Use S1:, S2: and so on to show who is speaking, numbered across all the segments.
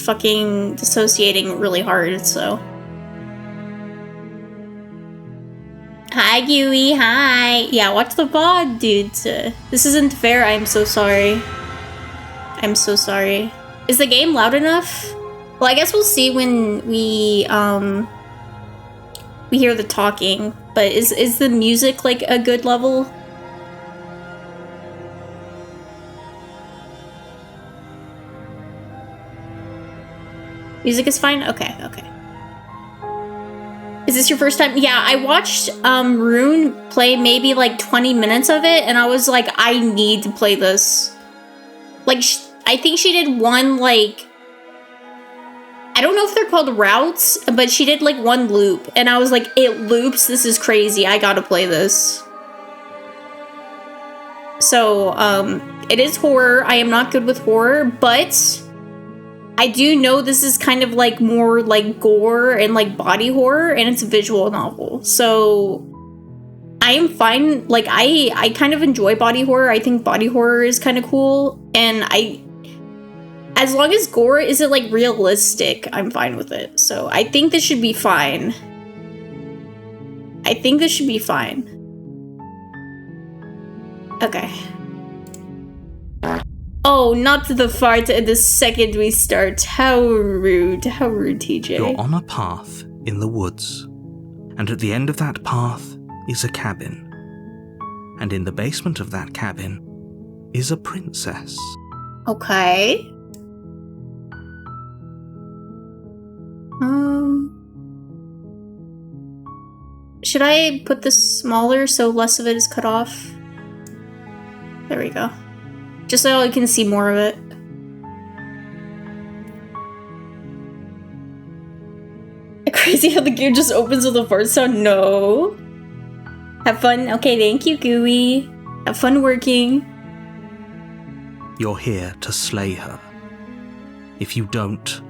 S1: fucking dissociating really hard, so. Hi, Gooey, hi. Yeah, watch the VOD, dude. This isn't fair, I'm so sorry. I'm so sorry. Is the game loud enough? Well, I guess we'll see when we hear the talking, but is the music, like, a good level? Music is fine? Okay, okay. Is this your first time? Yeah, I watched Rune play maybe like 20 minutes of it, and I was like, I need to play this. Like, I think she did one, like, I don't know if they're called routes, but she did like one loop, and I was like, it loops, this is crazy, I gotta play this. So, it is horror. I am not good with horror, but I do know this is kind of like more like gore and like body horror, and it's a visual novel. So I am fine. Like, I kind of enjoy body horror. I think body horror is kind of cool, and as long as gore isn't like realistic, I'm fine with it. So I think this should be fine. I think this should be fine. Okay. Oh, not the fart the second we start. How rude. How rude, TJ.
S2: You're on a path in the woods, and at the end of that path is a cabin. And in the basement of that cabin is a princess.
S1: Okay. Should I put this smaller so less of it is cut off? There we go. Just so I can see more of it. Crazy how the game just opens with a fart sound. No. Have fun. Okay, thank you, Gooey. Have fun working.
S2: You're here to slay her. If you don't,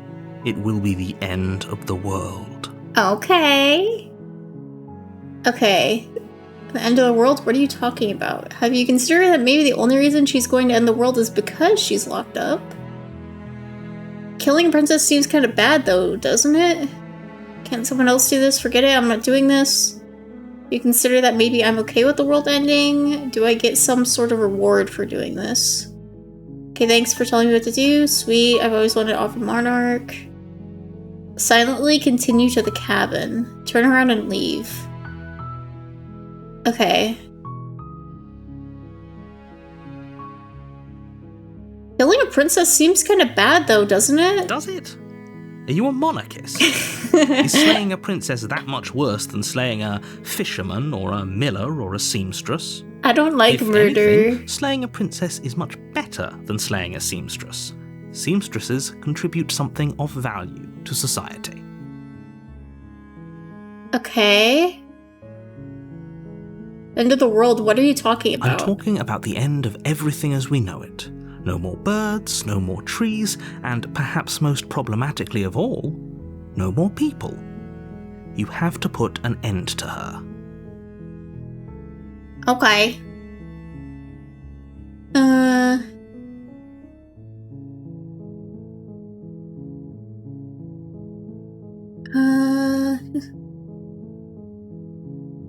S2: it will be the end of the world.
S1: Okay. Okay. The end of the world? What are you talking about? Have you considered that maybe the only reason she's going to end the world is because she's locked up? Killing a princess seems kind of bad though, doesn't it? Can't someone else do this? Forget it, I'm not doing this. You consider that maybe I'm okay with the world ending? Do I get some sort of reward for doing this? Okay, thanks for telling me what to do. Sweet, I've always wanted to offer Monarch. Silently continue to the cabin. Turn around and leave. Okay. Killing a princess seems kind of bad though, doesn't it?
S2: Does it? Are you a monarchist? Is slaying a princess that much worse than slaying a fisherman or a miller or a seamstress?
S1: I don't like murder.
S2: Anything, slaying a princess is much better than slaying a seamstress. Seamstresses contribute something of value to society.
S1: Okay. End of the world, what are you talking about?
S2: I'm talking about the end of everything as we know it. No more birds, no more trees, and perhaps most problematically of all, no more people. You have to put an end to her.
S1: Okay.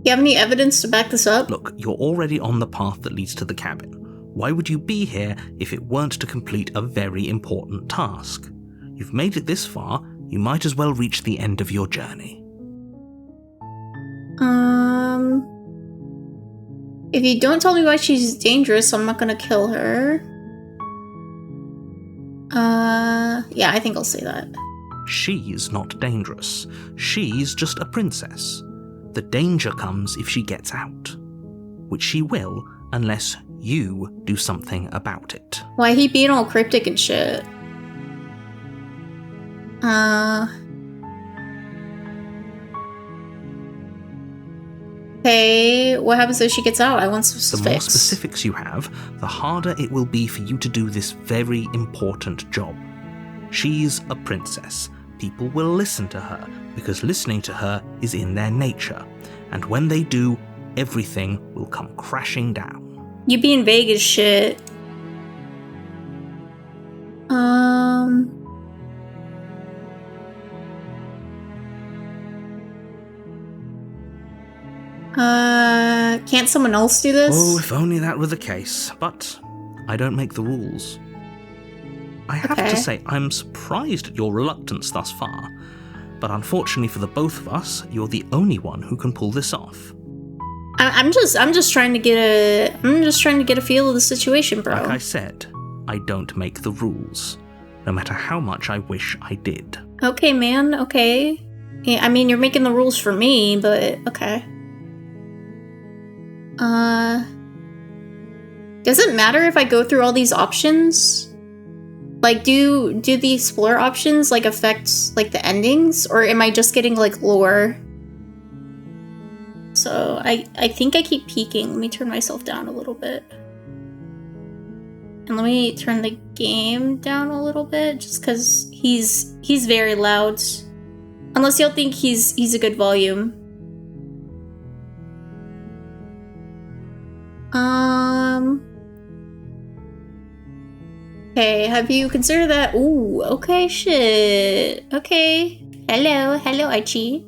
S1: You have any evidence to back this up?
S2: Look, you're already on the path that leads to the cabin. Why would you be here if it weren't to complete a very important task? You've made it this far, you might as well reach the end of your journey.
S1: If you don't tell me why she's dangerous, I'm not gonna kill her. Yeah, I think I'll say that.
S2: She's not dangerous. She's just a princess. The danger comes if she gets out. Which she will, unless you do something about it.
S1: Why he being all cryptic and shit? Okay, what happens if she gets out? I want specifics.
S2: The more specifics you have, the harder it will be for you to do this very important job. She's a princess. People will listen to her, because listening to her is in their nature. And when they do, everything will come crashing down.
S1: You being vague as shit. Can't someone else do this?
S2: Oh, if only that were the case. But I don't make the rules. I have to say, I'm surprised at your reluctance thus far. But unfortunately for the both of us, you're the only one who can pull this off.
S1: I'm just trying to get a feel of the situation, bro.
S2: Like I said, I don't make the rules, no matter how much I wish I did.
S1: Okay, man, okay. Yeah, I mean, you're making the rules for me, but okay. Does it matter if I go through all these options? Like, do the explore options, like, affect, like, the endings? Or am I just getting, like, lore? So, I think I keep peeking. Let me turn myself down a little bit. And let me turn the game down a little bit, just because he's very loud. Unless y'all think he's a good volume. Okay, have you considered that? Ooh, okay, shit. Okay. Hello, Archie.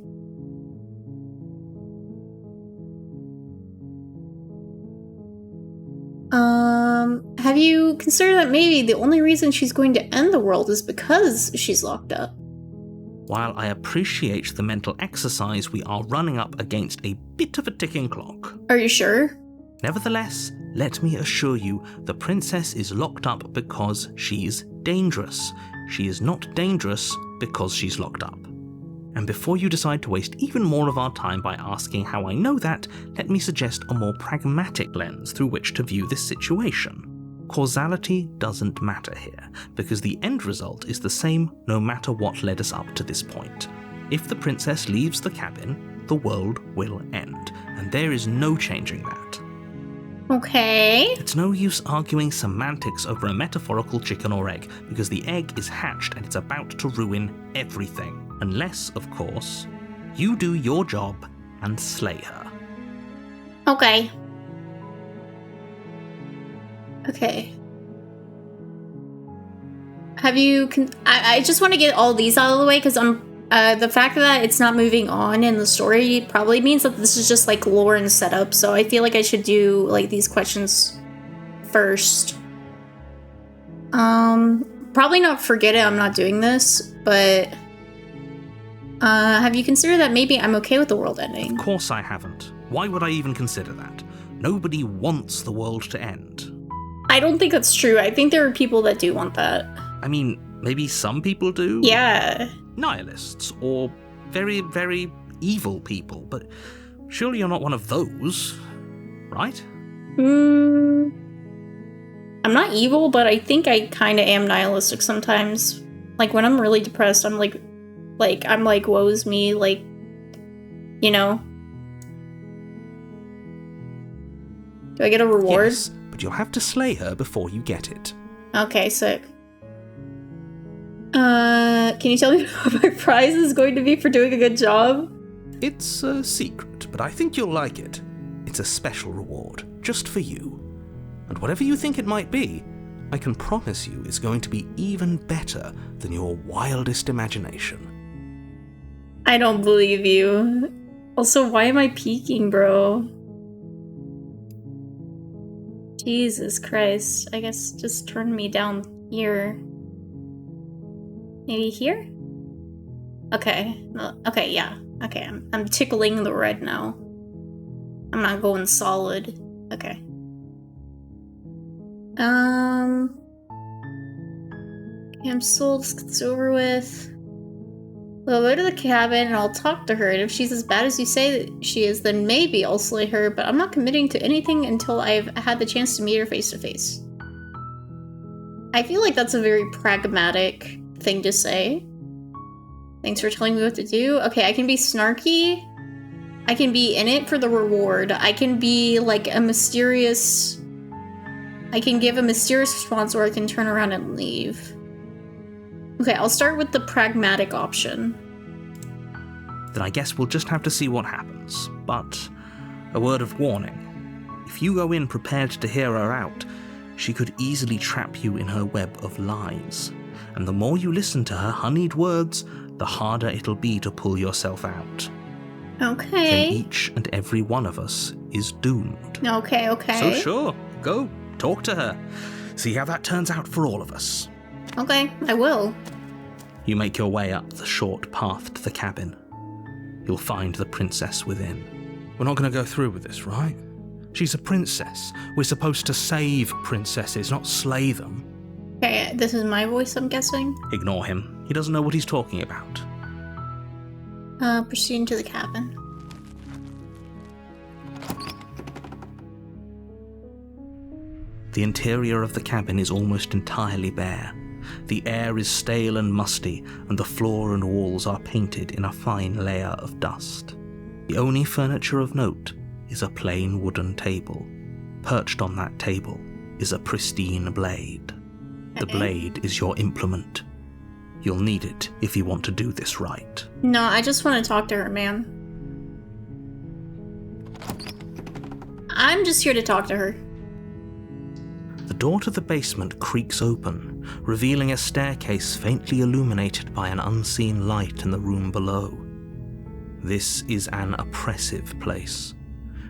S1: Have you considered that maybe the only reason she's going to end the world is because she's locked up?
S2: While I appreciate the mental exercise, we are running up against a bit of a ticking clock.
S1: Are you sure?
S2: Nevertheless, let me assure you, the princess is locked up because she's dangerous. She is not dangerous because she's locked up. And before you decide to waste even more of our time by asking how I know that, let me suggest a more pragmatic lens through which to view this situation. Causality doesn't matter here, because the end result is the same no matter what led us up to this point. If the princess leaves the cabin, the world will end, and there is no changing that.
S1: Okay.
S2: It's no use arguing semantics over a metaphorical chicken or egg, because the egg is hatched and it's about to ruin everything. Unless, of course, you do your job and slay her.
S1: Okay. Okay. Have you... I just want to get all these out of the way, because the fact that it's not moving on in the story probably means that this is just, like, lore and setup, so I feel like I should do, like, these questions first. Probably not forget it, I'm not doing this, but... have you considered that maybe I'm okay with the world ending?
S2: Of course I haven't. Why would I even consider that? Nobody wants the world to end.
S1: I don't think that's true. I think there are people that do want that.
S2: I mean, maybe some people do?
S1: Yeah.
S2: Nihilists, or very, very evil people, but surely you're not one of those, right?
S1: I'm not evil, but I think I kind of am nihilistic sometimes. Like, when I'm really depressed, I'm like, woe's me, like, you know? Do I get a reward?
S2: Yes, but you'll have to slay her before you get it.
S1: Okay, sick. Can you tell me what my prize is going to be for doing a good job?
S2: It's a secret, but I think you'll like it. It's a special reward, just for you. And whatever you think it might be, I can promise you it's going to be even better than your wildest imagination.
S1: I don't believe you. Also, why am I peeking, bro? Jesus Christ. I guess just turn me down here. Maybe here? Okay. Okay, yeah. Okay, I'm tickling the red now. I'm not going solid. Okay. I'm sold. It's over with. We'll go to the cabin and I'll talk to her, and if she's as bad as you say that she is, then maybe I'll slay her, but I'm not committing to anything until I've had the chance to meet her face to face. I feel like that's a very pragmatic thing to say. Thanks for telling me what to do. Okay, I can be snarky. I can be in it for the reward. I can be like a mysterious... I can give a mysterious response, or I can turn around and leave. Okay, I'll start with the pragmatic option.
S2: Then I guess we'll just have to see what happens. But a word of warning. If you go in prepared to hear her out, she could easily trap you in her web of lies. And the more you listen to her honeyed words, the harder it'll be to pull yourself out. then
S1: Okay.
S2: each and every one of us is doomed.
S1: Okay, okay.
S2: So sure, go, talk to her. See how that turns out for all of us.
S1: Okay, I will.
S2: You make your way up the short path to the cabin. You'll find the princess within. We're not going to go through with this, right? She's a princess. We're supposed to save princesses, not slay them.
S1: Okay, this is my voice, I'm guessing.
S2: Ignore him. He doesn't know what he's talking about.
S1: Proceeding to the cabin.
S2: The interior of the cabin is almost entirely bare. The air is stale and musty, and the floor and walls are painted in a fine layer of dust. The only furniture of note is a plain wooden table. Perched on that table is a pristine blade. The blade is your implement. You'll need it if you want to do this right.
S1: No, I just want to talk to her, man. I'm just here to talk to her.
S2: The door to the basement creaks open, revealing a staircase faintly illuminated by an unseen light in the room below. This is an oppressive place.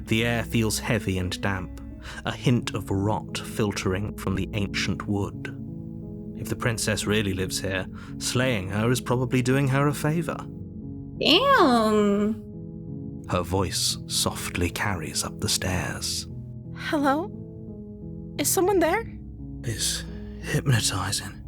S2: The air feels heavy and damp, a hint of rot filtering from the ancient wood. If the princess really lives here, slaying her is probably doing her a favor.
S1: Damn.
S2: Her voice softly carries up the stairs.
S3: Hello? Is someone there?
S2: It's hypnotizing.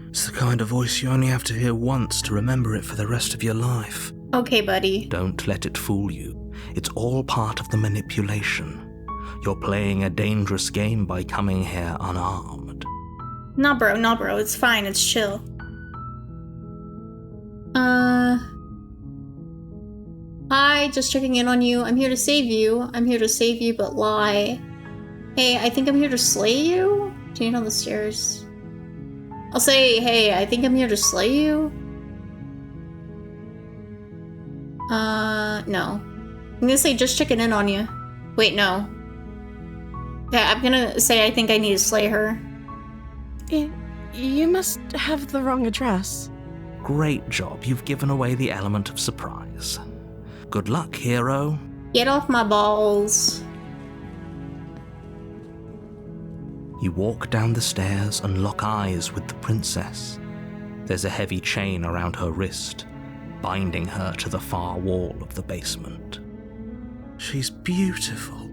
S2: It's the kind of voice you only have to hear once to remember it for the rest of your life.
S1: Okay, buddy.
S2: Don't let it fool you. It's all part of the manipulation. You're playing a dangerous game by coming here unarmed.
S1: Nah, bro. It's fine. It's chill. Hi, just checking in on you. I'm here to save you. I'm here to save you, but lie. Hey, I think I'm here to slay you? Do you know the stairs? I'll say, hey, I think I'm here to slay you. No. I'm gonna say just checking in on you. Wait, no. Yeah, I'm gonna say I think I need to slay her.
S3: You must have the wrong address.
S2: Great job. You've given away the element of surprise. Good luck, hero.
S1: Get off my balls.
S2: You walk down the stairs and lock eyes with the princess. There's a heavy chain around her wrist, binding her to the far wall of the basement. She's beautiful.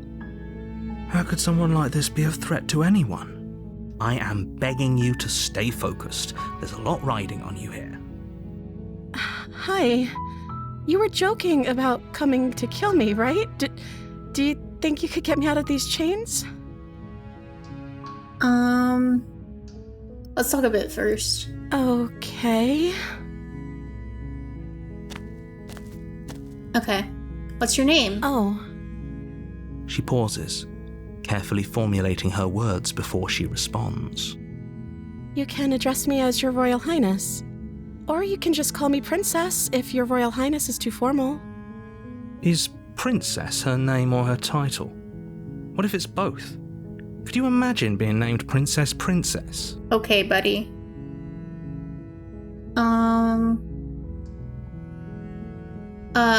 S2: How could someone like this be a threat to anyone? I am begging you to stay focused. There's a lot riding on you here.
S3: Hi. You were joking about coming to kill me, right? Do you think you could get me out of these chains?
S1: Let's talk a bit first.
S3: Okay.
S1: Okay. What's your name?
S3: Oh.
S2: She pauses, carefully formulating her words before she responds.
S3: You can address me as Your Royal Highness. Or you can just call me Princess if Your Royal Highness is too formal.
S2: Is Princess her name or her title? What if it's both? Could you imagine being named Princess Princess?
S1: Okay, buddy.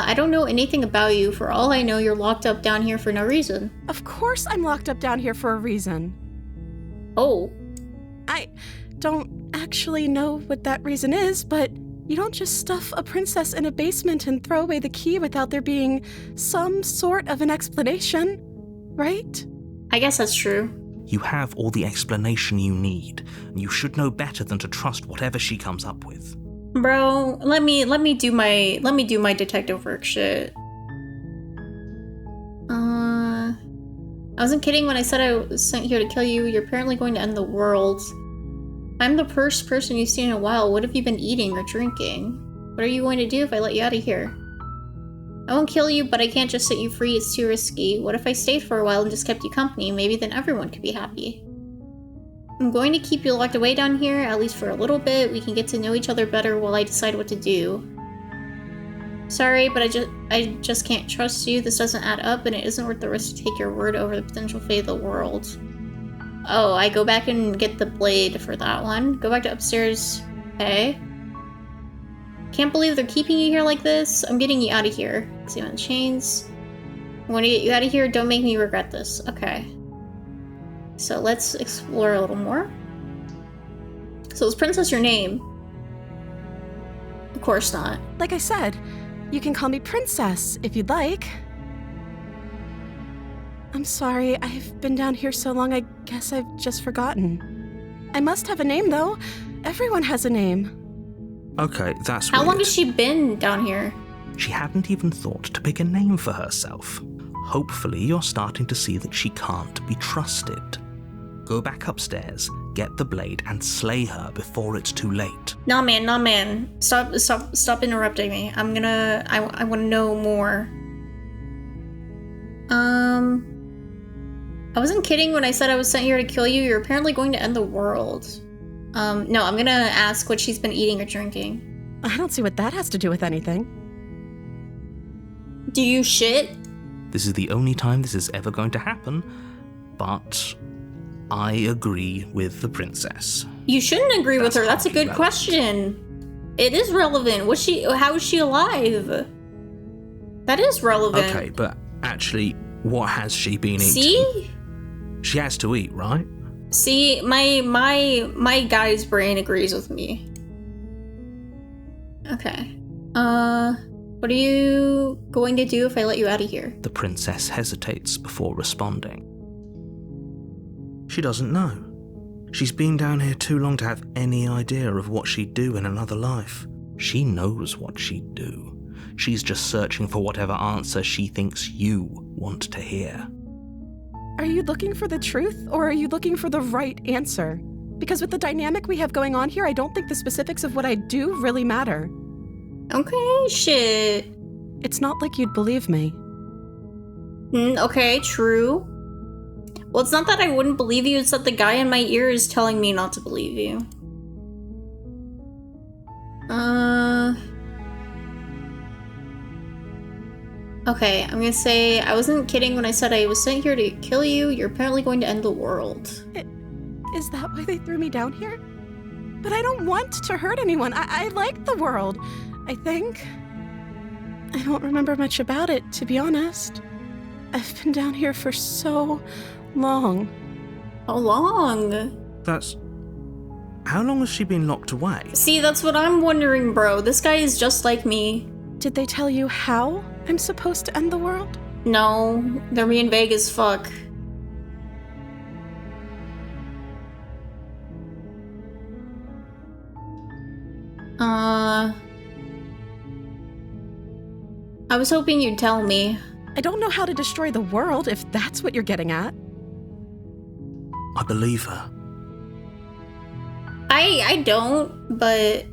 S1: I don't know anything about you. For all I know, you're locked up down here for no reason.
S3: Of course I'm locked up down here for a reason.
S1: Oh.
S3: I don't actually know what that reason is, but you don't just stuff a princess in a basement and throw away the key without there being some sort of an explanation, right?
S1: I guess that's true.
S2: You have all the explanation you need, and you should know better than to trust whatever she comes up with.
S1: Bro, let me do my detective work shit. I wasn't kidding when I said I was sent here to kill you. You're apparently going to end the world. I'm the first person you've seen in a while. What have you been eating or drinking? What are you going to do if I let you out of here? I won't kill you, but I can't just set you free. It's too risky. What if I stayed for a while and just kept you company? Maybe then everyone could be happy. I'm going to keep you locked away down here, at least for a little bit. We can get to know each other better while I decide what to do. Sorry, but I just can't trust you. This doesn't add up, and it isn't worth the risk to take your word over the potential fate of the world. Oh, I go back and get the blade for that one. Go back to upstairs. Okay. Can't believe they're keeping you here like this. I'm getting you out of here. See on the chains. I want to get you out of here. Don't make me regret this. Okay. So let's explore a little more. So is Princess your name? Of course not.
S3: Like I said, you can call me Princess if you'd like. I'm sorry, I've been down here so long, I guess I've just forgotten. I must have a name, though. Everyone has a name.
S2: Okay, that's
S1: How
S2: weird.
S1: long has she been down here?
S2: She hadn't even thought to pick a name for herself. Hopefully you're starting to see that she can't be trusted. Go back upstairs, get the blade, and slay her before it's too late.
S1: Nah, man, nah, man. Stop interrupting me. I want to know more. I wasn't kidding when I said I was sent here to kill you. You're apparently going to end the world. No, I'm gonna ask what she's been eating or drinking.
S3: I don't see what that has to do with anything.
S1: Do you shit?
S2: This is the only time this is ever going to happen, but I agree with the princess.
S1: You shouldn't agree with
S2: That's
S1: her. That's a good
S2: hardly
S1: question. It is relevant. How is she alive? That is relevant.
S2: Okay, but actually, what has she been eating?
S1: See?
S2: She has to eat, right?
S1: See, my guy's brain agrees with me. Okay. What are you going to do if I let you out of here?
S2: The princess hesitates before responding. She doesn't know. She's been down here too long to have any idea of what she'd do in another life. She knows what she'd do. She's just searching for whatever answer she thinks you want to hear.
S3: Are you looking for the truth, or are you looking for the right answer? Because with the dynamic we have going on here, I don't think the specifics of what I do really matter.
S1: Okay, shit.
S3: It's not like you'd believe me.
S1: Okay, true. Well, it's not that I wouldn't believe you, it's that the guy in my ear is telling me not to believe you. Okay, I'm gonna say I wasn't kidding when I said I was sent here to kill you. You're apparently going to end the world.
S3: Is that why they threw me down here? But I don't want to hurt anyone. I like the world, I think. I don't remember much about it, to be honest. I've been down here for so long.
S1: How long?
S2: How long has she been locked away?
S1: See, that's what I'm wondering, bro. This guy is just like me.
S3: Did they tell you how I'm supposed to end the world?
S1: No, they're being vague as fuck. I was hoping you'd tell me.
S3: I don't know how to destroy the world, if that's what you're getting at.
S2: I believe her.
S1: I don't, but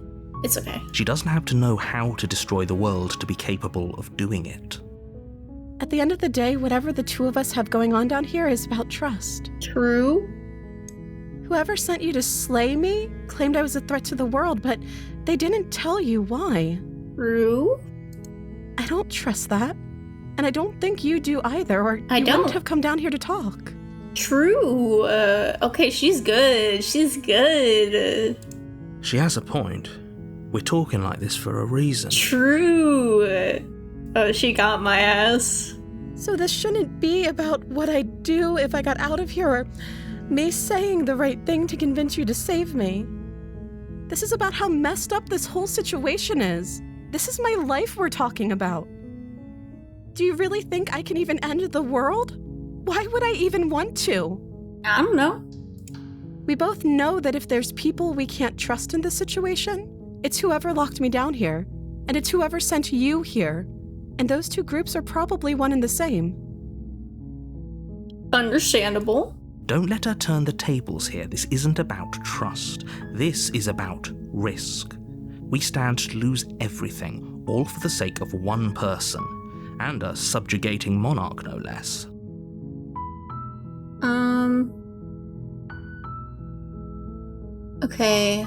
S1: it's okay.
S2: She doesn't have to know how to destroy the world to be capable of doing it.
S3: At the end of the day, whatever the two of us have going on down here is about trust.
S1: True.
S3: Whoever sent you to slay me claimed I was a threat to the world, but they didn't tell you why.
S1: True.
S3: I don't trust that. And I don't think you do either, or you wouldn't have come down here to talk.
S1: True. Okay, she's good. She's good.
S2: She has a point. We're talking like this for a reason.
S1: True. Oh, she got my ass.
S3: So this shouldn't be about what I'd do if I got out of here, or me saying the right thing to convince you to save me. This is about how messed up this whole situation is. This is my life we're talking about. Do you really think I can even end the world? Why would I even want to?
S1: I don't know.
S3: We both know that if there's people we can't trust in this situation, it's whoever locked me down here, and it's whoever sent you here. And those two groups are probably one and the same.
S1: Understandable.
S2: Don't let her turn the tables here. This isn't about trust. This is about risk. We stand to lose everything, all for the sake of one person, and a subjugating monarch, no less.
S1: Okay.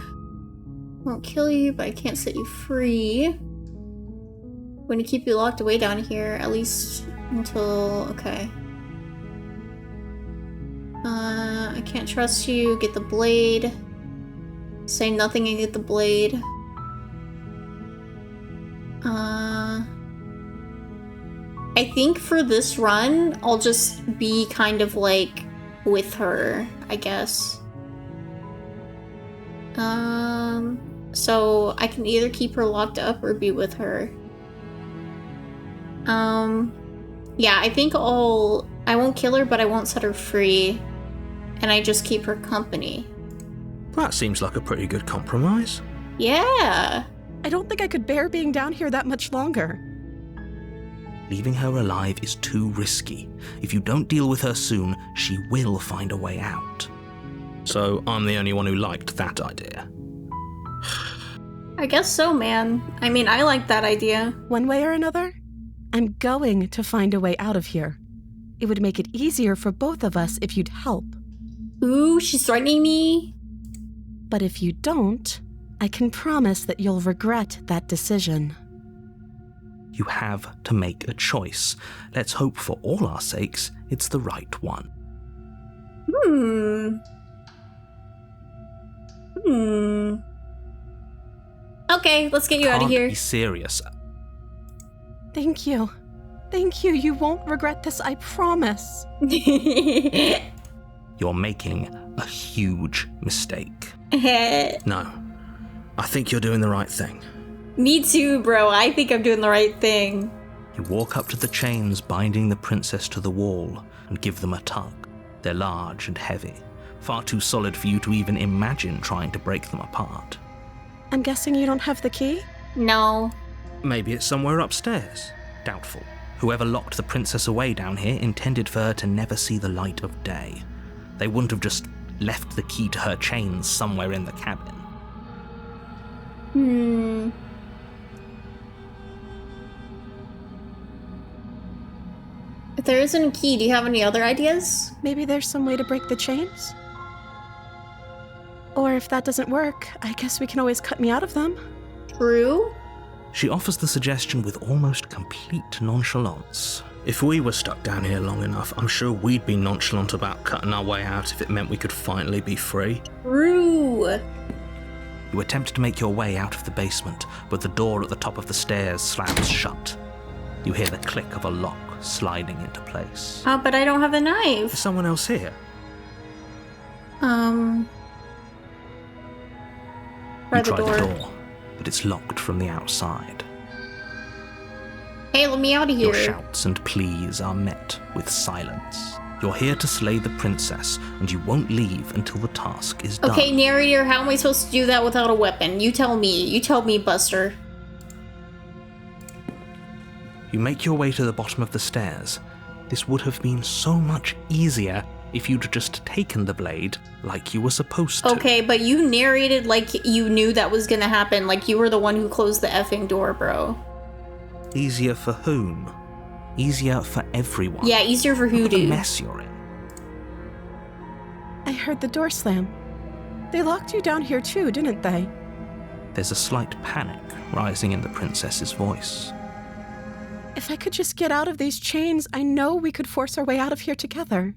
S1: Won't kill you, but I can't set you free. I'm going to keep you locked away down here, at least until... Okay. I can't trust you. Get the blade. Say nothing and get the blade. I think for this run, I'll just be kind of like with her, I guess. So I can either keep her locked up or be with her. Yeah, I think I won't kill her, but I won't set her free. And I just keep her company.
S2: That seems like a pretty good compromise.
S1: Yeah.
S3: I don't think I could bear being down here that much longer.
S2: Leaving her alive is too risky. If you don't deal with her soon, she will find a way out. So I'm the only one who liked that idea.
S1: I guess so, man. I mean, I like that idea.
S3: One way or another, I'm going to find a way out of here. It would make it easier for both of us if you'd help.
S1: Ooh, she's threatening me.
S3: But if you don't, I can promise that you'll regret that decision.
S2: You have to make a choice. Let's hope for all our sakes it's the right one.
S1: Okay, let's get you out of here.
S2: Be serious.
S3: Thank you. Thank you. You won't regret this, I promise.
S2: You're making a huge mistake.
S1: Me
S2: No, I think you're doing the right thing.
S1: too, bro. I think I'm doing the right thing.
S2: You walk up to the chains binding the princess to the wall and give them a tug. They're large and heavy, far too solid for you to even imagine trying to break them apart.
S3: I'm guessing you don't have the key?
S1: No.
S2: Maybe it's somewhere upstairs. Doubtful. Whoever locked the princess away down here intended for her to never see the light of day. They wouldn't have just left the key to her chains somewhere in the cabin.
S1: If there isn't a key, do you have any other ideas?
S3: Maybe there's some way to break the chains? Or if that doesn't work, I guess we can always cut me out of them.
S1: True.
S2: She offers the suggestion with almost complete nonchalance. If we were stuck down here long enough, I'm sure we'd be nonchalant about cutting our way out if it meant we could finally be free.
S1: True.
S2: You attempt to make your way out of the basement, but the door at the top of the stairs slams shut. You hear the click of a lock sliding into place.
S1: Oh, but I don't have a knife.
S2: Is someone else here?
S1: Try
S2: You
S1: the
S2: try
S1: door.
S2: the door, but it's locked from the outside.
S1: Hey, let me out of here.
S2: Your shouts and pleas are met with silence. You're here to slay the princess, and you won't leave until the task is done.
S1: Okay, narrator, how am I supposed to do that without a weapon? You tell me. You tell me, Buster.
S2: You make your way to the bottom of the stairs. This would have been so much easier if you'd just taken the blade like you were supposed to.
S1: Okay, but you narrated like you knew that was gonna happen. Like you were the one who closed the effing door, bro.
S2: Easier for whom? Easier for everyone.
S1: Yeah, easier for
S2: Look at the
S1: Hoodoo.
S2: mess you're in.
S3: I heard the door slam. They locked you down here too, didn't they?
S2: There's a slight panic rising in the princess's voice.
S3: If I could just get out of these chains, I know we could force our way out of here together.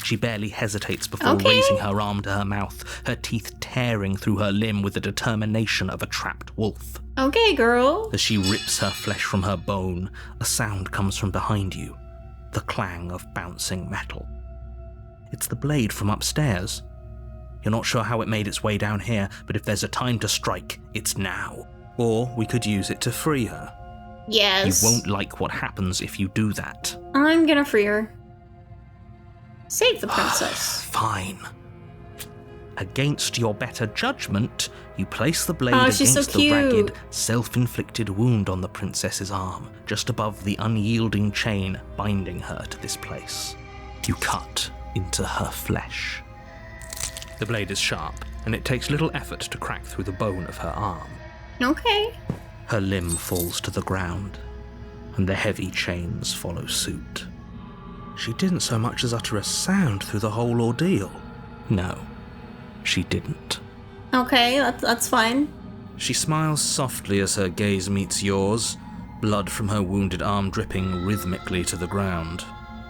S2: She barely hesitates before
S1: Okay.
S2: raising her arm to her mouth, her teeth tearing through her limb with the determination of a trapped wolf.
S1: Okay, girl.
S2: As she rips her flesh from her bone, a sound comes from behind you, the clang of bouncing metal. It's the blade from upstairs. You're not sure how it made its way down here, but if there's a time to strike, it's now. Or we could use it to free her.
S1: Yes.
S2: You won't like what happens if you do that.
S1: I'm gonna free her. Save the princess.
S2: Fine. Against your better judgment, you place the blade
S1: Oh, she's so
S2: against the
S1: cute.
S2: ragged, self-inflicted wound on the princess's arm, just above the unyielding chain binding her to this place. You cut into her flesh. The blade is sharp, and it takes little effort to crack through the bone of her arm.
S1: Okay.
S2: Her limb falls to the ground, and the heavy chains follow suit. She didn't so much as utter a sound through the whole ordeal. No, she didn't.
S1: Okay, that's fine.
S2: She smiles softly as her gaze meets yours, blood from her wounded arm dripping rhythmically to the ground.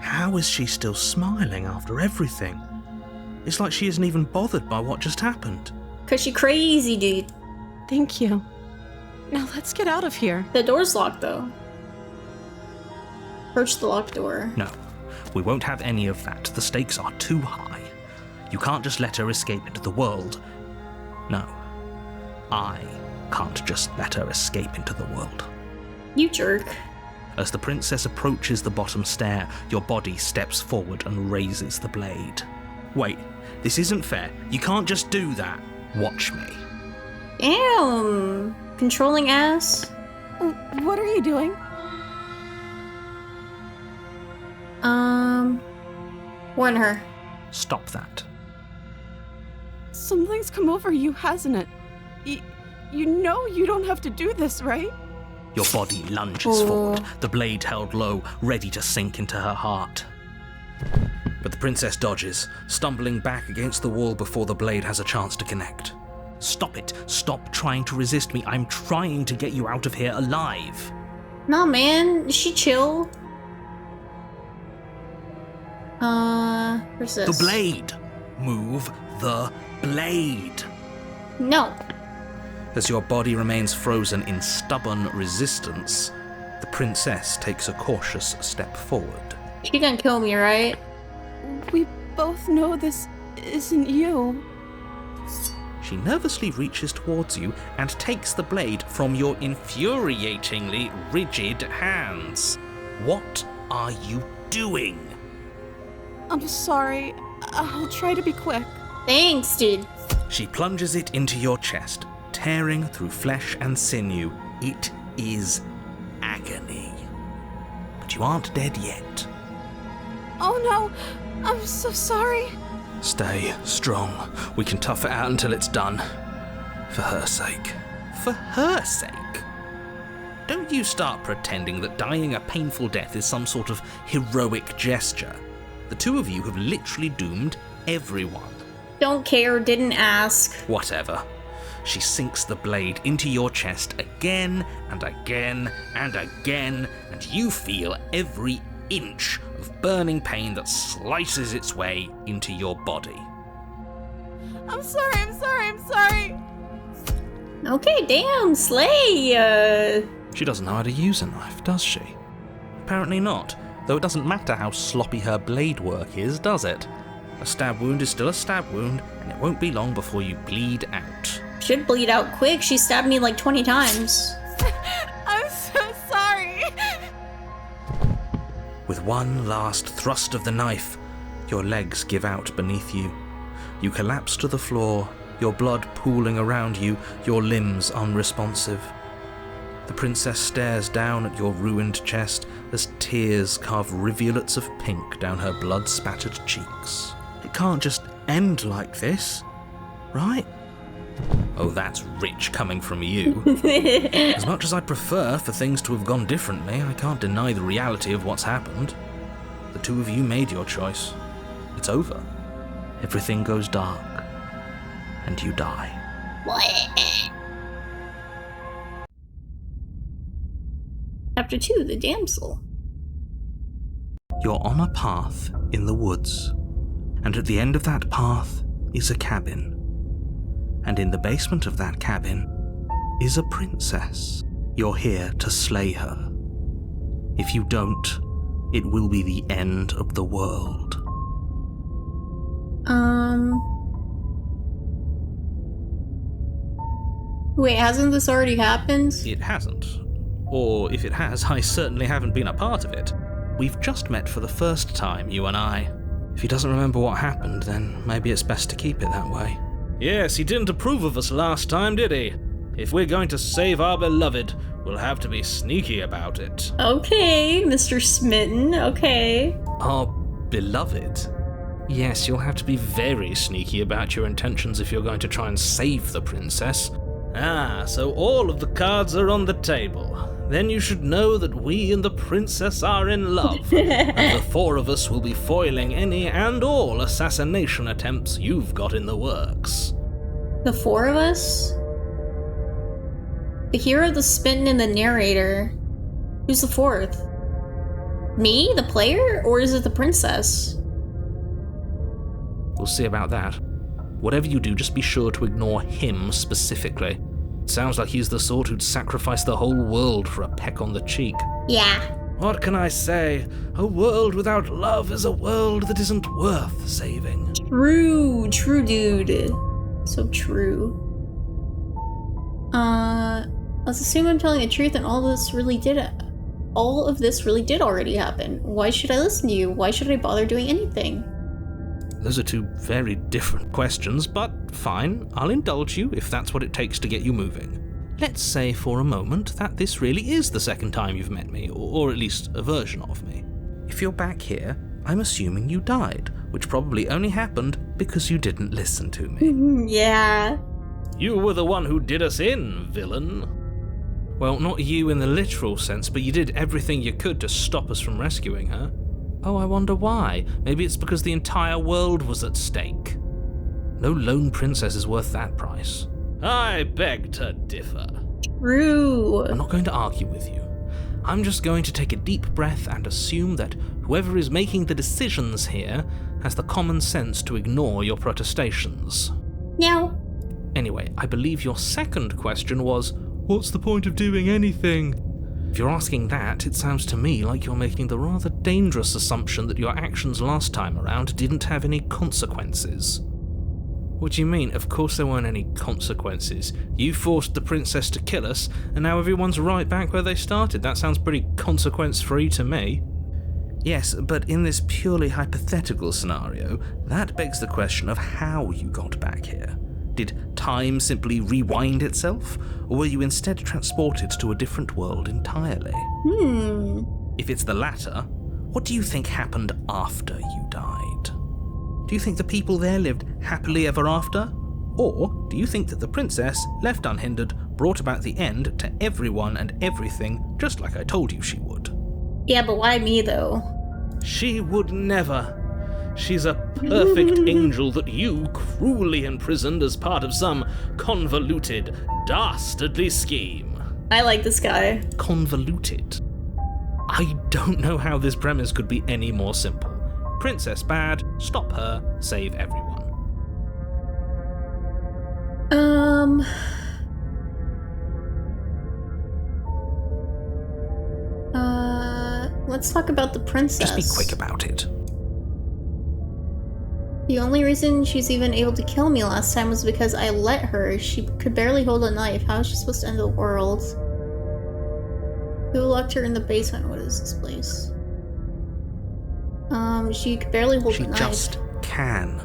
S2: How is she still smiling after everything? It's like she isn't even bothered by what just happened.
S1: 'Cause she crazy, dude.
S3: Thank you. Now let's get out of here.
S1: The door's locked, though. Approach the locked door.
S2: No, we won't have any of that. The stakes are too high. You can't just let her escape into the world. No, I can't just let her escape into the world.
S1: You jerk.
S2: As the princess approaches the bottom stair, your body steps forward and raises the blade. Wait, this isn't fair. You can't just do that. Watch me.
S1: Damn. Controlling ass.
S3: What are you doing?
S1: Warn her.
S2: Stop that.
S3: Something's come over you, hasn't it? You know you don't have to do this, right?
S2: Your body lunges forward, the blade held low, ready to sink into her heart. But the princess dodges, stumbling back against the wall before the blade has a chance to connect. Stop it. Stop trying to resist me. I'm trying to get you out of here alive.
S1: Nah, man. She chill. Where's this?
S2: The blade. Move the blade.
S1: No.
S2: As your body remains frozen in stubborn resistance, the princess takes a cautious step forward.
S1: She gonna kill me, right?
S3: We both know this isn't you.
S2: She nervously reaches towards you and takes the blade from your infuriatingly rigid hands. What are you doing?
S3: I'm sorry. I'll try to be quick.
S1: Thanks, dude.
S2: She plunges it into your chest, tearing through flesh and sinew. It is agony. But you aren't dead yet.
S3: Oh no, I'm so sorry.
S2: Stay strong. We can tough it out until it's done. For her sake. For her sake? Don't you start pretending that dying a painful death is some sort of heroic gesture. The two of you have literally doomed everyone.
S1: Don't care, didn't ask.
S2: Whatever. She sinks the blade into your chest again and again and again, and you feel every inch of burning pain that slices its way into your body.
S3: I'm sorry.
S1: Okay, damn, slay.
S2: She doesn't know how to use a knife, does she? Apparently not, though it doesn't matter how sloppy her blade work is, does it? A stab wound is still a stab wound, and it won't be long before you bleed out.
S1: Should bleed out quick. She stabbed me like 20 times.
S3: I'm so sorry.
S2: With one last thrust of the knife, your legs give out beneath you. You collapse to the floor, your blood pooling around you, your limbs unresponsive. The princess stares down at your ruined chest as tears carve rivulets of pink down her blood-spattered cheeks. It can't just end like this, right? Oh, that's rich coming from you. As much as I'd prefer for things to have gone differently, I can't deny the reality of what's happened. The two of you made your choice. It's over. Everything goes dark, and you die.
S1: Chapter 2, The Damsel.
S2: You're on a path in the woods, and at the end of that path is a cabin. And in the basement of that cabin is a princess. You're here to slay her. If you don't, it will be the end of the world.
S1: Wait, hasn't this already happened?
S2: It hasn't. Or if it has, I certainly haven't been a part of it. We've just met for the first time, you and I. If he doesn't remember what happened, then maybe it's best to keep it that way. Yes, he didn't approve of us last time, did he? If we're going to save our beloved, we'll have to be sneaky about it.
S1: Okay, Mr. Smitten, okay.
S2: Our beloved? Yes, you'll have to be very sneaky about your intentions if you're going to try and save the princess. Ah, so all of the cards are on the table. Then you should know that we and the princess are in love, and the four of us will be foiling any and all assassination attempts you've got in the works.
S1: The four of us? The hero, the Smitten, and the narrator. Who's the fourth? Me, the player, or is it the princess?
S2: We'll see about that. Whatever you do, just be sure to ignore him specifically. Sounds like he's the sort who'd sacrifice the whole world for a peck on the cheek.
S1: Yeah.
S2: What can I say? A world without love is a world that isn't worth saving.
S1: True, dude. So true. Let's assume I'm telling the truth and all of this really did already happen. Why should I listen to you? Why should I bother doing anything?
S2: Those are two very different questions, but fine, I'll indulge you if that's what it takes to get you moving. Let's say for a moment that this really is the second time you've met me, or at least a version of me. If you're back here, I'm assuming you died, which probably only happened because you didn't listen to me.
S1: Yeah.
S2: You were the one who did us in, villain. Well, not you in the literal sense, but you did everything you could to stop us from rescuing her. Oh, I wonder why. Maybe it's because the entire world was at stake. No lone princess is worth that price. I beg to differ.
S1: True.
S2: I'm not going to argue with you. I'm just going to take a deep breath and assume that whoever is making the decisions here has the common sense to ignore your protestations.
S1: Meow.
S2: Anyway, I believe your second question was, what's the point of doing anything? If you're asking that, it sounds to me like you're making the rather dangerous assumption that your actions last time around didn't have any consequences. What do you mean? Of course there weren't any consequences. You forced the princess to kill us, and now everyone's right back where they started. That sounds pretty consequence-free to me. Yes, but in this purely hypothetical scenario, that begs the question of how you got back here. Did time simply rewind itself, or were you instead transported to a different world entirely? If it's the latter, what do you think happened after you died? Do you think the people there lived happily ever after? Or do you think that the princess, left unhindered, brought about the end to everyone and everything, just like I told you she would?
S1: Yeah, but why me, though?
S2: She would never. She's a perfect angel that you cruelly imprisoned as part of some convoluted, dastardly scheme.
S1: I like this guy.
S2: Convoluted? I don't know how this premise could be any more simple. Princess bad, stop her, save everyone.
S1: Let's talk about the princess.
S2: Just be quick about it.
S1: The only reason she's even able to kill me last time was because I let her. She could barely hold a knife. How is she supposed to end the world? Who locked her in the basement? What is this place? She could barely hold a knife.
S2: She just can.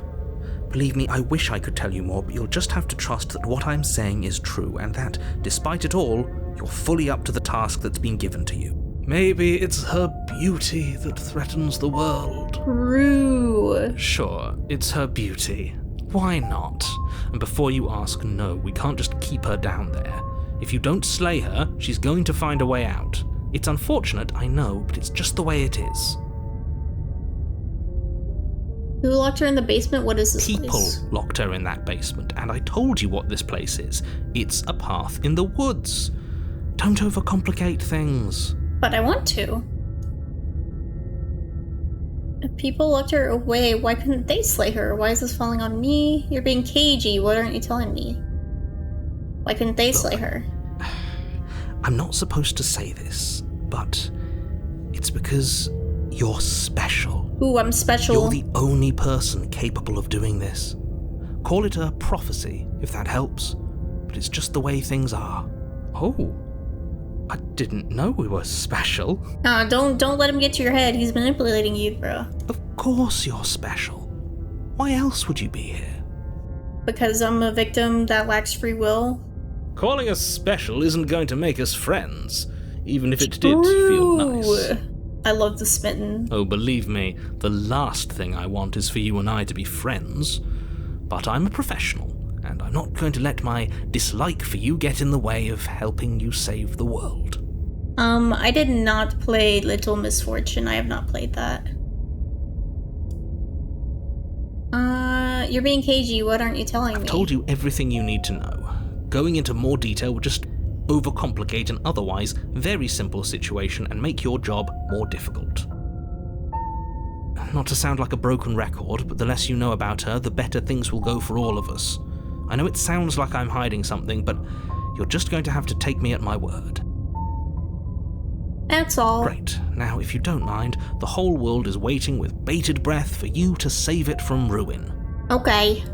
S2: Believe me, I wish I could tell you more, but you'll just have to trust that what I'm saying is true, and that, despite it all, you're fully up to the task that's been given to you. Maybe it's her beauty that threatens the world.
S1: True.
S2: Sure, it's her beauty. Why not? And before you ask, no, we can't just keep her down there. If you don't slay her, she's going to find a way out. It's unfortunate, I know, but it's just the way it is.
S1: Who locked her in the basement? What is this
S2: People
S1: place?
S2: locked her in that basement, and I told you what this place is. It's a path in the woods. Don't overcomplicate things.
S1: But I want to. If people locked her away, why couldn't they slay her? Why is this falling on me? You're being cagey. What aren't you telling me? Why couldn't they slay her?
S2: I'm not supposed to say this, but it's because you're special.
S1: Ooh, I'm special.
S2: You're the only person capable of doing this. Call it a prophecy, if that helps, but it's just the way things are. Oh, I didn't know we were special.
S1: Don't let him get to your head. He's manipulating you, bro.
S2: Of course you're special. Why else would you be here?
S1: Because I'm a victim that lacks free will.
S2: Calling us special isn't going to make us friends, even if it did feel nice.
S1: I love the smitten.
S2: Oh, believe me, the last thing I want is for you and I to be friends. But I'm a professional, and I'm not going to let my dislike for you get in the way of helping you save the world.
S1: I did not play Little Misfortune. I have not played that. You're being cagey. What aren't you telling me?
S2: I've told you everything you need to know. Going into more detail would just overcomplicate an otherwise very simple situation and make your job more difficult. Not to sound like a broken record, but the less you know about her, the better things will go for all of us. I know it sounds like I'm hiding something, but You're just going to have to take me at my word.
S1: That's all.
S2: Great. Now, if you don't mind, the whole world is waiting with bated breath for you to save it from ruin.
S1: Okay.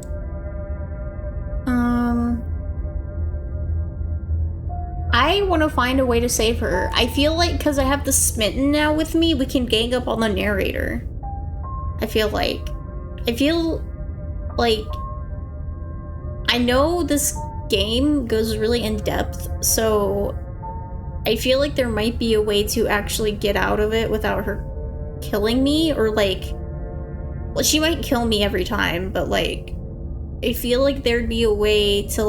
S1: I want to find a way to save her. I feel like because I have the Smitten now with me, we can gang up on the narrator. I feel like I know this game goes really in depth, so I feel like there might be a way to actually get out of it without her killing me, or well, she might kill me every time, but I feel like there'd be a way to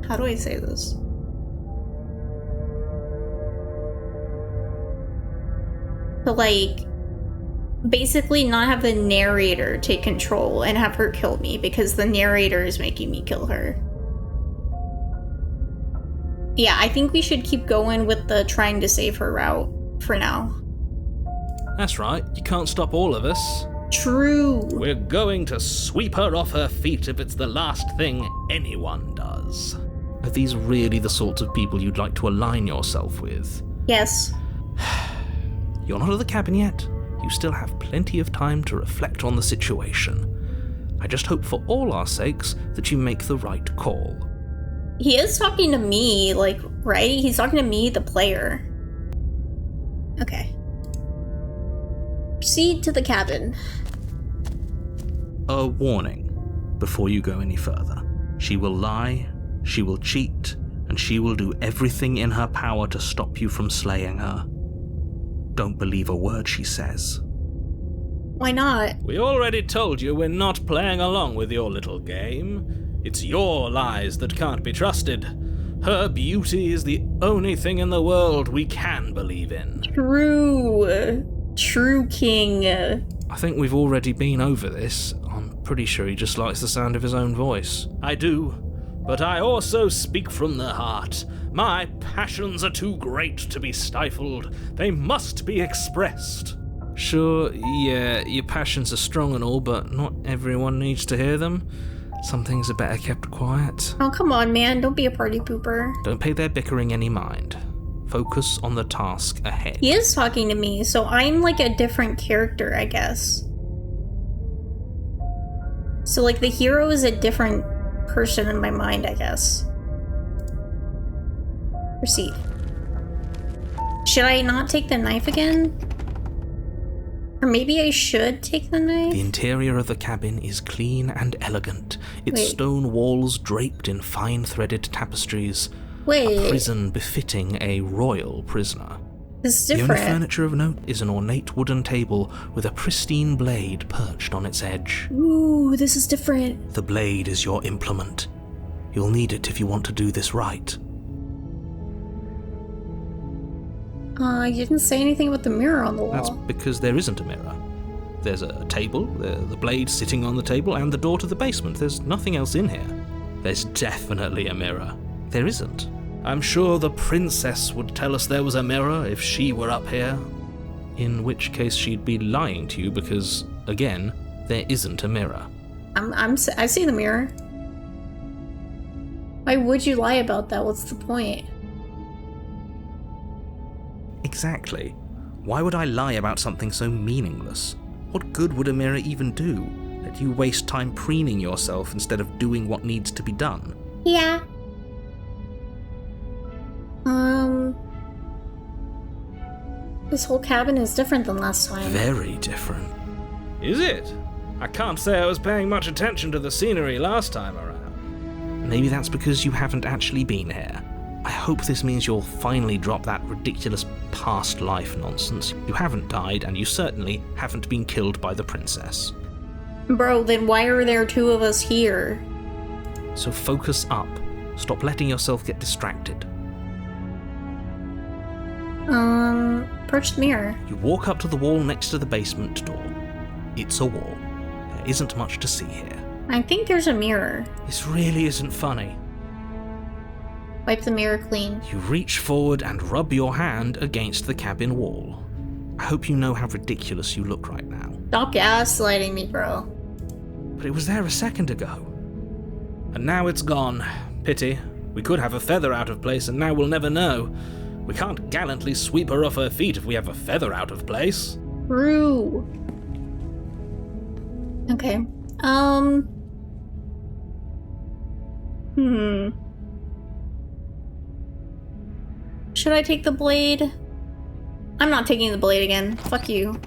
S1: how do I say this? To basically not have the narrator take control and have her kill me, because the narrator is making me kill her. Yeah, I think we should keep going with the trying to save her route for now.
S2: That's right, you can't stop all of us.
S1: True.
S2: We're going to sweep her off her feet if it's the last thing anyone does. Are these really the sorts of people you'd like to align yourself with?
S1: Yes.
S2: You're not at the cabin yet. You still have plenty of time to reflect on the situation. I just hope for all our sakes that you make the right call.
S1: He is talking to me, right? He's talking to me, the player. Okay. Proceed to the cabin.
S2: A warning before you go any further. She will lie, she will cheat, and she will do everything in her power to stop you from slaying her. Don't believe a word she says.
S1: Why not?
S2: We already told you we're not playing along with your little game. It's your lies that can't be trusted. Her beauty is the only thing in the world we can believe in.
S1: True king.
S2: I think we've already been over this. I'm pretty sure he just likes the sound of his own voice. I do, but I also speak from the heart. My passions are too great to be stifled. They must be expressed. Sure, yeah, your passions are strong and all, but not everyone needs to hear them. Some things are better kept quiet.
S1: Oh, come on, man. Don't be a party pooper.
S2: Don't pay their bickering any mind. Focus on the task ahead.
S1: He is talking to me, so I'm a different character, I guess. So the hero is a different person in my mind, I guess. Proceed. Should I not take the knife again? Or maybe I should take the knife?
S2: The interior of the cabin is clean and elegant, its
S1: Wait.
S2: stone walls draped in fine-threaded tapestries.
S1: Wait.
S2: A prison befitting a royal prisoner.
S1: This is
S2: The only
S1: different.
S2: furniture of note is an ornate wooden table with a pristine blade perched on its edge.
S1: Ooh, this is different.
S2: The blade is your implement. You'll need it if you want to do this right.
S1: You didn't say anything about the mirror on the wall.
S2: That's because there isn't a mirror. There's a table, the blade sitting on the table, and the door to the basement. There's nothing else in here. There's definitely a mirror. There isn't. I'm sure the princess would tell us there was a mirror if she were up here. In which case she'd be lying to you because, again, there isn't a mirror.
S1: I see the mirror. Why would you lie about that? What's the point?
S2: Exactly. Why would I lie about something so meaningless? What good would a mirror even do? Let you waste time preening yourself instead of doing what needs to be done.
S1: Yeah. This whole cabin is different than last time.
S2: Very different. Is it? I can't say I was paying much attention to the scenery last time around. Maybe that's because you haven't actually been here. I hope this means you'll finally drop that ridiculous past life nonsense. You haven't died, and you certainly haven't been killed by the princess.
S1: Bro, then why are there two of us here?
S2: So focus up. Stop letting yourself get distracted.
S1: Approach the mirror.
S2: You walk up to the wall next to the basement door. It's a wall. There isn't much to see here.
S1: I think there's a mirror.
S2: This really isn't funny.
S1: Wipe the mirror clean.
S2: You reach forward and rub your hand against the cabin wall. I hope you know how ridiculous you look right now.
S1: Stop gaslighting me, bro.
S2: But it was there a second ago. And now it's gone. Pity. We could have a feather out of place, and now we'll never know. We can't gallantly sweep her off her feet if we have a feather out of place.
S1: True. Okay. Should I take the blade? I'm not taking the blade again. Fuck you.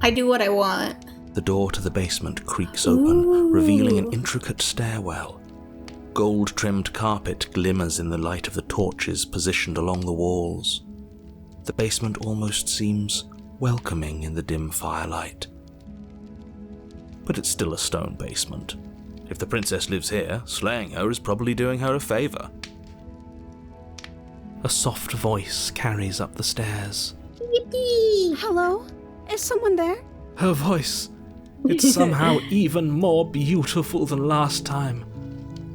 S1: I do what I want.
S2: The door to the basement creaks open, revealing an intricate stairwell. Gold-trimmed carpet glimmers in the light of the torches positioned along the walls. The basement almost seems welcoming in the dim firelight. But it's still a stone basement. If the princess lives here, slaying her is probably doing her a favor. A soft voice carries up the stairs.
S1: Yippee!
S3: Hello? Is someone there?
S2: Her voice. It's somehow even more beautiful than last time.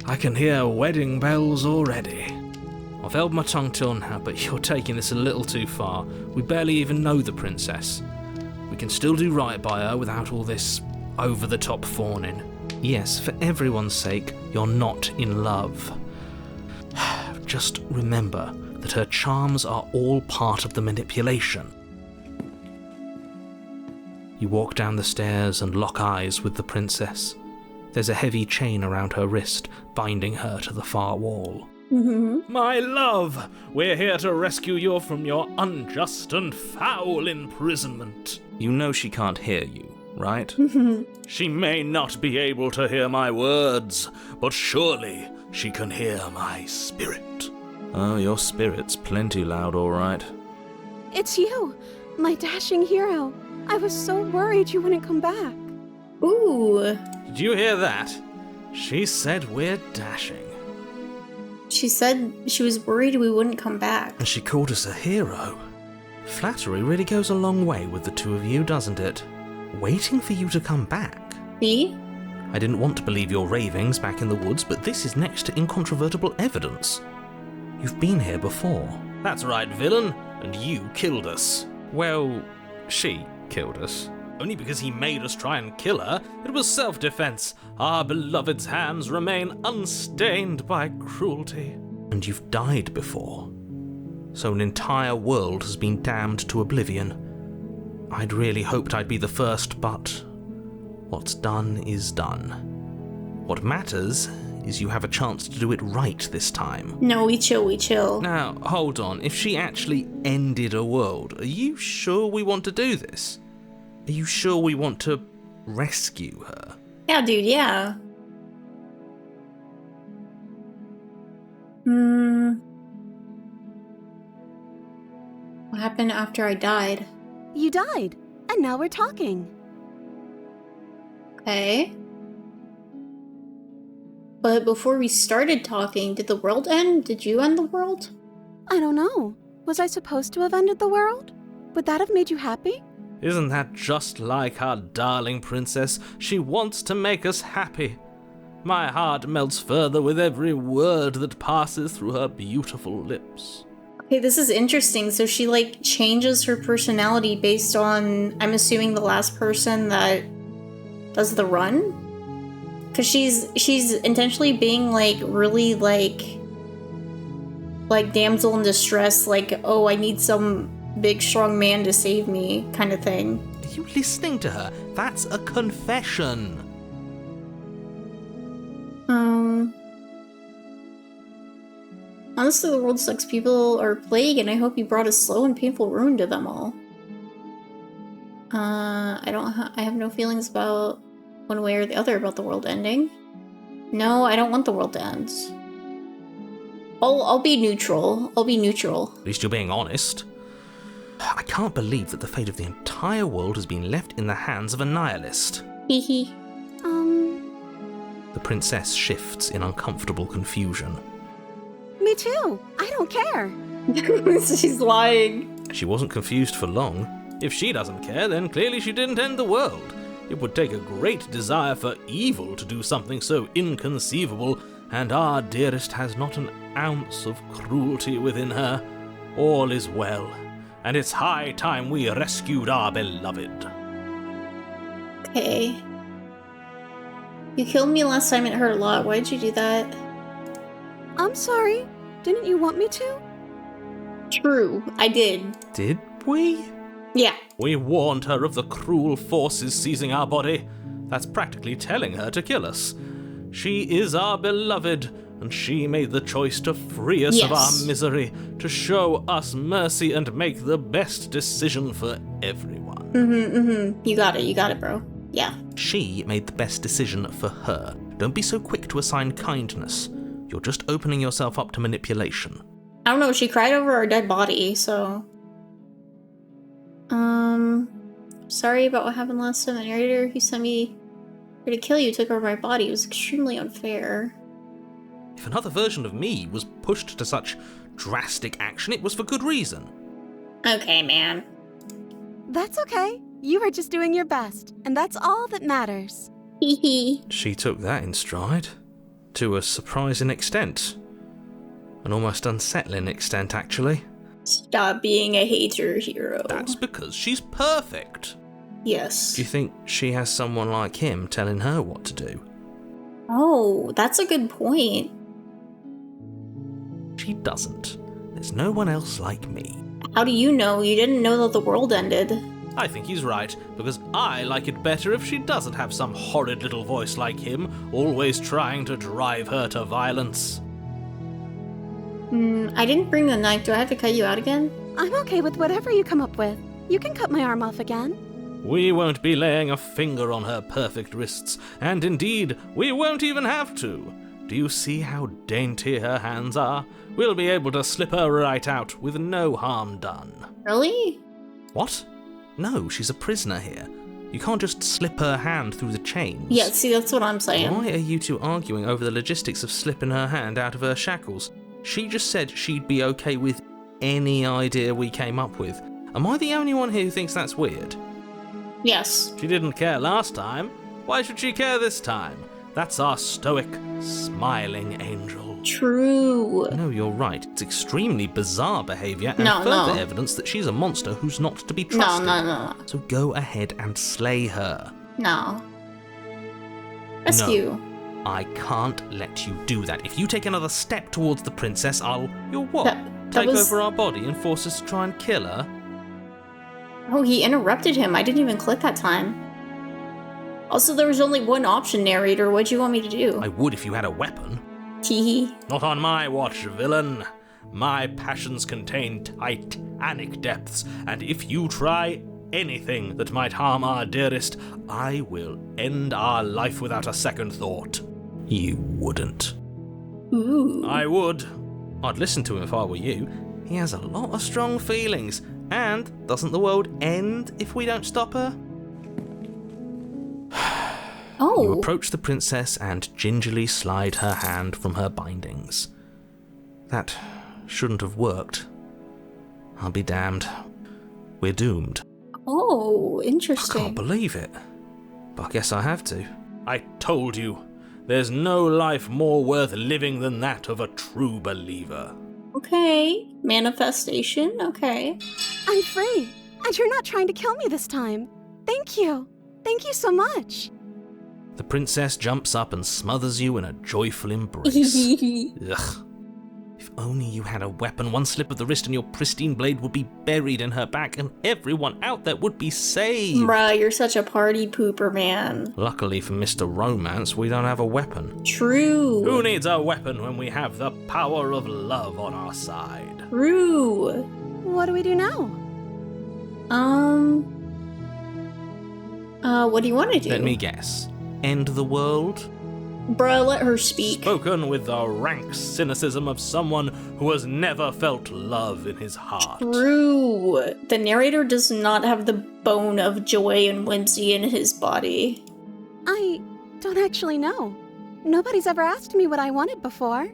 S2: I can hear wedding bells already. I've held my tongue till now, but you're taking this a little too far. We barely even know the princess. We can still do right by her without all this over-the-top fawning. Yes, for everyone's sake, you're not in love. Just remember that her charms are all part of the manipulation. You walk down the stairs and lock eyes with the princess. There's a heavy chain around her wrist, binding her to the far wall. My love, we're here to rescue you from your unjust and foul imprisonment. You know she can't hear you, right? She may not be able to hear my words, but surely she can hear my spirit. Oh, your spirit's plenty loud, all right.
S3: It's you, my dashing hero. I was so worried you wouldn't come back.
S1: Ooh.
S2: Did you hear that? She said we're dashing.
S1: She said she was worried we wouldn't come back.
S2: And she called us a hero. Flattery really goes a long way with the two of you, doesn't it? Waiting for you to come back.
S1: See?
S2: I didn't want to believe your ravings back in the woods, but this is next to incontrovertible evidence. You've been here before. That's right, villain. And you killed us. Well, she killed us. Only because he made us try and kill her. It was self-defense. Our beloved's hands remain unstained by cruelty. And you've died before. So an entire world has been damned to oblivion. I'd really hoped I'd be the first, but what's done is done. What matters is you have a chance to do it right this time.
S1: No, we chill.
S2: Now, hold on. If she actually ended a world, are you sure we want to do this? Are you sure we want to rescue her?
S1: Yeah, dude, yeah. What happened after I died?
S3: You died, and now we're talking.
S1: Okay. But before we started talking, did the world end? Did you end the world?
S3: I don't know. Was I supposed to have ended the world? Would that have made you happy?
S2: Isn't that just like our darling princess? She wants to make us happy. My heart melts further with every word that passes through her beautiful lips.
S1: Okay, this is interesting. So she, like, changes her personality based on, I'm assuming, the last person that does the run? Because she's intentionally being, like, really, like damsel in distress, like, oh, I need some big strong man to save me kind of thing.
S2: Are you listening to her? That's a confession.
S1: Honestly, the world sucks. People are plague, and I hope you brought a slow and painful ruin to them all. I have no feelings about one way or the other about the world ending. No, I don't want the world to end. I'll be neutral. I'll be neutral.
S2: At least you're being honest. I can't believe that the fate of the entire world has been left in the hands of a nihilist.
S1: Hehe.
S2: The princess shifts in uncomfortable confusion.
S3: Me too. I don't care.
S1: She's lying.
S2: She wasn't confused for long. If she doesn't care, then clearly she didn't end the world. It would take a great desire for evil to do something so inconceivable, and our dearest has not an ounce of cruelty within her. All is well, and it's high time we rescued our beloved.
S1: Okay. You killed me last time, it hurt a lot. Why'd you do that?
S3: I'm sorry. Didn't you want me to?
S1: True, I did.
S2: Did we?
S1: Yeah.
S2: We warned her of the cruel forces seizing our body. That's practically telling her to kill us. She is our beloved, and she made the choice to free us of our misery, to show us mercy and make the best decision for everyone.
S1: You got it, bro. Yeah.
S2: She made the best decision for her. Don't be so quick to assign kindness. You're just opening yourself up to manipulation.
S1: I don't know, she cried over our dead body, so... Sorry about what happened last time. The narrator who sent me here to kill you took over my body. It was extremely unfair.
S2: If another version of me was pushed to such drastic action, it was for good reason.
S1: Okay, man.
S3: That's okay. You were just doing your best, and that's all that matters.
S1: Hee hee.
S2: She took that in stride. To a surprising extent. An almost unsettling extent, actually.
S1: Stop being a hater hero.
S2: That's because she's perfect.
S1: Yes.
S2: Do you think she has someone like him telling her what to do?
S1: Oh, that's a good point.
S2: She doesn't. There's no one else like me.
S1: How do you know? You didn't know that the world ended.
S2: I think he's right, because I like it better if she doesn't have some horrid little voice like him, always trying to drive her to violence.
S1: I didn't bring the knife. Do I have to cut you out again?
S3: I'm okay with whatever you come up with. You can cut my arm off again.
S2: We won't be laying a finger on her perfect wrists, and indeed, we won't even have to. Do you see how dainty her hands are? We'll be able to slip her right out with no harm done.
S1: Really?
S2: What? No, she's a prisoner here. You can't just slip her hand through the chains.
S1: Yeah, see, that's what I'm saying.
S2: Why are you two arguing over the logistics of slipping her hand out of her shackles? She just said she'd be okay with any idea we came up with. Am I the only one here who thinks that's weird?
S1: Yes.
S2: She didn't care last time. Why should she care this time? That's our stoic, smiling angel.
S1: True.
S2: No, you're right. It's extremely bizarre behaviour and
S1: No,
S2: further
S1: no.
S2: evidence that she's a monster who's not to be trusted.
S1: No.
S2: So go ahead and slay her.
S1: No. Rescue.
S2: No. I can't let you do that. If you take another step towards the princess, You'll what?
S1: That
S2: Take
S1: was-
S2: over our body and force us to try and kill her?
S1: Oh, he interrupted him. I didn't even click that time. Also, there was only one option, narrator. What'd you want me to do?
S2: I would if you had a weapon.
S1: Teehee.
S2: Not on my watch, villain. My passions contain titanic depths, and if you try anything that might harm our dearest, I will end our life without a second thought. You wouldn't.
S1: Ooh.
S2: I would. I'd listen to him if I were you. He has a lot of strong feelings. And doesn't the world end if we don't stop her?
S1: Oh.
S2: You approach the princess and gingerly slide her hand from her bindings. That shouldn't have worked. I'll be damned. We're doomed.
S1: Oh,
S2: I
S1: interesting.
S2: can't believe it. But I guess I have to. I told you. There's no life more worth living than that of a true believer.
S1: Okay. Manifestation. Okay.
S3: I'm free, and you're not trying to kill me this time. Thank you. Thank you so much.
S2: The princess jumps up and smothers you in a joyful embrace. Ugh. If only you had a weapon, one slip of the wrist and your pristine blade would be buried in her back and everyone out there would be saved.
S1: Bruh, you're such a party pooper, man.
S2: Luckily for Mr. Romance, we don't have a weapon.
S1: True.
S2: Who needs a weapon when we have the power of love on our side?
S1: True.
S3: What do we do now?
S1: What do you want to do?
S2: Let me guess. End the world?
S1: Bruh, let her speak.
S2: Spoken with the rank cynicism of someone who has never felt love in his heart.
S1: True. The narrator does not have the bone of joy and whimsy in his body.
S3: I don't actually know. Nobody's ever asked me what I wanted before.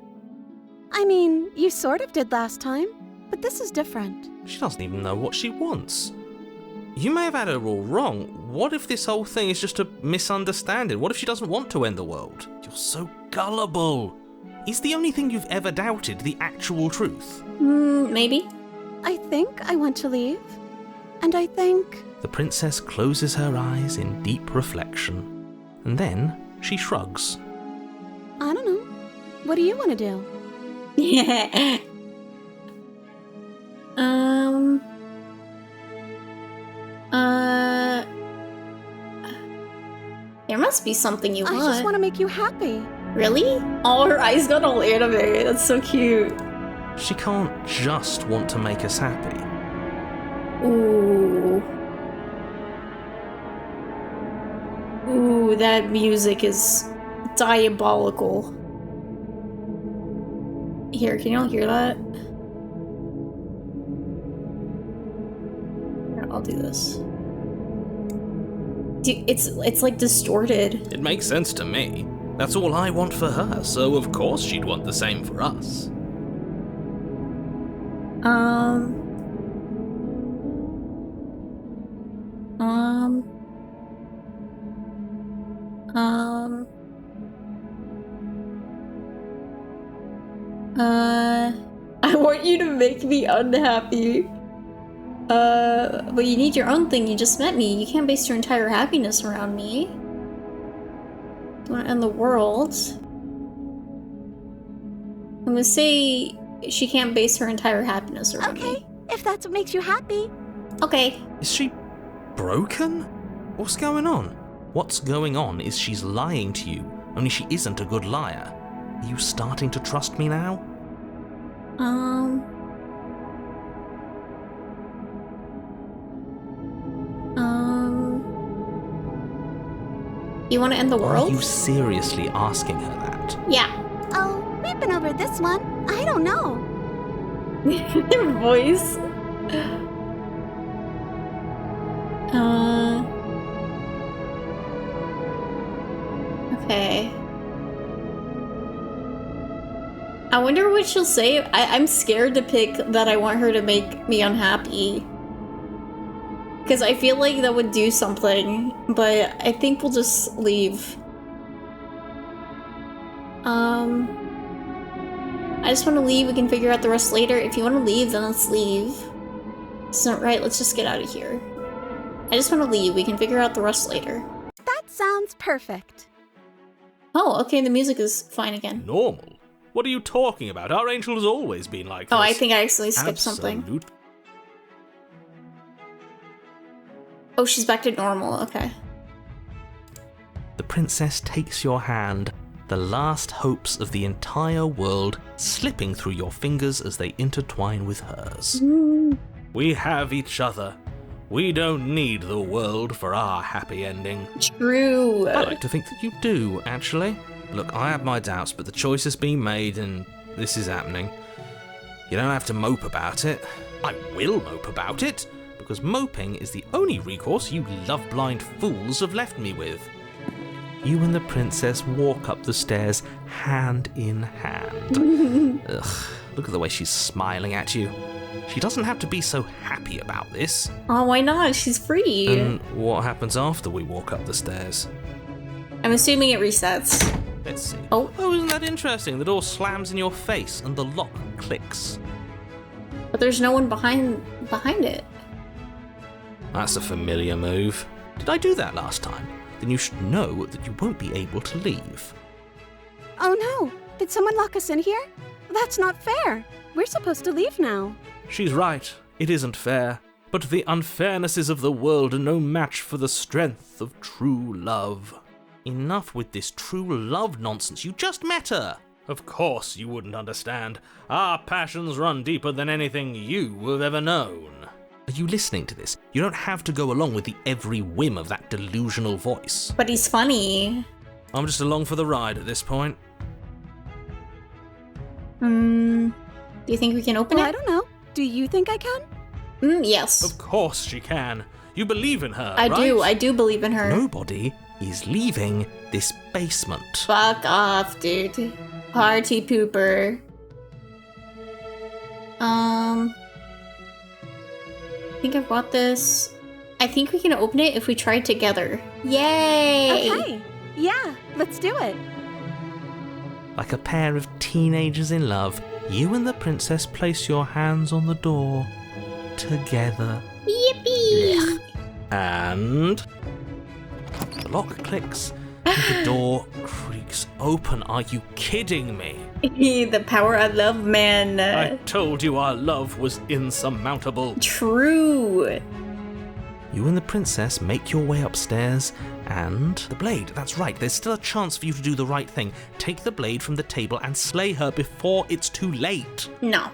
S3: I mean, you sort of did last time, but this is different.
S2: She doesn't even know what she wants. You may have had her all wrong. What if this whole thing is just a misunderstanding? What if she doesn't want to end the world? You're so gullible. Is the only thing you've ever doubted the actual truth?
S1: Maybe.
S3: I think I want to leave. And I think...
S2: The princess closes her eyes in deep reflection. And then She shrugs.
S3: I don't know. What do you want to do?
S1: Yeah. There must be something you want.
S3: I just want to make you happy.
S1: Really? Oh, her eyes got all animated. That's so cute.
S2: She can't just want to make us happy.
S1: Ooh. Ooh, that music is diabolical. Here, can y'all hear that? Here, I'll do this. Dude, it's like distorted.
S2: It makes sense to me. That's all I want for her, so of course she'd want the same for us.
S1: I want you to make me unhappy. But you need your own thing. You just met me. You can't base your entire happiness around me. You want to end the world? I'm gonna say she can't base her entire happiness around me.
S3: Okay, if that's what makes you happy.
S1: Okay.
S2: Is she broken? What's going on? What's going on is she's lying to you, only she isn't a good liar. Are you starting to trust me now?
S1: You want to end the world?
S2: Are you seriously asking her that?
S1: Yeah.
S3: Oh, we've been over this one. I don't know.
S1: Your voice. Okay. I wonder what she'll say. I'm scared to pick that I want her to make me unhappy. Because I feel like that would do something, but I think we'll just leave. I just want to leave. We can figure out the rest later. If you want to leave, then let's leave. It's not right. Let's just get out of here. I just want to leave. We can figure out the rest later.
S3: That sounds perfect.
S1: Oh, okay. The music is fine again.
S2: Normal? What are you talking about? Our angel has always been like this.
S1: Oh, I think I actually skipped something. Oh, she's back to normal. Okay.
S2: The princess takes your hand, the last hopes of the entire world slipping through your fingers as they intertwine with hers. We have each other. We don't need the world for our happy ending.
S1: True.
S2: I like to think that you do, actually. Look, I have my doubts, but the choice has been made and this is happening. You don't have to mope about it. I will mope about it, because moping is the only recourse you love-blind fools have left me with. You and the princess walk up the stairs hand in hand. Ugh, look at the way she's smiling at you. She doesn't have to be so happy about this.
S1: Oh, why not? She's free.
S2: And what happens after we walk up the stairs?
S1: I'm assuming it resets.
S2: Let's see.
S1: Oh,
S2: isn't that interesting? The door slams in your face and the lock clicks.
S1: but there's no one behind it.
S2: That's a familiar move. Did I do that last time? Then you should know that you won't be able to leave.
S3: Oh no! Did someone lock us in here? That's not fair. We're supposed to leave now.
S2: She's right. It isn't fair. But the unfairnesses of the world are no match for the strength of true love. Enough with this true love nonsense. You just met her. Of course you wouldn't understand. Our passions run deeper than anything you have ever known. Are you listening to this? You don't have to go along with the every whim of that delusional voice.
S1: But he's funny.
S2: I'm just along for the ride at this point.
S1: Do you think we can open
S3: Well,
S1: it?
S3: I don't know. Do you think I can?
S1: Yes.
S2: Of course she can. You believe in her,
S1: I
S2: right?
S1: do believe in her.
S2: Nobody is leaving this basement.
S1: Fuck off, dude. Party pooper. I think I bought this. I think we can open it if we try together. Yay!
S3: Okay. Yeah, let's do it.
S2: Like a pair of teenagers in love, you and the princess place your hands on the door together.
S1: Yippee!
S2: And the lock clicks The door creaks open. Are you kidding me?
S1: The power of love, man.
S2: I told you our love was insurmountable.
S1: True.
S2: You and the princess make your way upstairs, and the blade. That's right, there's still a chance for you to do the right thing. Take the blade from the table and slay her before it's too late.
S1: No.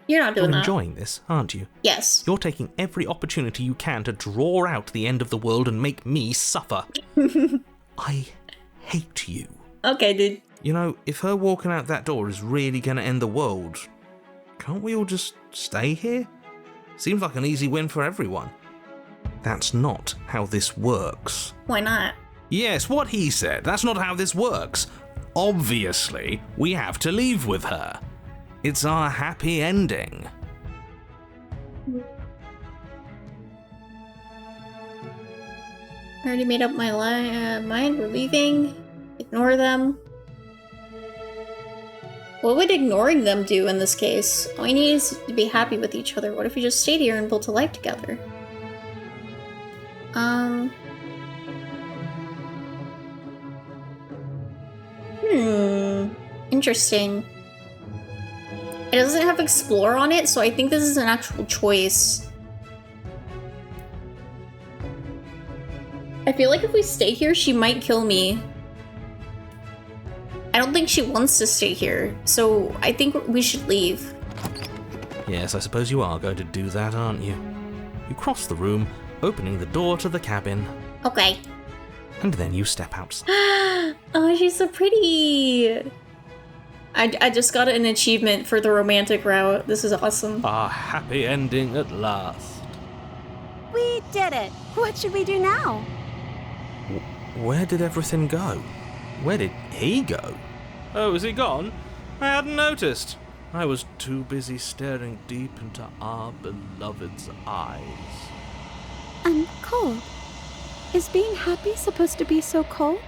S1: You're not doing
S2: You're
S1: that.
S2: enjoying this, aren't you?
S1: Yes.
S2: You're taking every opportunity you can to draw out the end of the world and make me suffer. I hate you.
S1: Okay, dude.
S2: You know, if her walking out that door is really going to end the world, can't we all just stay here? Seems like an easy win for everyone. That's not how this works.
S1: Why not?
S2: Yes, what he said. That's not how this works. Obviously, we have to leave with her. It's our happy ending.
S1: I already made up my mind. We're leaving. Ignore them. What would ignoring them do in this case? All we need is to be happy with each other. What if we just stayed here and built a life together? Interesting. It doesn't have explore on it, so I think this is an actual choice. I feel like if we stay here, she might kill me. I don't think she wants to stay here, so I think we should leave.
S2: Yes, I suppose you are going to do that, aren't you? You cross the room, opening the door to the cabin,
S1: Okay.
S2: and then you step outside.
S1: Oh, she's so pretty. I just got an achievement for the romantic route. This is awesome.
S2: Our happy ending at last.
S4: We did it! What should we do now?
S2: Where did everything go? Where did he go? Oh, is he gone? I hadn't noticed. I was too busy staring deep into our beloved's eyes.
S4: I'm cold. Is being happy supposed to be so cold?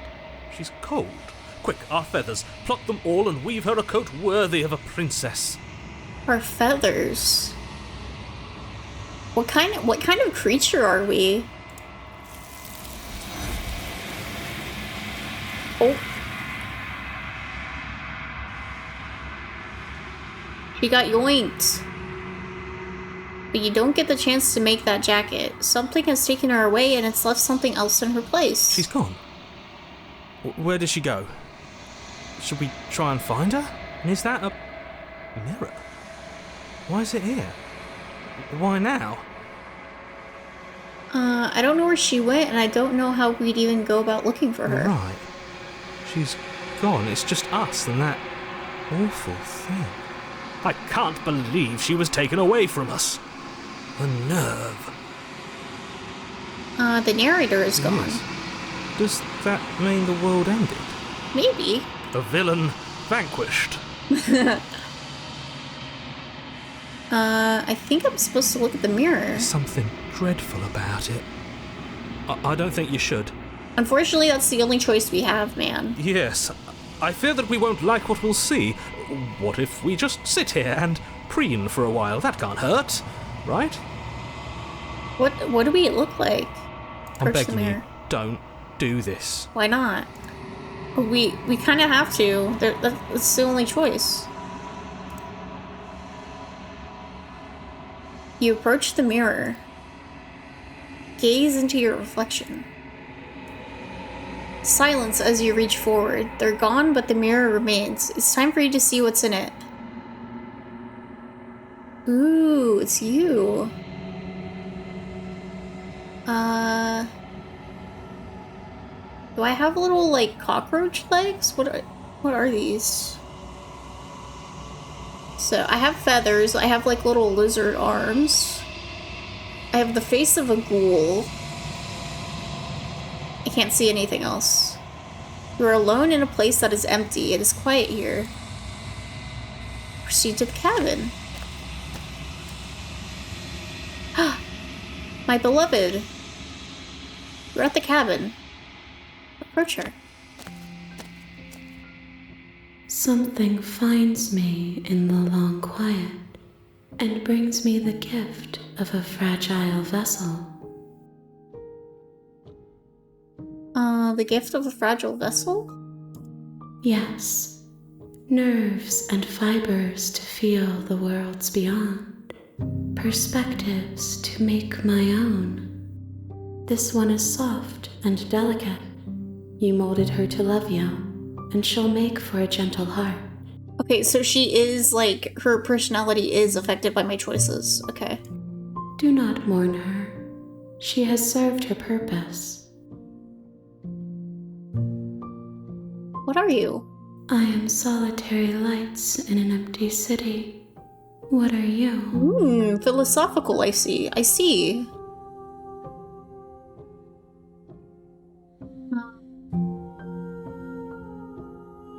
S2: She's cold. Quick, our feathers. Pluck them all and weave her a coat worthy of a princess.
S1: Our feathers. What kind of creature are we? Oh. She got yoinked. But you don't get the chance to make that jacket. Something has taken her away and it's left something else in her place.
S2: She's gone. Where did she go? Should we try and find her? And is that a mirror? Why is it here? Why now?
S1: I don't know where she went, and I don't know how we'd even go about looking for her.
S2: Right. She's gone. It's just us and that awful thing. I can't believe she was taken away from us. The nerve.
S1: The narrator is gone.
S2: Yes. Does that mean the world ended?
S1: Maybe.
S2: The villain vanquished.
S1: I think I'm supposed to look at the mirror.
S2: Something dreadful about it. I don't think you should.
S1: Unfortunately, that's the only choice we have, man.
S2: Yes. I fear that we won't like what we'll see. What if we just sit here and preen for a while? That can't hurt, right?
S1: What do we look like?
S2: I'm
S1: Approach the
S2: begging you,
S1: mirror.
S2: don't do this.
S1: Why not? We kind of have to. That's the only choice. You approach the mirror. Gaze into your reflection. Silence as you reach forward. They're gone, but the mirror remains. It's time for you to see what's in it. Ooh, it's you. Do I have little, like, cockroach legs? What are these? So, I have feathers. I have, like, little lizard arms. I have the face of a ghoul. I can't see anything else. You are alone in a place that is empty. It is quiet here. Proceed to the cabin. My beloved. You're at the cabin. Approach her.
S5: Something finds me in the long quiet and brings me the gift of a fragile vessel.
S1: The gift of a fragile vessel?
S5: Yes. Nerves and fibers to feel the worlds beyond. Perspectives to make my own. This one is soft and delicate. You molded her to love you, and she'll make for a gentle heart.
S1: Okay, so she is, like, her personality is affected by my choices. Okay.
S5: Do not mourn her. She has served her purpose.
S1: What are you?
S5: I am solitary lights in an empty city. What are you?
S1: Philosophical, I see. I see.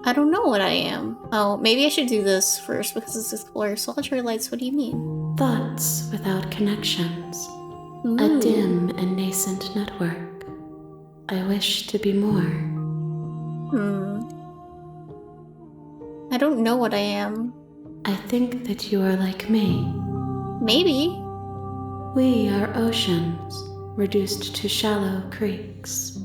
S1: I don't know what I am. Oh, maybe I should do this first because it's explore solitary lights. What do you mean?
S5: Thoughts without connections.
S1: Ooh.
S5: A dim and nascent network. I wish to be more.
S1: I don't know what I am.
S5: I think that you are like me.
S1: Maybe.
S5: We are oceans, reduced to shallow creeks.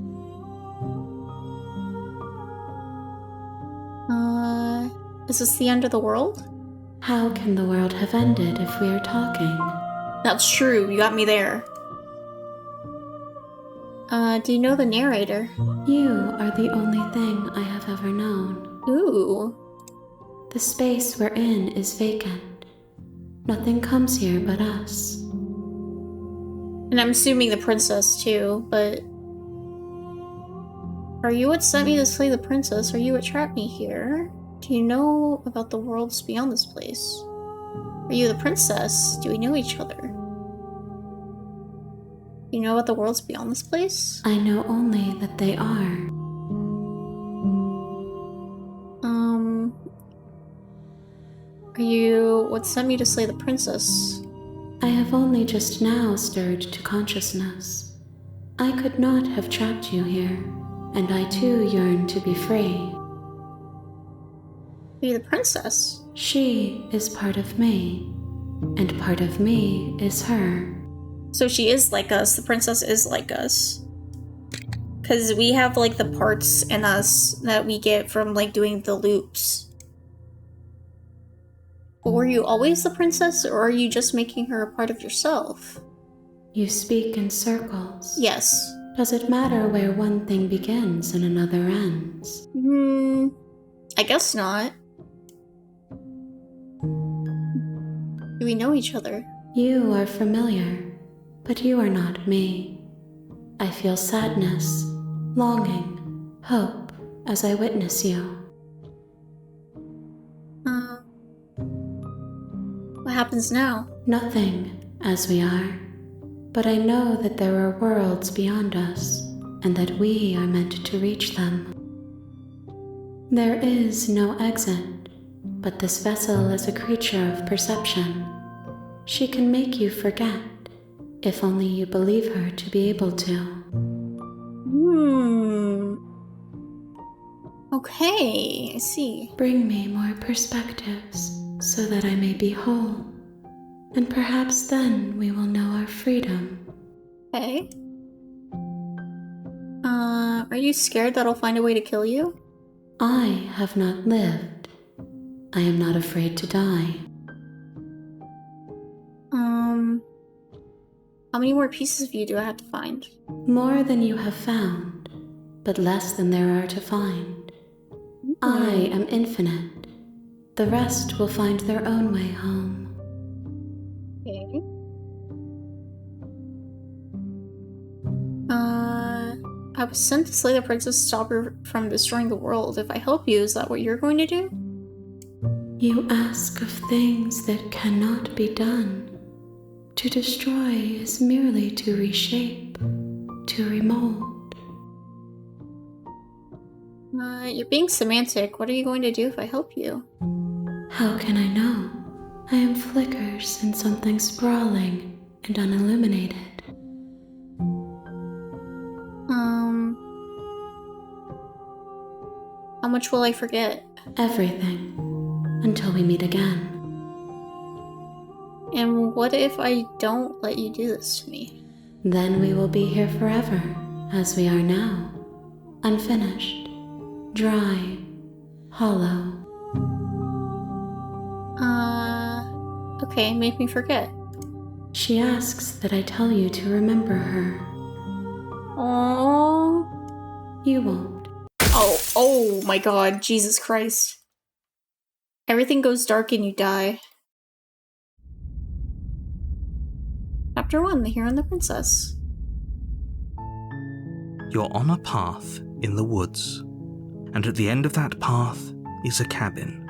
S1: Is this the end of the world?
S5: How can the world have ended if we are talking?
S1: That's true, you got me there. Do you know the narrator?
S5: You are the only thing I have ever known.
S1: Ooh.
S5: The space we're in is vacant. Nothing comes here but us.
S1: And I'm assuming the princess too, but... Are you what sent me to slay the princess? Are you what trapped me here? Do you know about the worlds beyond this place? Are you the princess? Do we know each other? Do you know about the worlds beyond this place?
S5: I know only that they are.
S1: Are you what sent me to slay the princess?
S5: I have only just now stirred to consciousness. I could not have trapped you here, and I too yearn to be free.
S1: Are you the princess?
S5: She is part of me, and part of me is her.
S1: So she is like us, the princess is like us. Because we have like the parts in us that we get from like doing the loops. But were you always the princess, or are you just making her a part of yourself?
S5: You speak in circles.
S1: Yes.
S5: Does it matter where one thing begins and another ends?
S1: I guess not. Do we know each other?
S5: You are familiar, but you are not me. I feel sadness, longing, hope as I witness you.
S1: What happens now?
S5: Nothing, as we are. But I know that there are worlds beyond us, and that we are meant to reach them. There is no exit, but this vessel is a creature of perception. She can make you forget, if only you believe her to be able to.
S1: Okay, I see.
S5: Bring me more perspectives, so that I may be whole, and perhaps then we will know our freedom.
S1: Okay. Are you scared that I'll find a way to kill you?
S5: I have not lived. I am not afraid to die.
S1: How many more pieces of you do I have to find?
S5: More than you have found, but less than there are to find. I am infinite. The rest will find their own way home.
S1: Okay. I was sent to slay the princess to stop her from destroying the world. If I help you, is that what you're going to do?
S5: You ask of things that cannot be done. To destroy is merely to reshape, to remold.
S1: You're being semantic. What are you going to do if I help you?
S5: How can I know? I am flickers in something sprawling and unilluminated.
S1: How much will I forget?
S5: Everything. Until we meet again.
S1: And what if I don't let you do this to me?
S5: Then we will be here forever, as we are now. unfinished, dry, hollow.
S1: Okay, make me forget.
S5: She asks that I tell you to remember her.
S1: Oh.
S5: You won't.
S1: Oh my god, Jesus Christ. Everything goes dark and you die. Chapter 1, The Hero and the Princess.
S2: You're on a path in the woods, and at the end of that path is a cabin.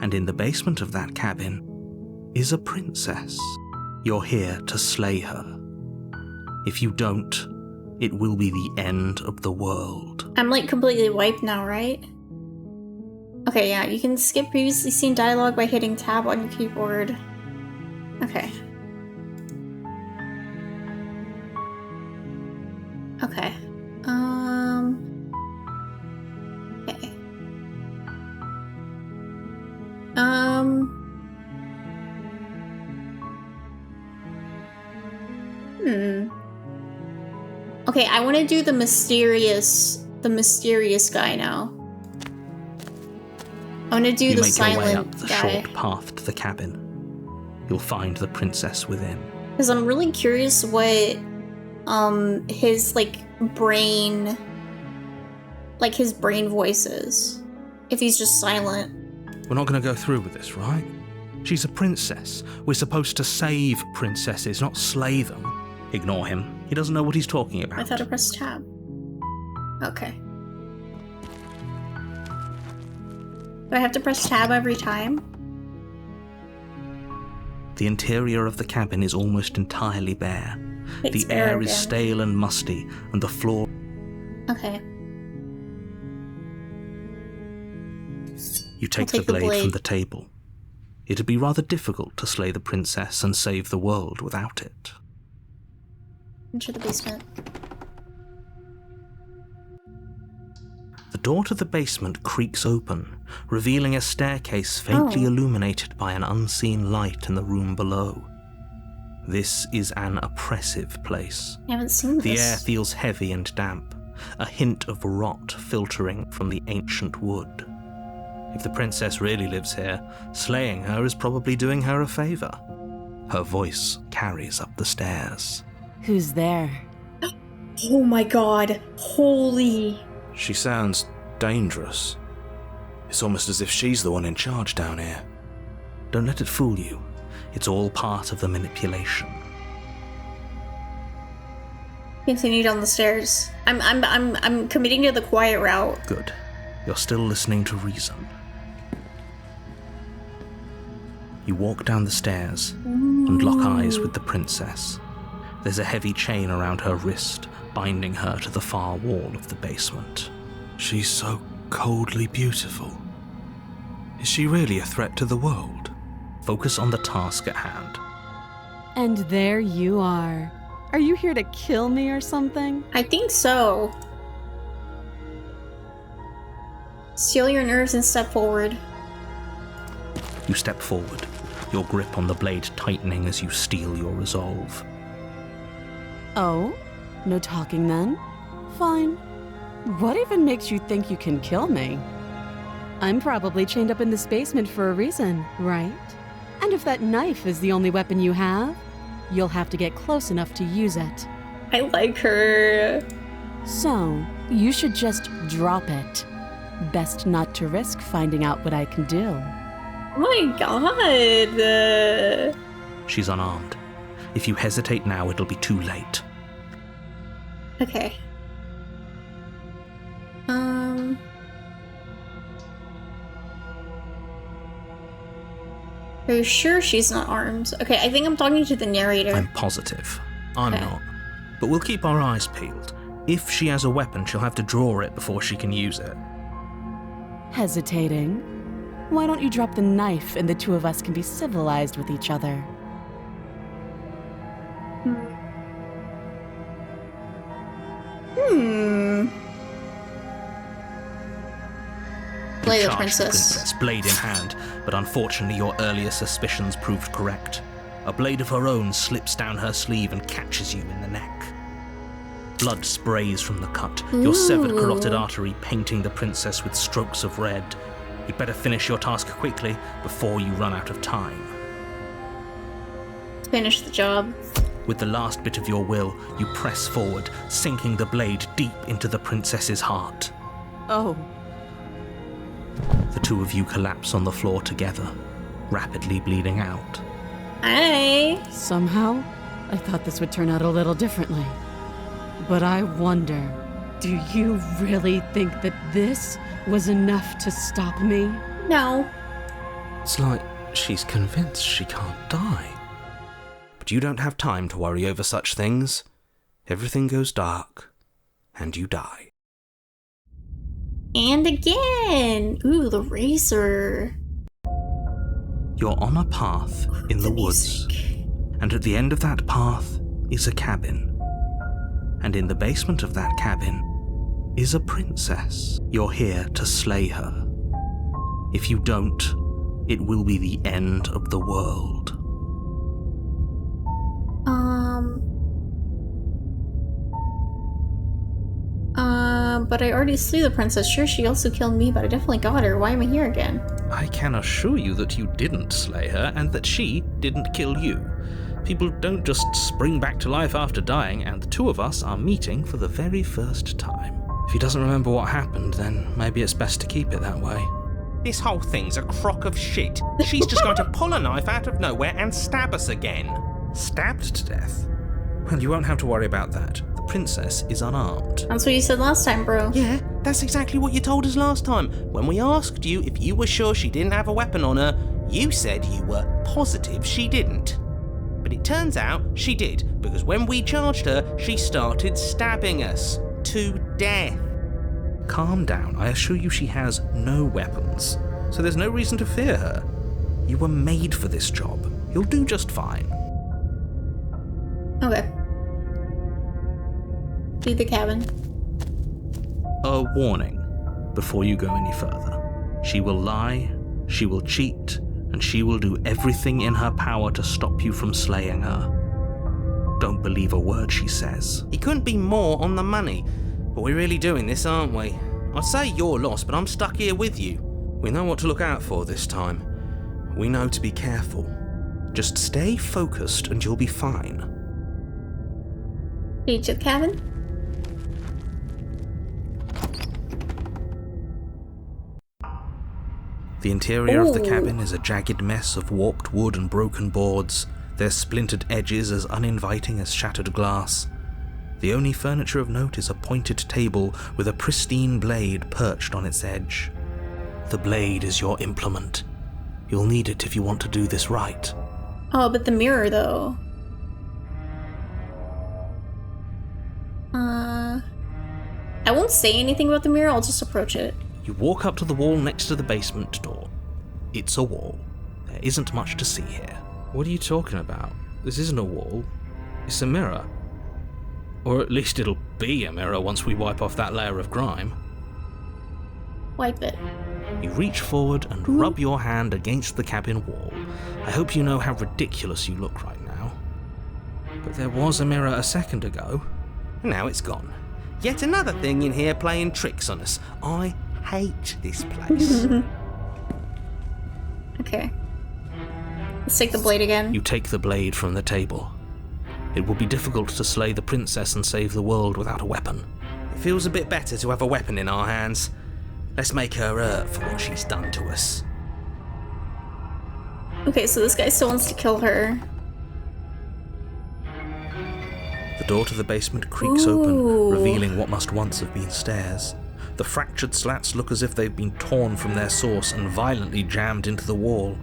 S2: And in the basement of that cabin is a princess. You're here to slay her. If you don't, it will be the end of the world.
S1: I'm like completely wiped now, right? Okay, yeah, you can skip previously seen dialogue by hitting tab on your keyboard. Okay. Okay. Okay. Okay, I want to do the mysterious guy now. I want to do the silent
S2: guy. You make your way up the
S1: guy.
S2: short path to the cabin. You'll find the princess within.
S1: Because I'm really curious what his brain voice is. If he's just silent.
S2: We're not going to go through with this, right? She's a princess. We're supposed to save princesses, not slay them. Ignore him. He doesn't know what he's talking about.
S1: I thought I pressed tab. Okay. Do I have to press tab every time?
S2: The interior of the cabin is almost entirely bare.
S1: It's
S2: the
S1: bare
S2: air is
S1: again.
S2: stale and musty, and the floor...
S1: Okay.
S2: You take the
S1: take the
S2: blade
S1: blade.
S2: from the table. It'd be rather difficult to slay the princess and save the world without it.
S1: Enter the basement.
S2: The door to the basement creaks open, revealing a staircase faintly
S1: Oh.
S2: illuminated by an unseen light in the room below. This is an oppressive place.
S1: I haven't seen this.
S2: The air feels heavy and damp, a hint of rot filtering from the ancient wood. If the princess really lives here, slaying her is probably doing her a favor. Her voice carries up the stairs.
S3: Who's there?
S1: Oh my god. Holy.
S6: She sounds dangerous. It's almost as if she's the one in charge down here.
S2: Don't let it fool you. It's all part of the manipulation.
S1: Continue down the stairs. I'm committing to the quiet route.
S2: Good. You're still listening to reason. You walk down the stairs and lock eyes with the princess. There's a heavy chain around her wrist, binding her to the far wall of the basement.
S6: She's so coldly beautiful. Is she really a threat to the world?
S2: Focus on the task at hand.
S3: And there you are. Are you here to kill me or something?
S1: I think so. Steel your nerves and step forward.
S2: You step forward, your grip on the blade tightening as you steel your resolve.
S3: Oh? No talking then? Fine. What even makes you think you can kill me? I'm probably chained up in this basement for a reason, right? And if that knife is the only weapon you have, you'll have to get close enough to use it.
S1: I like her.
S3: So, you should just drop it. Best not to risk finding out what I can do.
S1: Oh my god.
S2: She's unarmed. If you hesitate now, it'll be too late.
S1: Okay. Are you sure she's not armed? Okay, I think I'm talking to the narrator.
S2: I'm positive. I'm
S1: Okay.
S2: not. But we'll keep our eyes peeled. If she has a weapon, she'll have to draw it before she can use it.
S3: Hesitating? Why don't you drop the knife and the two of us can be civilized with each other?
S1: Play
S2: You
S1: the
S2: charge
S1: princess.
S2: blade in hand, but unfortunately your earlier suspicions proved correct. A blade of her own slips down her sleeve and catches you in the neck. Blood sprays from the cut, your severed carotid artery painting the princess with strokes of red. You'd better finish your task quickly before you run out of time.
S1: Finish the job.
S2: With the last bit of your will, you press forward, sinking the blade deep into the princess's heart.
S3: Oh.
S2: The two of you collapse on the floor together, rapidly bleeding out.
S1: Hi.
S3: Somehow, I thought this would turn out a little differently. But I wonder, do you really think that this was enough to stop me?
S1: No.
S6: It's like she's convinced she can't die.
S2: But you don't have time to worry over such things. Everything goes dark, and you die.
S1: And again. Ooh, the razor.
S2: You're on a path in the woods, and at the end of that path is a cabin. And in the basement of that cabin is a princess. You're here to slay her. If you don't, it will be the end of the world.
S1: But I already slew the princess. Sure, she also killed me, but I definitely got her. Why am I here again?
S2: I can assure you that you didn't slay her, and that she didn't kill you. People don't just spring back to life after dying, and the two of us are meeting for the very first time. If he doesn't remember what happened, then maybe it's best to keep it that way.
S7: This whole thing's a crock of shit. She's just going to pull a knife out of nowhere and stab us again.
S2: Stabbed to death? Well, you won't have to worry about that. The princess is unarmed.
S1: That's what you said last time, bro.
S7: Yeah, that's exactly what you told us last time. When we asked you if you were sure she didn't have a weapon on her, you said you were positive she didn't. But it turns out she did, because when we charged her, she started stabbing us to death.
S2: Calm down. I assure you she has no weapons, so there's no reason to fear her. You were made for this job. You'll do just fine.
S1: Okay. Leave the cabin.
S2: A warning before you go any further. She will lie, she will cheat, and she will do everything in her power to stop you from slaying her. Don't believe a word she says.
S7: He couldn't be more on the money. But we're really doing this, aren't we? I'd say you're lost, but I'm stuck here with you.
S2: We know what to look out for this time. We know to be careful. Just stay focused and you'll be fine.
S1: Reach the cabin.
S2: The interior of the cabin is a jagged mess of warped wood and broken boards, their splintered edges as uninviting as shattered glass. The only furniture of note is a pointed table with a pristine blade perched on its edge. The blade is your implement. You'll need it if you want to do this right.
S1: Oh, but the mirror, though. I won't say anything about the mirror, I'll just approach it.
S2: You walk up to the wall next to the basement door. It's a wall. There isn't much to see here. What are you talking about? This isn't a wall. It's a mirror. Or at least it'll be a mirror once we wipe off that layer of grime.
S1: Wipe it.
S2: You reach forward and rub your hand against the cabin wall. I hope you know how ridiculous you look right now. But there was a mirror a second ago.
S7: Now it's gone. Yet another thing in here playing tricks on us. I hate this place.
S1: Okay. Let's take the blade again.
S2: You take the blade from the table. It will be difficult to slay the princess and save the world without a weapon.
S7: It feels a bit better to have a weapon in our hands. Let's make her hurt for what she's done to us.
S1: Okay, so this guy still wants to kill her.
S2: The door to the basement creaks open, revealing what must once have been stairs. The fractured slats look as if they've been torn from their source and violently jammed into the wall.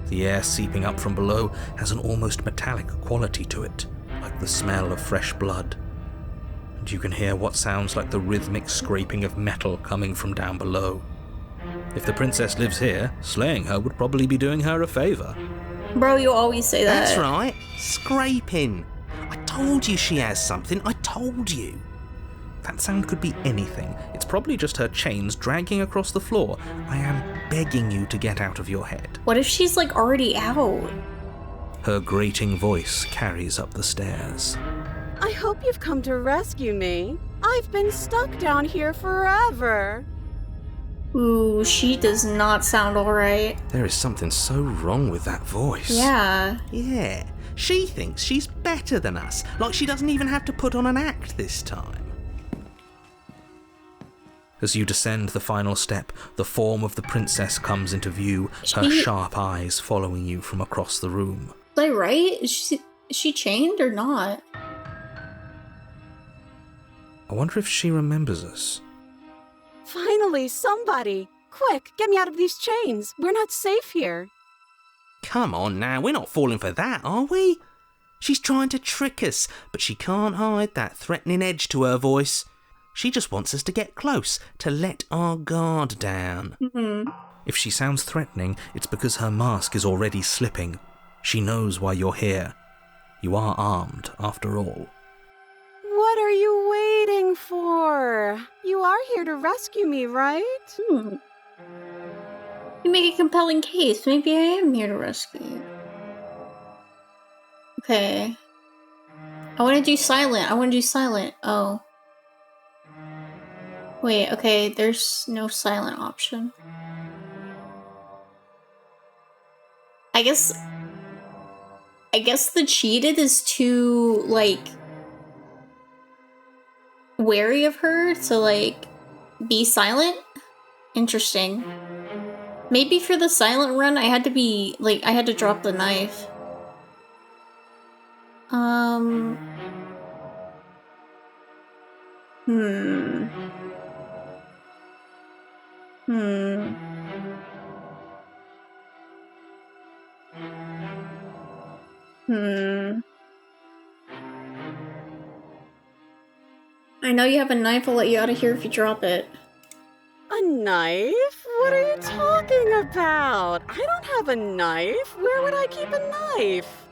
S2: The air seeping up from below has an almost metallic quality to it, like the smell of fresh blood. And you can hear what sounds like the rhythmic scraping of metal coming from down below. If the princess lives here, slaying her would probably be doing her a favor.
S1: Bro, you always say that.
S7: That's right. Scraping. I told you she has something. I told you.
S2: That sound could be anything. It's probably just her chains dragging across the floor. I am begging you to get out of your head.
S1: What if she's like already out?
S2: Her grating voice carries up the stairs.
S3: I hope you've come to rescue me. I've been stuck down here forever.
S1: Ooh, she does not sound alright.
S6: There is something so wrong with that voice.
S1: Yeah.
S2: Yeah, she thinks she's better than us, like she doesn't even have to put on an act this time. As you descend the final step, the form of the princess comes into view, her sharp eyes following you from across the room.
S1: Was I right? Is she chained or not?
S6: I wonder if she remembers us.
S3: Finally, somebody! Quick, get me out of these chains. We're not safe here.
S2: Come on now, we're not falling for that, are we? She's trying to trick us, but she can't hide that threatening edge to her voice. She just wants us to get close, to let our guard down.
S1: Mm-hmm.
S6: If she sounds threatening, it's because her mask is already slipping. She knows why you're here. You are armed, after all.
S3: What are you waiting for? You are here to rescue me, right?
S1: You make a compelling case. Maybe I am here to rescue you. Okay. I want to do silent. Oh. Wait, okay, there's no silent option. I guess the cheated is too, like, wary of her to, like, be silent? Interesting. Maybe for the silent run, I had to be, like, I had to drop the knife. I know you have a knife, I'll let you out of here if you drop it.
S3: A knife? What are you talking about? I don't have a knife. Where would I keep a knife?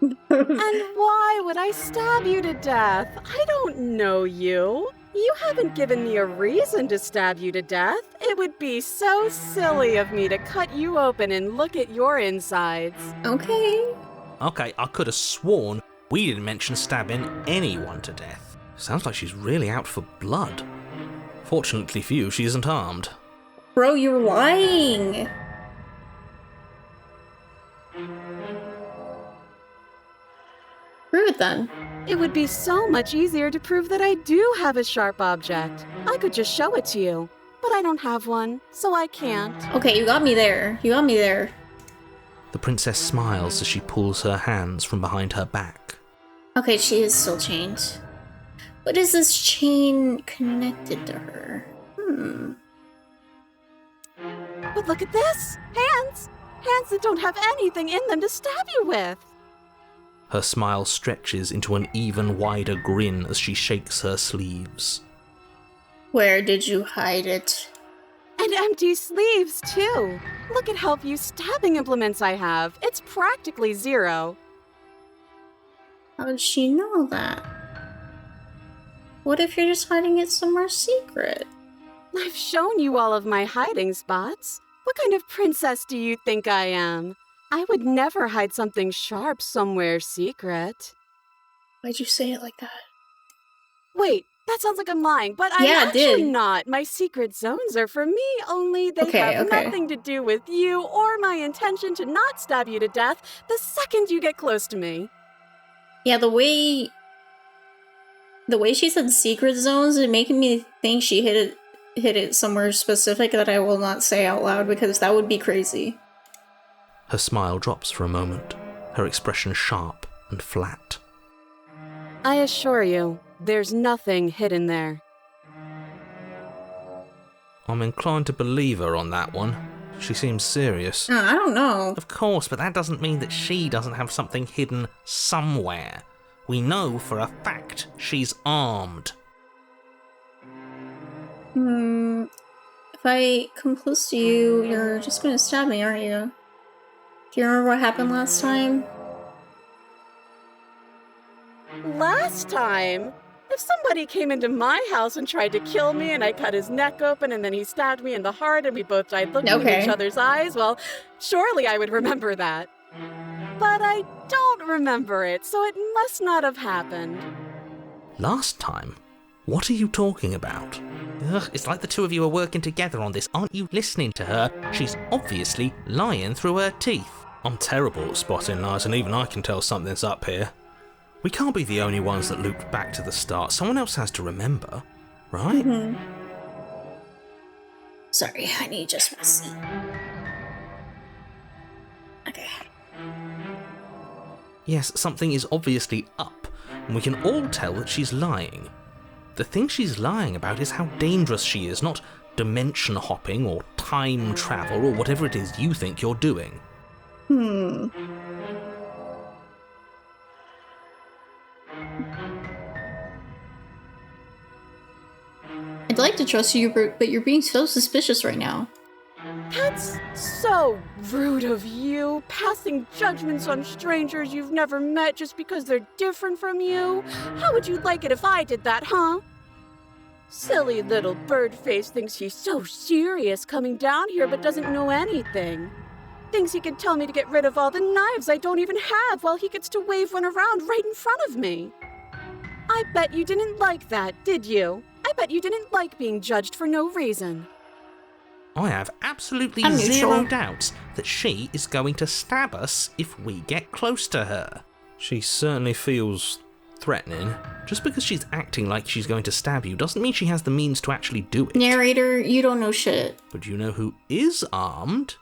S3: And why would I stab you to death? I don't know you. You haven't given me a reason to stab you to death. It would be so silly of me to cut you open and look at your insides.
S1: Okay.
S2: Okay, I could have sworn we didn't mention stabbing anyone to death.
S6: Sounds like she's really out for blood. Fortunately for you, she isn't armed.
S1: Bro, you're lying! Prove it then.
S3: It would be so much easier to prove that I do have a sharp object. I could just show it to you. But I don't have one, so I can't.
S1: Okay, you got me there. You got me there.
S6: The princess smiles as she pulls her hands from behind her back.
S1: Okay, she is still chained. But is this chain connected to her?
S3: But look at this! Hands! Hands that don't have anything in them to stab you with!
S6: Her smile stretches into an even wider grin as she shakes her sleeves.
S1: Where did you hide it?
S3: And empty sleeves, too! Look at how few stabbing implements I have. It's practically zero.
S1: How did she know that? What if you're just hiding it somewhere secret?
S3: I've shown you all of my hiding spots. What kind of princess do you think I am? I would never hide something sharp somewhere secret.
S1: Why'd you say it like that?
S3: Wait, that sounds like I'm lying, but I'm actually not. My secret zones are for me, only they have nothing to do with you or my intention to not stab you to death the second you get close to me.
S1: Yeah, the way she said secret zones is making me think she hid it somewhere specific that I will not say out loud because that would be crazy.
S6: Her smile drops for a moment, her expression sharp and flat.
S3: I assure you, there's nothing hidden there.
S6: I'm inclined to believe her on that one. She seems serious.
S1: I don't know.
S2: Of course, but that doesn't mean that she doesn't have something hidden somewhere. We know for a fact she's armed.
S1: If I come close to you, you're just gonna stab me, aren't you? Do you remember what happened last time?
S3: Last time? If somebody came into my house and tried to kill me and I cut his neck open and then he stabbed me in the heart and we both died looking in each other's eyes, well, surely I would remember that. But I don't remember it, so it must not have happened.
S2: Last time? What are you talking about?
S7: Ugh, it's like the two of you are working together on this. Aren't you listening to her? She's obviously lying through her teeth.
S6: I'm terrible at spotting lies, and even I can tell something's up here. We can't be the only ones that looped back to the start. Someone else has to remember, right?
S1: Mm-hmm. Sorry, I need to adjust my seat. Okay.
S2: Yes, something is obviously up, and we can all tell that she's lying. The thing she's lying about is how dangerous she is, not dimension hopping or time travel or whatever it is you think you're doing.
S1: I'd like to trust you, but you're being so suspicious right now.
S3: That's so rude of you, passing judgments on strangers you've never met just because they're different from you. How would you like it if I did that, huh? Silly little Birdface thinks he's so serious coming down here but doesn't know anything. Thinks he can tell me to get rid of all the knives I don't even have while he gets to wave one around right in front of me. I bet you didn't like that, did you? I bet you didn't like being judged for no reason.
S2: I have absolutely
S1: I'm
S2: zero
S1: neutral.
S2: doubts that she is going to stab us if we get close to her.
S6: She certainly feels threatening.
S2: Just because she's acting like she's going to stab you doesn't mean she has the means to actually do it.
S1: Narrator, you don't know shit.
S2: But you know who is armed?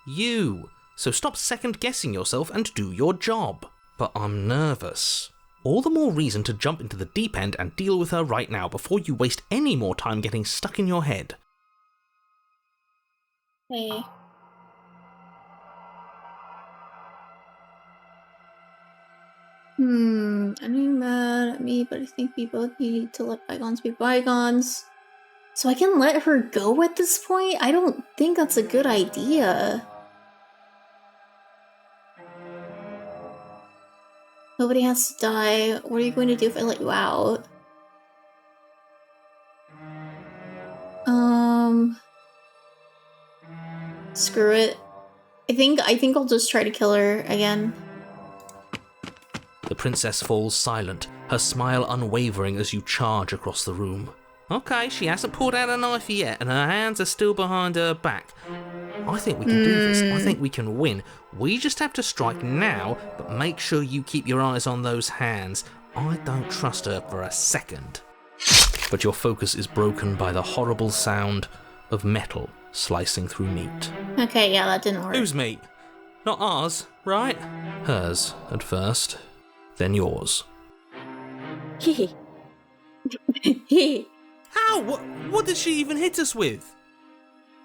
S2: You. So stop second-guessing yourself and do your job.
S6: But I'm nervous.
S2: All the more reason to jump into the deep end and deal with her right now before you waste any more time getting stuck in your head.
S1: Hey. I know you're mad at me, but I think we both need to let bygones be bygones. So I can let her go at this point? I don't think that's a good idea. Nobody has to die. What are you going to do if I let you out? Screw it. I think I'll just try to kill her again.
S2: The princess falls silent, her smile unwavering as you charge across the room. Okay, she hasn't pulled out a knife yet, and her hands are still behind her back. I think we can do this. I think we can win. We just have to strike now, but make sure you keep your eyes on those hands. I don't trust her for a second. But your focus is broken by the horrible sound of metal slicing through meat.
S1: Okay, yeah, that didn't work.
S6: Whose meat? Not ours, right?
S2: Hers at first, then yours.
S3: Hee
S1: Hee.
S6: How? What did she even hit us with?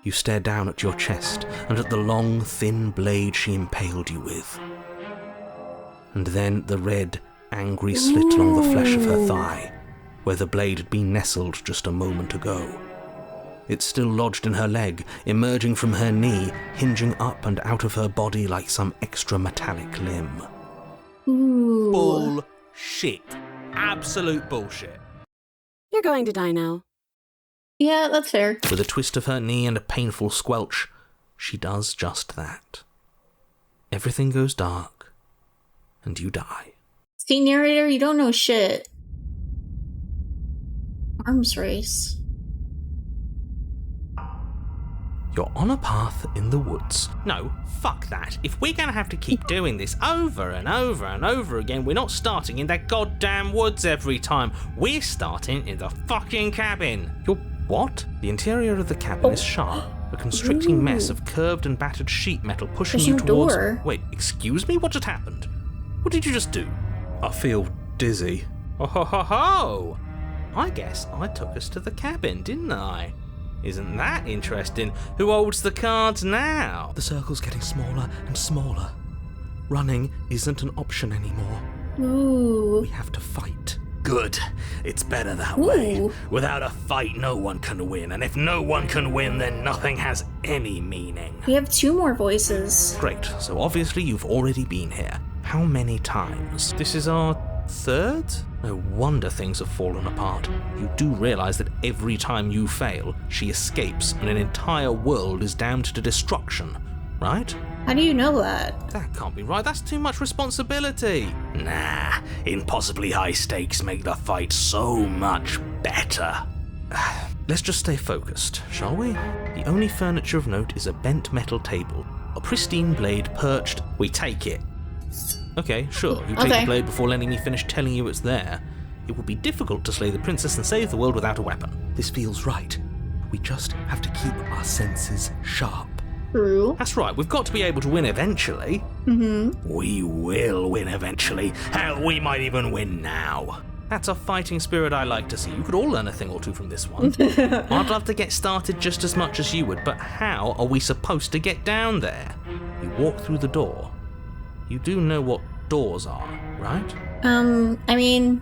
S2: You stare down at your chest and at the long, thin blade she impaled you with. And then the red, angry slit along the flesh of her thigh, where the blade had been nestled just a moment ago. It's still lodged in her leg, emerging from her knee, hinging up and out of her body like some extra metallic limb.
S1: Ooh.
S6: Bullshit. Absolute bullshit.
S3: You're going to die now.
S1: Yeah, that's fair.
S2: With a twist of her knee and a painful squelch, she does just that. Everything goes dark, and you die.
S1: See, narrator, you don't know shit. Arms race.
S2: You're on a path in the woods.
S7: No, fuck that. If we're gonna have to keep doing this over and over and over again, we're not starting in that goddamn woods every time. We're starting in the fucking cabin.
S2: You're what? The interior of the cabin is sharp, a constricting mess of curved and battered sheet metal pushing
S1: There's
S2: you
S1: no
S2: towards...
S1: door.
S2: Wait, excuse me? What just happened? What did you just do?
S6: I feel dizzy.
S7: Oh ho ho ho! I guess I took us to the cabin, didn't I? Isn't that interesting? Who holds the cards now?
S6: The circle's getting smaller and smaller. Running isn't an option anymore.
S1: Ooh.
S6: We have to fight.
S2: Good. It's better that
S1: Ooh.
S2: way. Without a fight, no one can win. And if no one can win, then nothing has any meaning.
S1: We have 2 more voices.
S2: Great. So obviously you've already been here. How many times?
S6: This is our third?
S2: No wonder things have fallen apart. You do realize that every time you fail, she escapes and an entire world is damned to destruction, right?
S1: How do you know that?
S6: That can't be right. That's too much responsibility.
S2: Nah, impossibly high stakes make the fight so much better.
S6: Let's just stay focused, shall we? The only furniture of note is a bent metal table. A pristine blade perched. We take it. Okay, sure. You take the blade before letting me finish telling you it's there. It would be difficult to slay the princess and save the world without a weapon.
S7: This feels right. We just have to keep our senses sharp.
S1: True.
S6: That's right, we've got to be able to win eventually.
S2: We will win eventually. Hell, we might even win now.
S6: That's a fighting spirit I like to see. You could all learn a thing or two from this one. I'd love to get started just as much as you would, but how are we supposed to get down there? You walk through the door. You do know what doors are, right?
S1: I mean,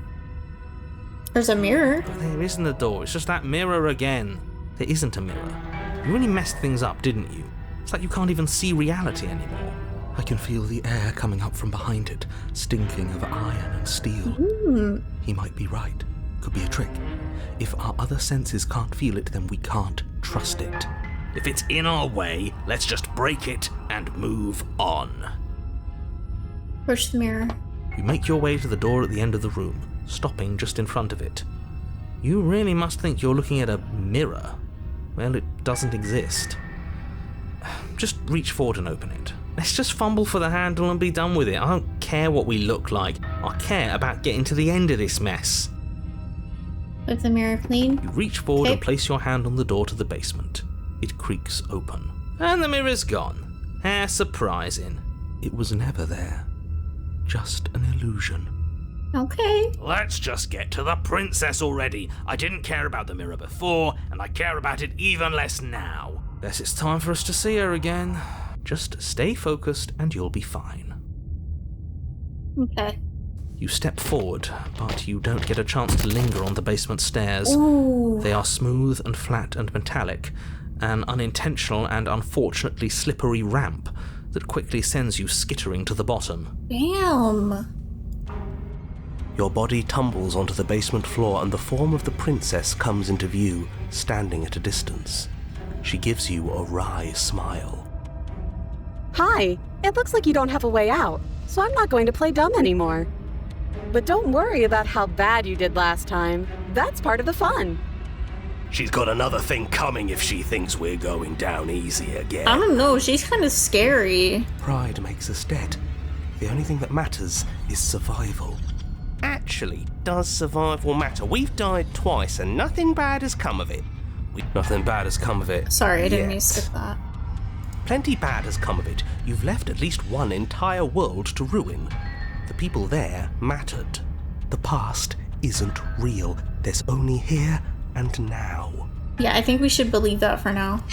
S1: there's a mirror.
S6: But there isn't a door, it's just that mirror again. There isn't a mirror. You really messed things up, didn't you? It's like you can't even see reality anymore.
S7: I can feel the air coming up from behind it, stinking of iron and steel. He might be right. Could be a trick. If our other senses can't feel it, then we can't trust it.
S2: If it's in our way, let's just break it and move on.
S1: Push the mirror.
S6: You make your way to the door at the end of the room, stopping just in front of it. You really must think you're looking at a mirror. Well, it doesn't exist. Just reach forward and open it. Let's just fumble for the handle and be done with it. I don't care what we look like. I care about getting to the end of this mess.
S1: Wipe the mirror clean.
S6: You reach forward and place your hand on the door to the basement. It creaks open. And the mirror's gone. How surprising.
S7: It was never there. Just an illusion.
S1: Okay.
S2: Let's just get to the princess already. I didn't care about the mirror before, and I care about it even less now.
S6: Guess it's time for us to see her again. Just stay focused and you'll be fine.
S1: Okay.
S6: You step forward, but you don't get a chance to linger on the basement stairs.
S1: Ooh.
S6: They are smooth and flat and metallic, an unintentional and unfortunately slippery ramp that quickly sends you skittering to the bottom.
S1: Damn.
S7: Your body tumbles onto the basement floor and the form of the princess comes into view, standing at a distance. She gives you a wry smile.
S3: Hi, it looks like you don't have a way out, so I'm not going to play dumb anymore. But don't worry about how bad you did last time. That's part of the fun.
S2: She's got another thing coming if she thinks we're going down easy again.
S1: I don't know, she's kind of scary.
S7: Pride makes us dead. The only thing that matters is survival.
S8: Actually, does survival matter? We've died twice and nothing bad has come of it.
S7: Nothing bad has come of it.
S1: Sorry, I didn't mean
S7: yet.
S1: to skip that.
S8: Plenty bad has come of it. You've left at least one entire world to ruin. The people there mattered.
S7: The past isn't real. There's only here and now.
S1: Yeah, I think we should believe that for now.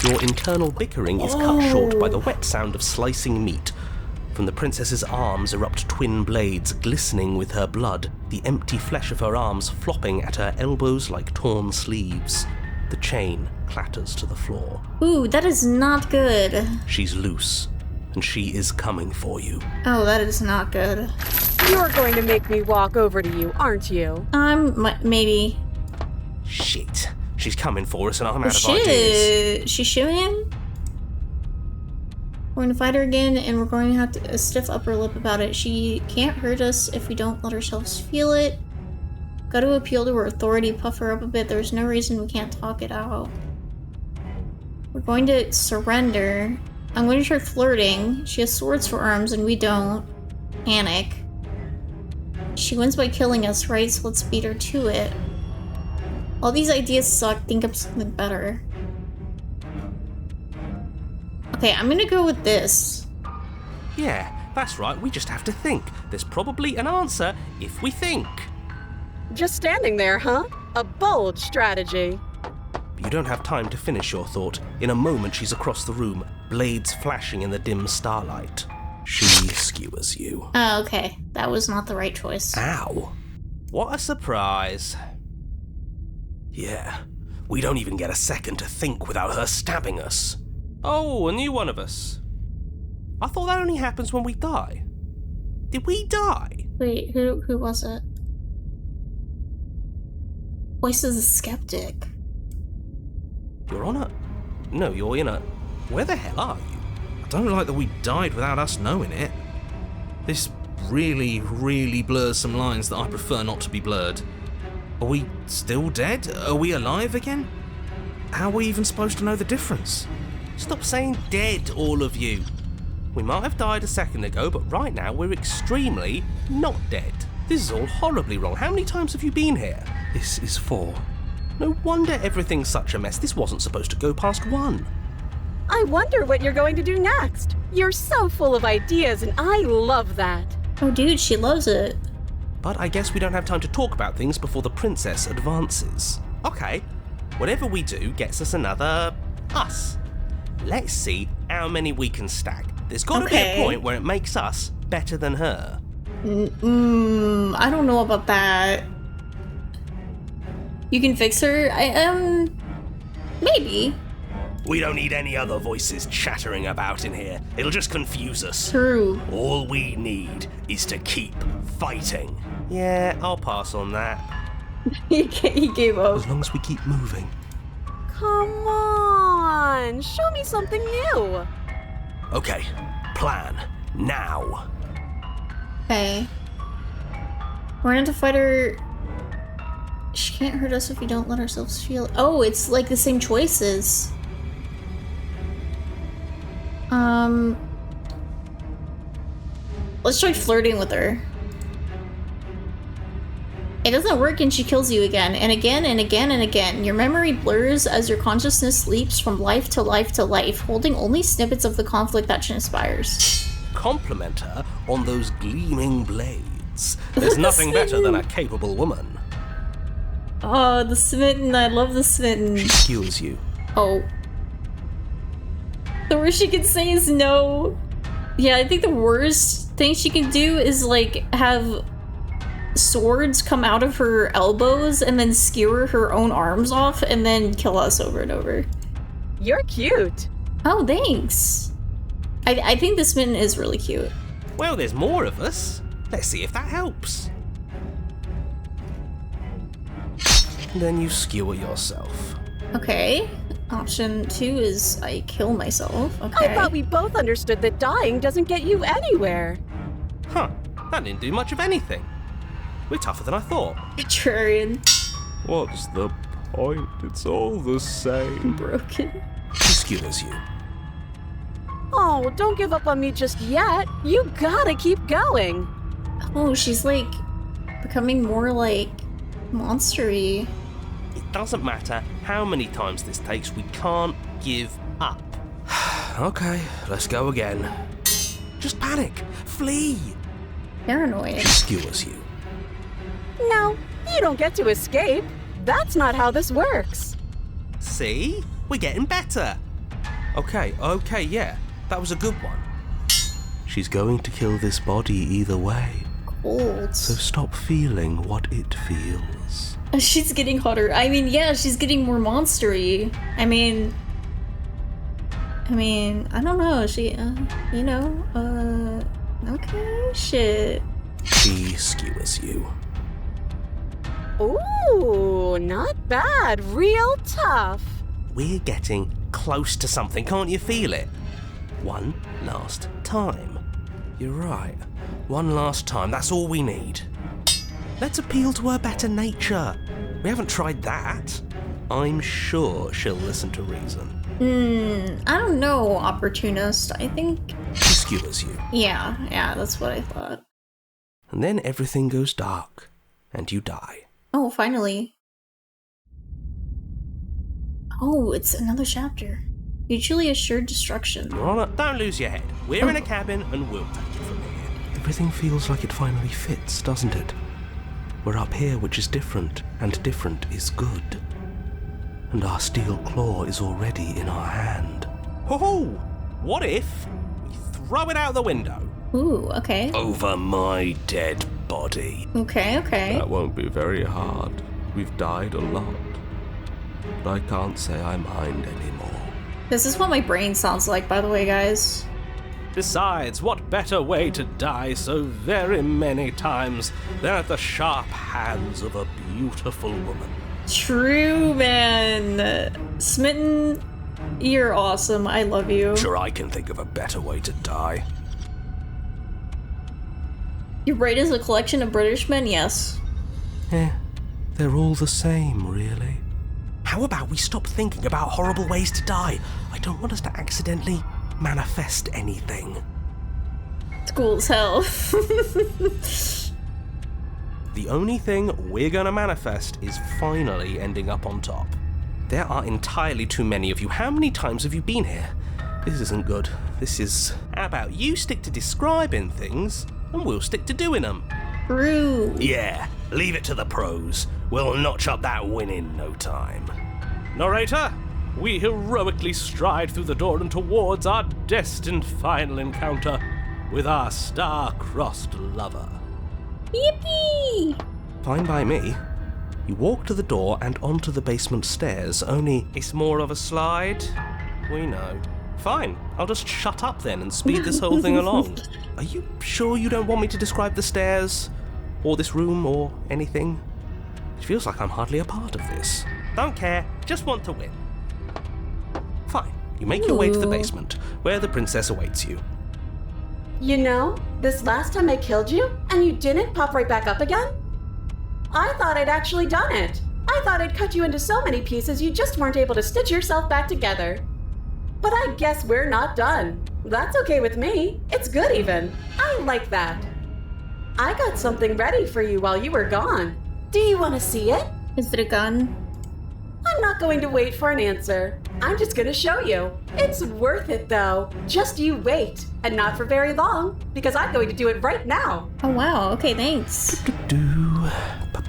S8: Your internal bickering is cut short by the wet sound of slicing meat. From the princess's arms erupt twin blades glistening with her blood, the empty flesh of her arms flopping at her elbows like torn sleeves. The chain clatters to the floor.
S1: Ooh, that is not good.
S8: She's loose, and she is coming for you.
S1: Oh, that is not good.
S3: You're going to make me walk over to you, aren't you?
S1: Maybe.
S8: Shit. She's coming for us and I'm out of
S1: Shit.
S8: ideas.
S1: She's shooting? We're gonna fight her again, and we're going to have a stiff upper lip about it. She can't hurt us if we don't let ourselves feel it. Gotta appeal to her authority, puff her up a bit. There's no reason we can't talk it out. We're going to surrender. I'm going to start flirting. She has swords for arms, and we don't. Panic. She wins by killing us, right? So let's beat her to it. All these ideas suck. Think of something better. Okay, I'm gonna go with this.
S8: Yeah, that's right. We just have to think. There's probably an answer if we think.
S3: Just standing there, huh? A bold strategy.
S8: You don't have time to finish your thought. In a moment, she's across the room, blades flashing in the dim starlight. She skewers you.
S1: Oh, okay. That was not the right choice.
S8: Ow. What a surprise. Yeah, we don't even get a second to think without her stabbing us. Oh, a new one of us. I thought that only happens when we die. Did we die?
S1: Wait, who was it? Voice is a skeptic.
S8: You're on a... No, you're in a... Where the hell are you?
S6: don't like that we died without us knowing it. This really, really blurs some lines that I prefer not to be blurred. Are we still dead? Are we alive again? How are we even supposed to know the difference?
S7: Stop saying dead, all of you. We might have died a second ago, but right now we're extremely not dead. This is all horribly wrong. How many times have you been here?
S8: This is 4.
S7: No wonder everything's such a mess. This wasn't supposed to go past 1.
S3: I wonder what you're going to do next. You're so full of ideas, and I love that.
S1: Oh, dude, she loves it.
S7: But I guess we don't have time to talk about things before the princess advances. Okay, whatever we do gets us another us. Let's see how many we can stack. There's got to be a point where it makes us better than her.
S1: I don't know about that. You can fix her? Maybe.
S7: We don't need any other voices chattering about in here. It'll just confuse us.
S1: True.
S7: All we need is to keep fighting. Yeah, I'll pass on that.
S1: He gave up.
S8: As long as we keep moving.
S3: Come on, show me something new.
S7: Okay, plan now.
S1: Okay. We're gonna have to fight her. She can't hurt us if we don't let ourselves feel. Oh, it's like the same choices. Let's try flirting with her. It doesn't work and she kills you again and again and again and again. Your memory blurs as your consciousness leaps from life to life to life, holding only snippets of the conflict that transpires.
S7: Compliment her on those gleaming blades. There's nothing better than a capable woman.
S1: Oh, the smitten. I love the smitten.
S8: She skewers you.
S1: Oh. The worst she can say is no. Yeah, I think the worst thing she can do is like have swords come out of her elbows and then skewer her own arms off and then kill us over and over.
S3: You're cute.
S1: Oh, thanks. I think this smitten is really cute.
S7: Well, there's more of us. Let's see if that helps. Then you skewer yourself.
S1: Okay. Option 2 is I kill myself. Okay.
S3: I thought we both understood that dying doesn't get you anywhere.
S7: Huh, that didn't do much of anything. We're tougher than I thought.
S1: Contrarian.
S9: What's the point? It's all the same.
S1: Broken.
S8: She skewers you.
S3: Oh, don't give up on me just yet. You gotta keep going.
S1: Oh, she's like becoming more like monstery.
S7: It doesn't matter how many times this takes, we can't give up.
S8: Okay, let's go again.
S7: Just panic. Flee.
S1: Paranoid.
S8: She skewers you.
S3: No, you don't get to escape. That's not how this works.
S7: See? We're getting better.
S8: Okay, yeah. That was a good one. She's going to kill this body either way.
S1: Cold.
S8: So stop feeling what it feels.
S1: She's getting hotter. I mean, yeah, she's getting more monstery. I mean, I don't know. She, okay, shit.
S8: She skewers you.
S3: Ooh, not bad. Real tough.
S7: We're getting close to something, can't you feel it? One last time.
S8: You're right. One last time, that's all we need.
S7: Let's appeal to her better nature. We haven't tried that. I'm sure she'll listen to reason.
S1: I don't know, opportunist. I think...
S8: She skewers you.
S1: Yeah, that's what I thought.
S8: And then everything goes dark, and you die.
S1: Oh, finally. Oh, it's another chapter. Mutually assured destruction.
S7: Your Honor, don't lose your head. We're in a cabin and we'll take it from here.
S8: Everything feels like it finally fits, doesn't it? We're up here, which is different, and different is good. And our steel claw is already in our hand.
S7: Oh, what if we throw it out the window?
S1: Ooh, okay.
S8: Over my dead body.
S1: Okay.
S9: That won't be very hard. We've died a lot. But I can't say I mind anymore.
S1: This is what my brain sounds like, by the way, guys.
S7: Besides, what better way to die so very many times than at the sharp hands of a beautiful woman?
S1: True, man. Smitten You're awesome. I love you.
S8: Sure, I can think of a better way to die.
S1: Your brain is a collection of British men, yes.
S8: They're all the same, really. How about we stop thinking about horrible ways to die? I don't want us to accidentally manifest anything.
S1: It's cool as hell.
S8: The only thing we're gonna manifest is finally ending up on top. There are entirely too many of you. How many times have you been here? This isn't good. This is... How about you stick to describing things, and we'll stick to doing them?
S1: True.
S8: Yeah, leave it to the pros. We'll notch up that win in no time.
S9: Narrator, we heroically stride through the door and towards our destined final encounter with our star-crossed lover.
S1: Yippee!
S8: Fine by me. You walk to the door and onto the basement stairs, only it's more of a slide. We know. Fine, I'll just shut up then and speed this whole thing along. Are you sure you don't want me to describe the stairs? Or this room, or anything? It feels like I'm hardly a part of this. Don't care, just want to win. Fine, you make your way to the basement, where the princess awaits you.
S3: You know, this last time I killed you, and you didn't pop right back up again? I thought I'd actually done it. I thought I'd cut you into so many pieces you just weren't able to stitch yourself back together. But I guess we're not done. That's okay with me. It's good even. I like that. I got something ready for you while you were gone. Do you want to see it?
S1: Is it a gun?
S3: I'm not going to wait for an answer. I'm just going to show you. It's worth it though. Just you wait. And not for very long, because I'm going to do it right now.
S1: Oh wow, okay, thanks.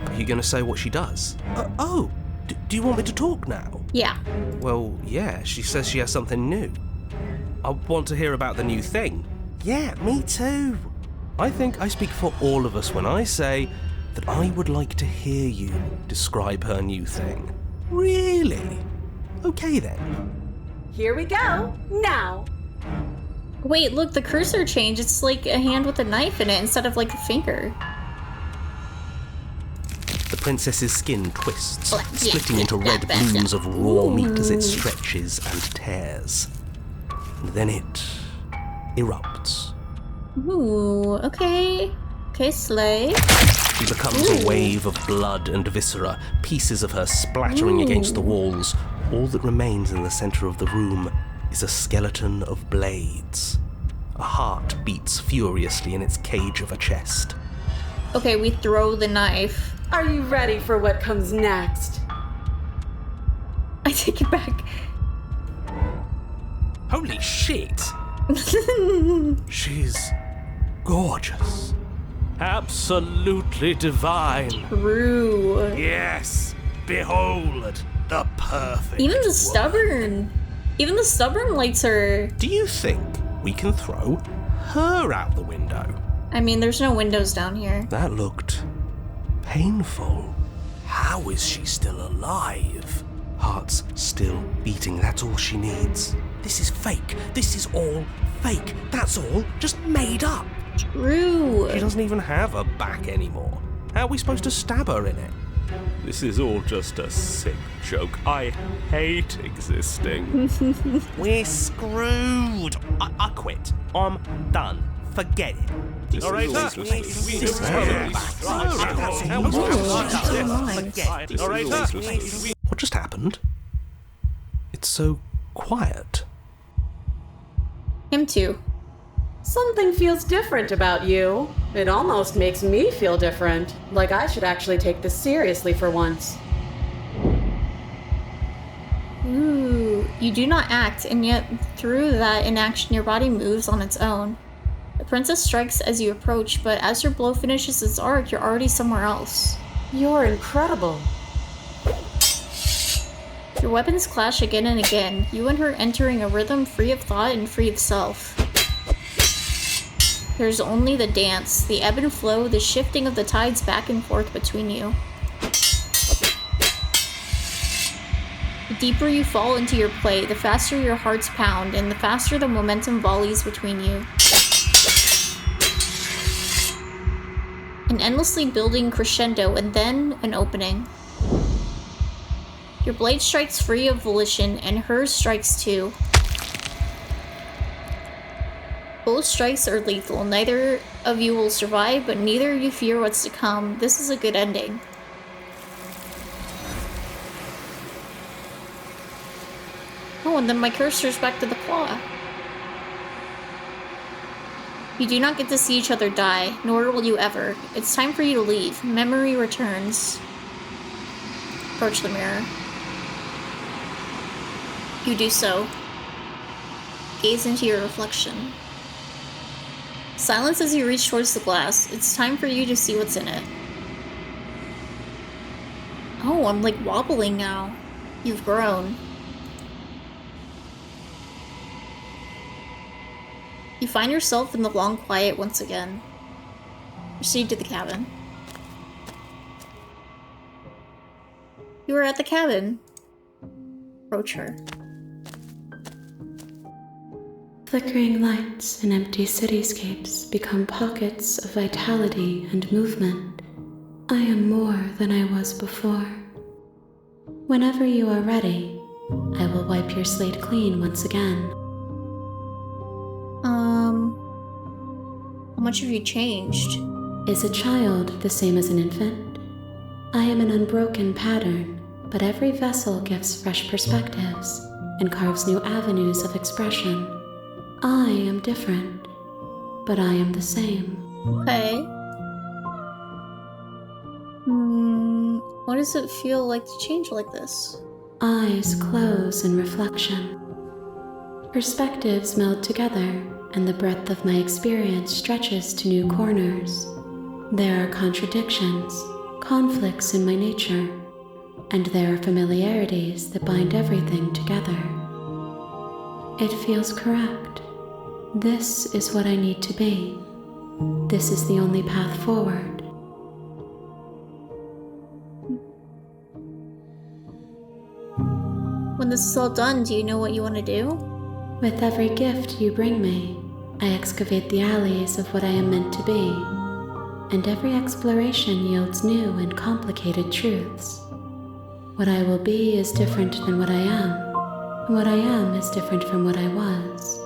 S8: Are you gonna say what she does? Do you want me to talk now?
S1: Yeah.
S8: Well, yeah, she says she has something new. I want to hear about the new thing. Yeah, me too. I think I speak for all of us when I say that I would like to hear you describe her new thing. Really? Okay then.
S3: Here we go, now.
S1: Wait, look, the cursor changed. It's like a hand with a knife in it instead of like a finger.
S8: The princess's skin twists, splitting into red blooms of raw meat as it stretches and tears. And then it erupts.
S1: Ooh, okay. Okay, slay.
S8: She becomes a wave of blood and viscera, pieces of her splattering against the walls. All that remains in the center of the room is a skeleton of blades. A heart beats furiously in its cage of a chest.
S1: Okay, we throw the knife.
S3: Are you ready for what comes next?
S1: I take it back.
S8: Holy shit! She's gorgeous.
S9: Absolutely divine.
S1: True.
S8: Yes, behold, the perfect
S1: Even the
S8: woman.
S1: stubborn likes her.
S8: Do you think we can throw her out the window?
S1: I mean, there's no windows down here.
S8: That looked painful. How is she still alive? Heart's still beating, that's all she needs. This is fake. This is all fake. That's all just made up.
S1: True.
S8: She doesn't even have a back anymore. How are we supposed to stab her in it?
S9: This is all just a sick joke. I hate existing.
S8: We're screwed. I quit. I'm done. Forget it. What just happened? It's so quiet.
S1: Him too.
S3: Something feels different about you. It almost makes me feel different. Like I should actually take this seriously for once.
S1: Ooh, you do not act, and yet through that inaction your body moves on its own. The princess strikes as you approach, but as your blow finishes its arc, you're already somewhere else.
S3: You're incredible.
S1: Your weapons clash again and again, you and her entering a rhythm free of thought and free of self. There's only the dance, the ebb and flow, the shifting of the tides back and forth between you. The deeper you fall into your play, the faster your hearts pound, and the faster the momentum volleys between you. An endlessly building crescendo, and then an opening. Your blade strikes free of volition, and hers strikes too. Both strikes are lethal. Neither of you will survive, but neither of you fear what's to come. This is a good ending. Oh, and then my cursor's back to the claw. You do not get to see each other die, nor will you ever. It's time for you to leave. Memory returns. Approach the mirror. You do so. Gaze into your reflection. Silence as you reach towards the glass. It's time for you to see what's in it. Oh, I'm like wobbling now. You've grown. You find yourself in the long quiet once again. Proceed to the cabin. You are at the cabin. Approach her.
S5: Flickering lights and empty cityscapes become pockets of vitality and movement. I am more than I was before. Whenever you are ready, I will wipe your slate clean once again.
S1: How much have you changed?
S5: Is a child the same as an infant? I am an unbroken pattern, but every vessel gives fresh perspectives and carves new avenues of expression. I am different, but I am the same.
S1: Okay. What does it feel like to change like this?
S5: Eyes close in reflection. Perspectives meld together, and the breadth of my experience stretches to new corners. There are contradictions, conflicts in my nature, and there are familiarities that bind everything together. It feels correct. This is what I need to be. This is the only path forward.
S1: When this is all done, do you know what you want to do?
S5: With every gift you bring me, I excavate the alleys of what I am meant to be, and every exploration yields new and complicated truths. What I will be is different than what I am, and what I am is different from what I was.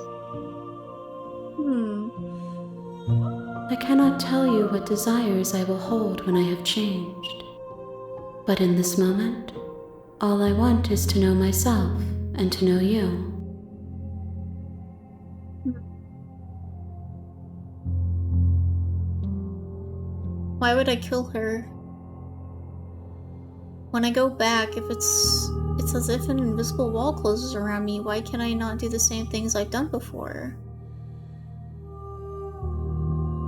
S5: I cannot tell you what desires I will hold when I have changed. But in this moment, all I want is to know myself and to know you.
S1: Why would I kill her? When I go back, if it's as if an invisible wall closes around me, why can I not do the same things I've done before?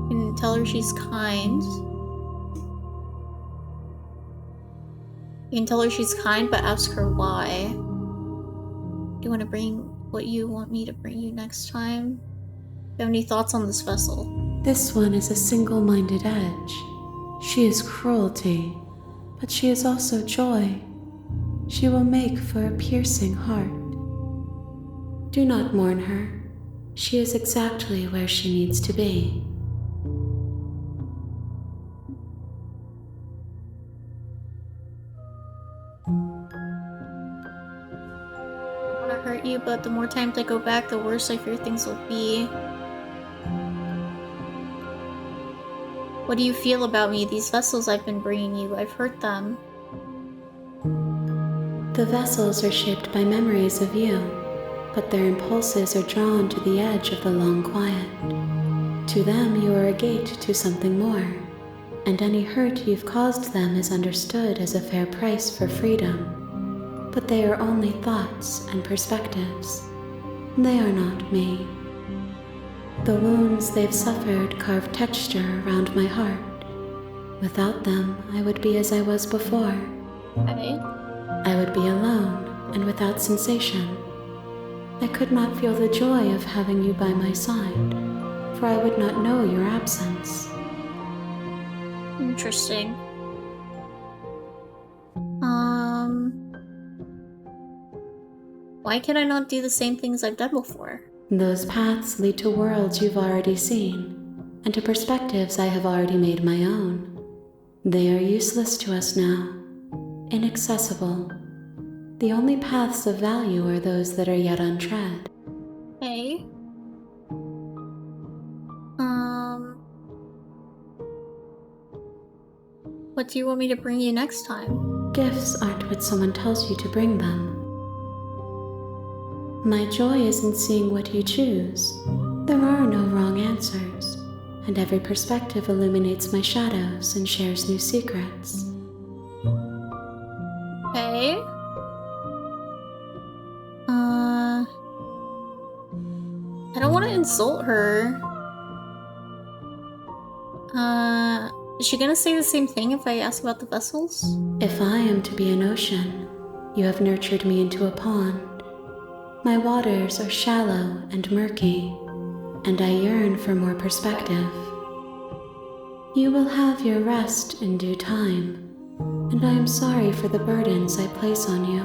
S1: You can tell her she's kind. You can tell her she's kind, but ask her why. Do you want to bring what you want me to bring you next time? Do you have any thoughts on this vessel?
S5: This one is a single-minded edge. She is cruelty, but she is also joy. She will make for a piercing heart. Do not mourn her. She is exactly where she needs to be.
S1: Hurt you, but the more times I go back, the worse I fear things will be. What do you feel about me? These vessels I've been bringing you, I've hurt them.
S5: The vessels are shaped by memories of you, but their impulses are drawn to the edge of the long quiet. To them, you are a gate to something more, and any hurt you've caused them is understood as a fair price for freedom. But they are only thoughts and perspectives. They are not me. The wounds they've suffered carve texture around my heart. Without them, I would be as I was before.
S1: Okay.
S5: I would be alone and without sensation. I could not feel the joy of having you by my side, for I would not know your absence.
S1: Interesting. Why can I not do the same things I've done before?
S5: Those paths lead to worlds you've already seen, and to perspectives I have already made my own. They are useless to us now, inaccessible. The only paths of value are those that are yet untread.
S1: Okay. What do you want me to bring you next time?
S5: Gifts aren't what someone tells you to bring them. My joy is in seeing what you choose. There are no wrong answers, and every perspective illuminates my shadows and shares new secrets.
S1: Okay. I don't want to insult her. Is she gonna say the same thing if I ask about the vessels?
S5: If I am to be an ocean, you have nurtured me into a pond. My waters are shallow and murky, and I yearn for more perspective. You will have your rest in due time, and I am sorry for the burdens I place on you.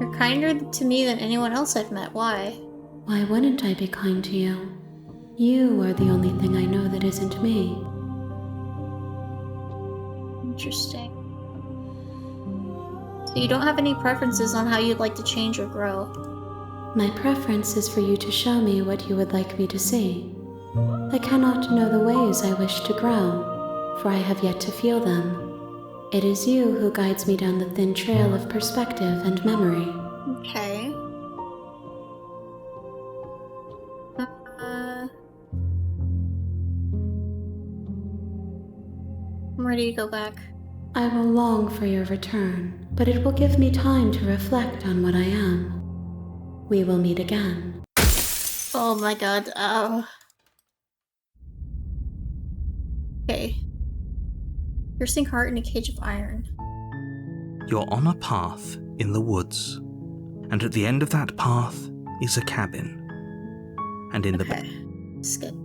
S1: You're kinder to me than anyone else I've met. Why?
S5: Why wouldn't I be kind to you? You are the only thing I know that isn't me.
S1: Interesting. So you don't have any preferences on how you'd like to change or grow?
S5: My preference is for you to show me what you would like me to see. I cannot know the ways I wish to grow, for I have yet to feel them. It is you who guides me down the thin trail of perspective and memory.
S1: Okay. I'm ready to go back.
S5: I will long for your return, but it will give me time to reflect on what I am. We will meet again.
S1: Oh my god, Okay. Piercing heart in a cage of iron.
S2: You're on a path in the woods, and at the end of that path is a cabin. And in the
S1: Okay. Skip.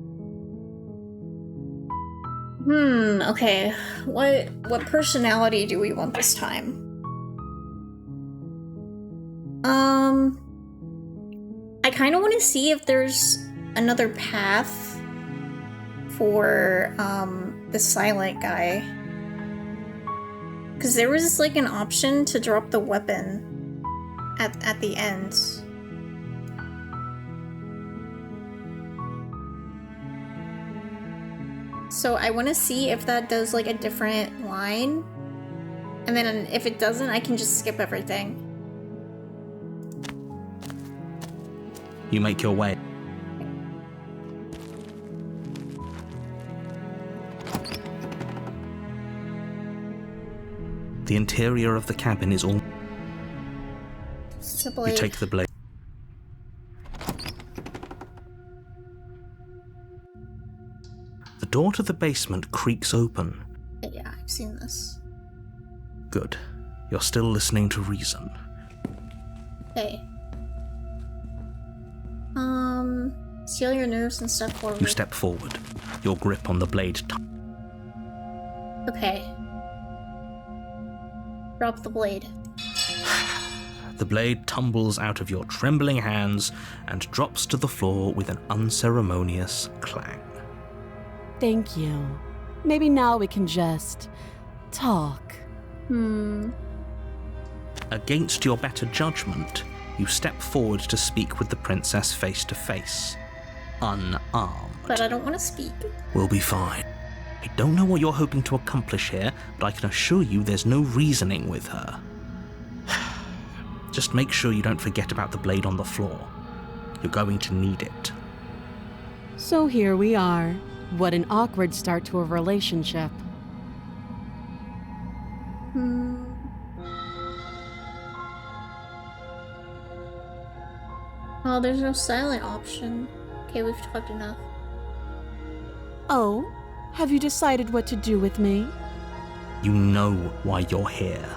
S1: Okay. What personality do we want this time? I kind of want to see if there's another path for, the silent guy. Because there was, like, an option to drop the weapon at the end. So I want to see if that does, like, a different line. And then if it doesn't, I can just skip everything.
S2: You make your way. The interior of the cabin is all...
S1: The blade.
S2: You take the blade. The door to the basement creaks open.
S1: Yeah, I've seen this.
S2: Good. You're still listening to reason.
S1: Okay. Seal your nerves and step forward.
S2: You step forward, your grip on the blade
S1: Okay. Drop the blade.
S2: The blade tumbles out of your trembling hands and drops to the floor with an unceremonious clang.
S3: Thank you. Maybe now we can just talk.
S2: Against your better judgment, you step forward to speak with the princess face to face, unarmed.
S1: But I don't want to speak.
S2: We'll be fine. I don't know what you're hoping to accomplish here, but I can assure you there's no reasoning with her. Just make sure you don't forget about the blade on the floor. You're going to need it.
S3: So here we are. What an awkward start to a relationship.
S1: Oh, there's no silent option. Okay, we've talked enough.
S3: Oh, have you decided what to do with me?
S2: You know why you're here.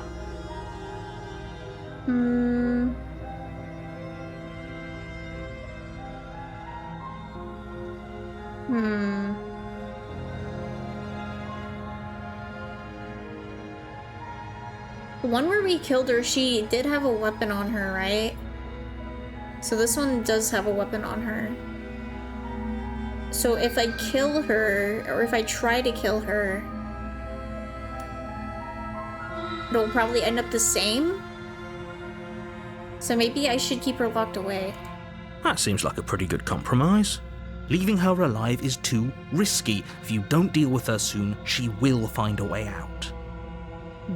S1: The one where we killed her, she did have a weapon on her, right? So this one does have a weapon on her. So if I kill her, or if I try to kill her, it'll probably end up the same. So maybe I should keep her locked away.
S2: That seems like a pretty good compromise. Leaving her alive is too risky. If you don't deal with her soon, she will find a way out.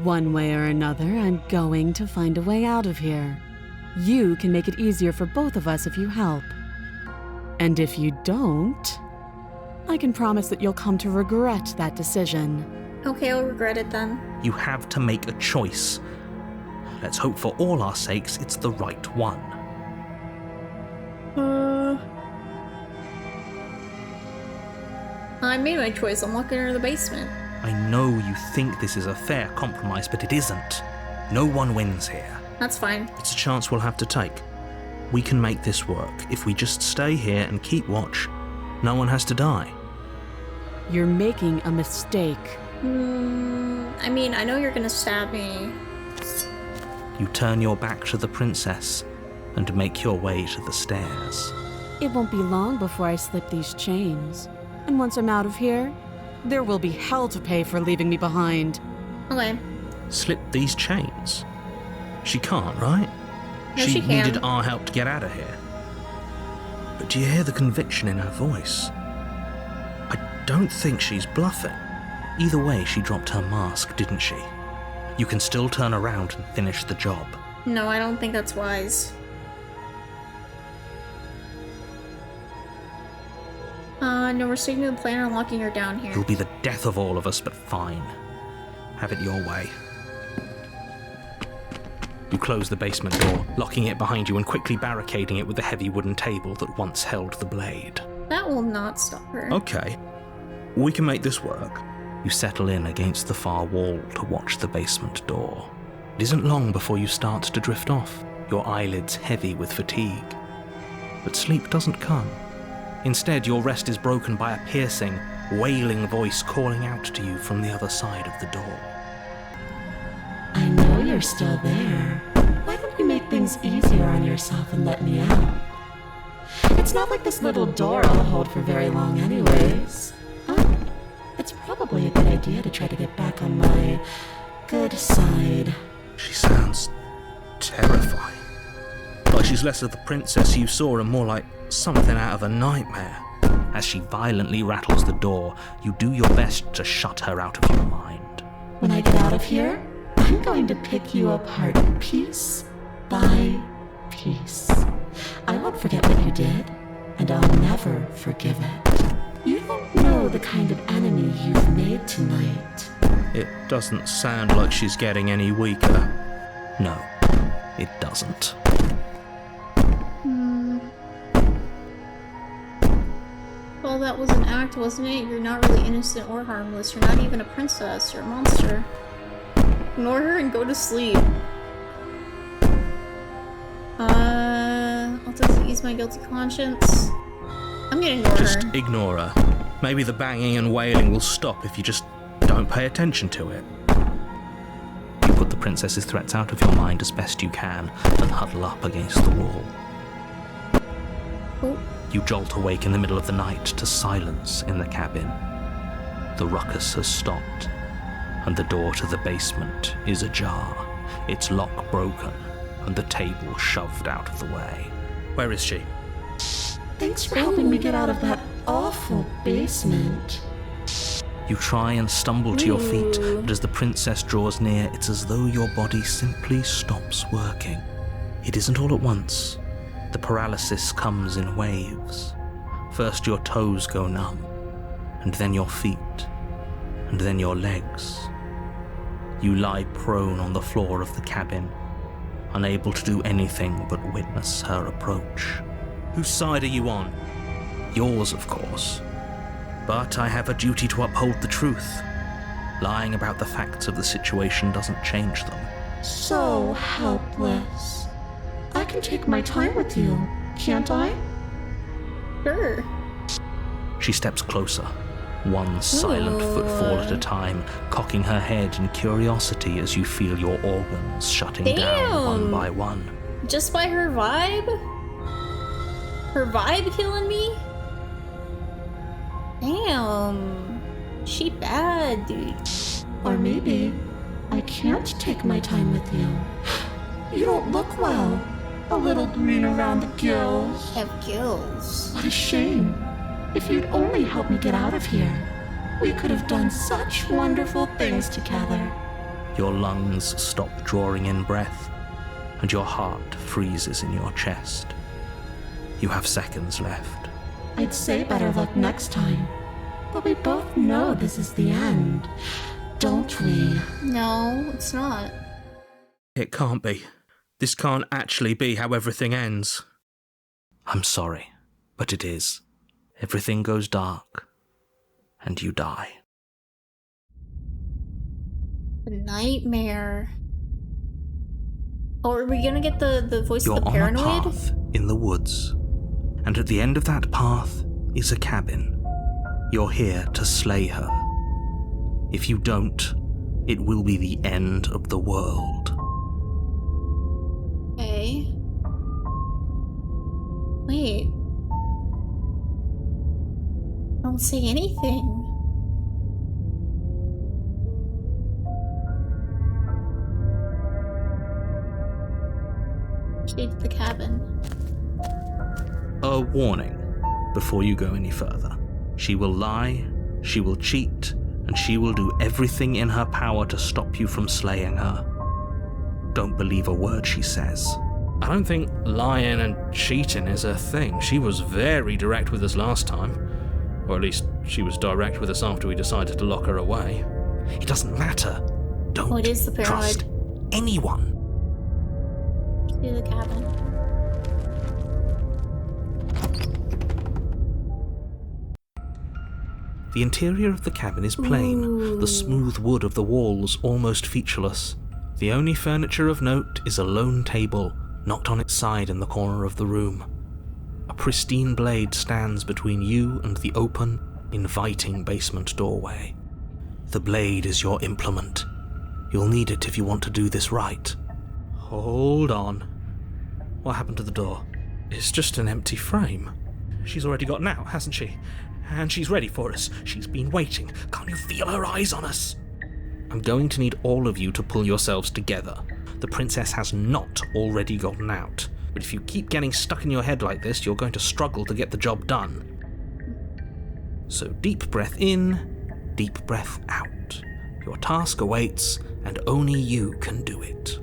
S3: One way or another, I'm going to find a way out of here. You can make it easier for both of us if you help. And if you don't, I can promise that you'll come to regret that decision.
S1: Okay, I'll regret it then.
S2: You have to make a choice. Let's hope for all our sakes it's the right one.
S1: I made my choice. I'm locking her in the basement.
S2: I know you think this is a fair compromise, but it isn't. No one wins here.
S1: That's fine.
S2: It's a chance we'll have to take. We can make this work. If we just stay here and keep watch, no one has to die.
S3: You're making a mistake.
S1: I mean, I know you're gonna stab me.
S2: You turn your back to the princess and make your way to the stairs.
S3: It won't be long before I slip these chains. And once I'm out of here, there will be hell to pay for leaving me behind.
S1: Okay.
S2: Slip these chains? She can't, right?
S1: No, she can.
S2: Needed our help to get out of here. But do you hear the conviction in her voice? I don't think she's bluffing. Either way, she dropped her mask, didn't she? You can still turn around and finish the job.
S1: No, I don't think that's wise. No, we're sticking to the plan on locking her down here.
S2: It'll be the death of all of us, but fine. Have it your way. You close the basement door, locking it behind you and quickly barricading it with the heavy wooden table that once held the blade.
S1: That will not stop her.
S2: Okay. We can make this work. You settle in against the far wall to watch the basement door. It isn't long before you start to drift off, your eyelids heavy with fatigue. But sleep doesn't come. Instead, your rest is broken by a piercing, wailing voice calling out to you from the other side of the door.
S10: I know you're still there. Why don't you make things easier on yourself and let me out? It's not like this little door I'll hold for very long anyways. Oh, it's probably a good idea to try to get back on my good side.
S2: She sounds terrifying. Like she's less of the princess you saw and more like something out of a nightmare. As she violently rattles the door, you do your best to shut her out of your mind.
S10: When I get out of here, I'm going to pick you apart piece by piece. I won't forget what you did, and I'll never forgive it. You don't know the kind of enemy you've made tonight.
S2: It doesn't sound like she's getting any weaker. No, it doesn't.
S1: Well, that was an act, wasn't it? You're not really innocent or harmless. You're not even a princess. You're a monster. Ignore her and go to sleep. I'll just ease my guilty conscience. I'm gonna ignore her.
S2: Just ignore her. Maybe the banging and wailing will stop if you just don't pay attention to it. You put the princess's threats out of your mind as best you can and huddle up against the wall.
S1: Oh.
S2: You jolt awake in the middle of the night to silence in the cabin. The ruckus has stopped, and the door to the basement is ajar, its lock broken, and the table shoved out of the way. Where is she?
S10: Thanks for helping me get out of that awful basement.
S2: You try and stumble to your feet, but as the princess draws near, it's as though your body simply stops working. It isn't all at once. The paralysis comes in waves. First your toes go numb, and then your feet, and then your legs. You lie prone on the floor of the cabin, unable to do anything but witness her approach. Whose side are you on? Yours, of course. But I have a duty to uphold the truth. Lying about the facts of the situation doesn't change them.
S10: So helpless. I can take my time with you, can't I?
S1: Sure.
S2: She steps closer, one silent footfall at a time, cocking her head in curiosity as you feel your organs shutting down one by one.
S1: Just by her vibe? Her vibe killing me? Damn. She bad, dude.
S10: Or maybe I can't take my time with you. You don't look well. A little green around the gills.
S1: Have gills.
S10: What a shame. If you'd only help me get out of here, we could have done such wonderful things together.
S2: Your lungs stop drawing in breath, and your heart freezes in your chest. You have seconds left.
S10: I'd say better luck next time, but we both know this is the end, don't we?
S1: No, it's not.
S2: It can't be. This can't actually be how everything ends. I'm sorry, but it is. Everything goes dark, and you die.
S1: The nightmare. Oh, are we gonna get the voice
S2: You're
S1: of the
S2: on
S1: paranoid?
S2: a path in the woods, and at the end of that path is a cabin. You're here to slay her. If you don't, it will be the end of the world.
S1: Okay. Wait. Don't say anything. Shade to the cabin.
S2: A warning before you go any further. She will lie, she will cheat, and she will do everything in her power to stop you from slaying her. Don't believe a word she says.
S6: I don't think lying and cheating is her thing. She was very direct with us last time. Or at least she was direct with us after we decided to lock her away.
S2: It doesn't matter. Don't
S1: Oh, it is the paranoid.
S2: trust anyone.
S1: To the cabin.
S2: The interior of the cabin is plain,
S1: Ooh.
S2: the smooth wood of the walls almost featureless. The only furniture of note is a lone table, knocked on its side in the corner of the room. A pristine blade stands between you and the open, inviting basement doorway. The blade is your implement. You'll need it if you want to do this right. Hold on. What happened to the door?
S6: It's just an empty frame. She's already gotten out, hasn't she? And she's ready for us. She's been waiting. Can't you feel her eyes on us?
S2: I'm going to need all of you to pull yourselves together. The princess has not already gotten out. But if you keep getting stuck in your head like this, you're going to struggle to get the job done. So deep breath in, deep breath out. Your task awaits, and only you can do it.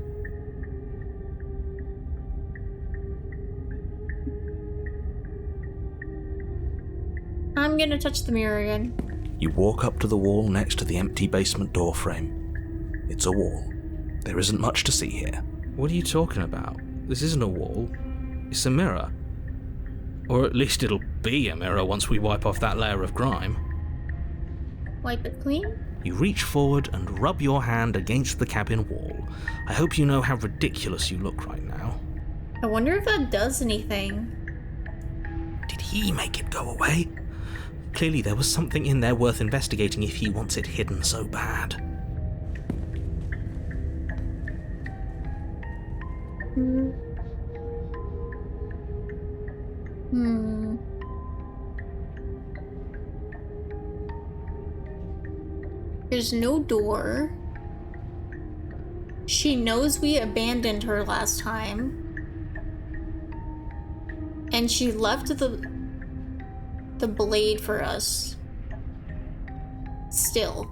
S1: I'm gonna touch the mirror again.
S2: You walk up to the wall next to the empty basement door frame. It's a wall. There isn't much to see here.
S6: What are you talking about? This isn't a wall. It's a mirror. Or at least it'll be a mirror once we wipe off that layer of grime.
S1: Wipe it clean?
S2: You reach forward and rub your hand against the cabin wall. I hope you know how ridiculous you look right now.
S1: I wonder if that does anything.
S2: Did he make it go away? Clearly there was something in there worth investigating if he wants it hidden so bad.
S1: There's no door. She knows we abandoned her last time. And she left the blade for us. Still.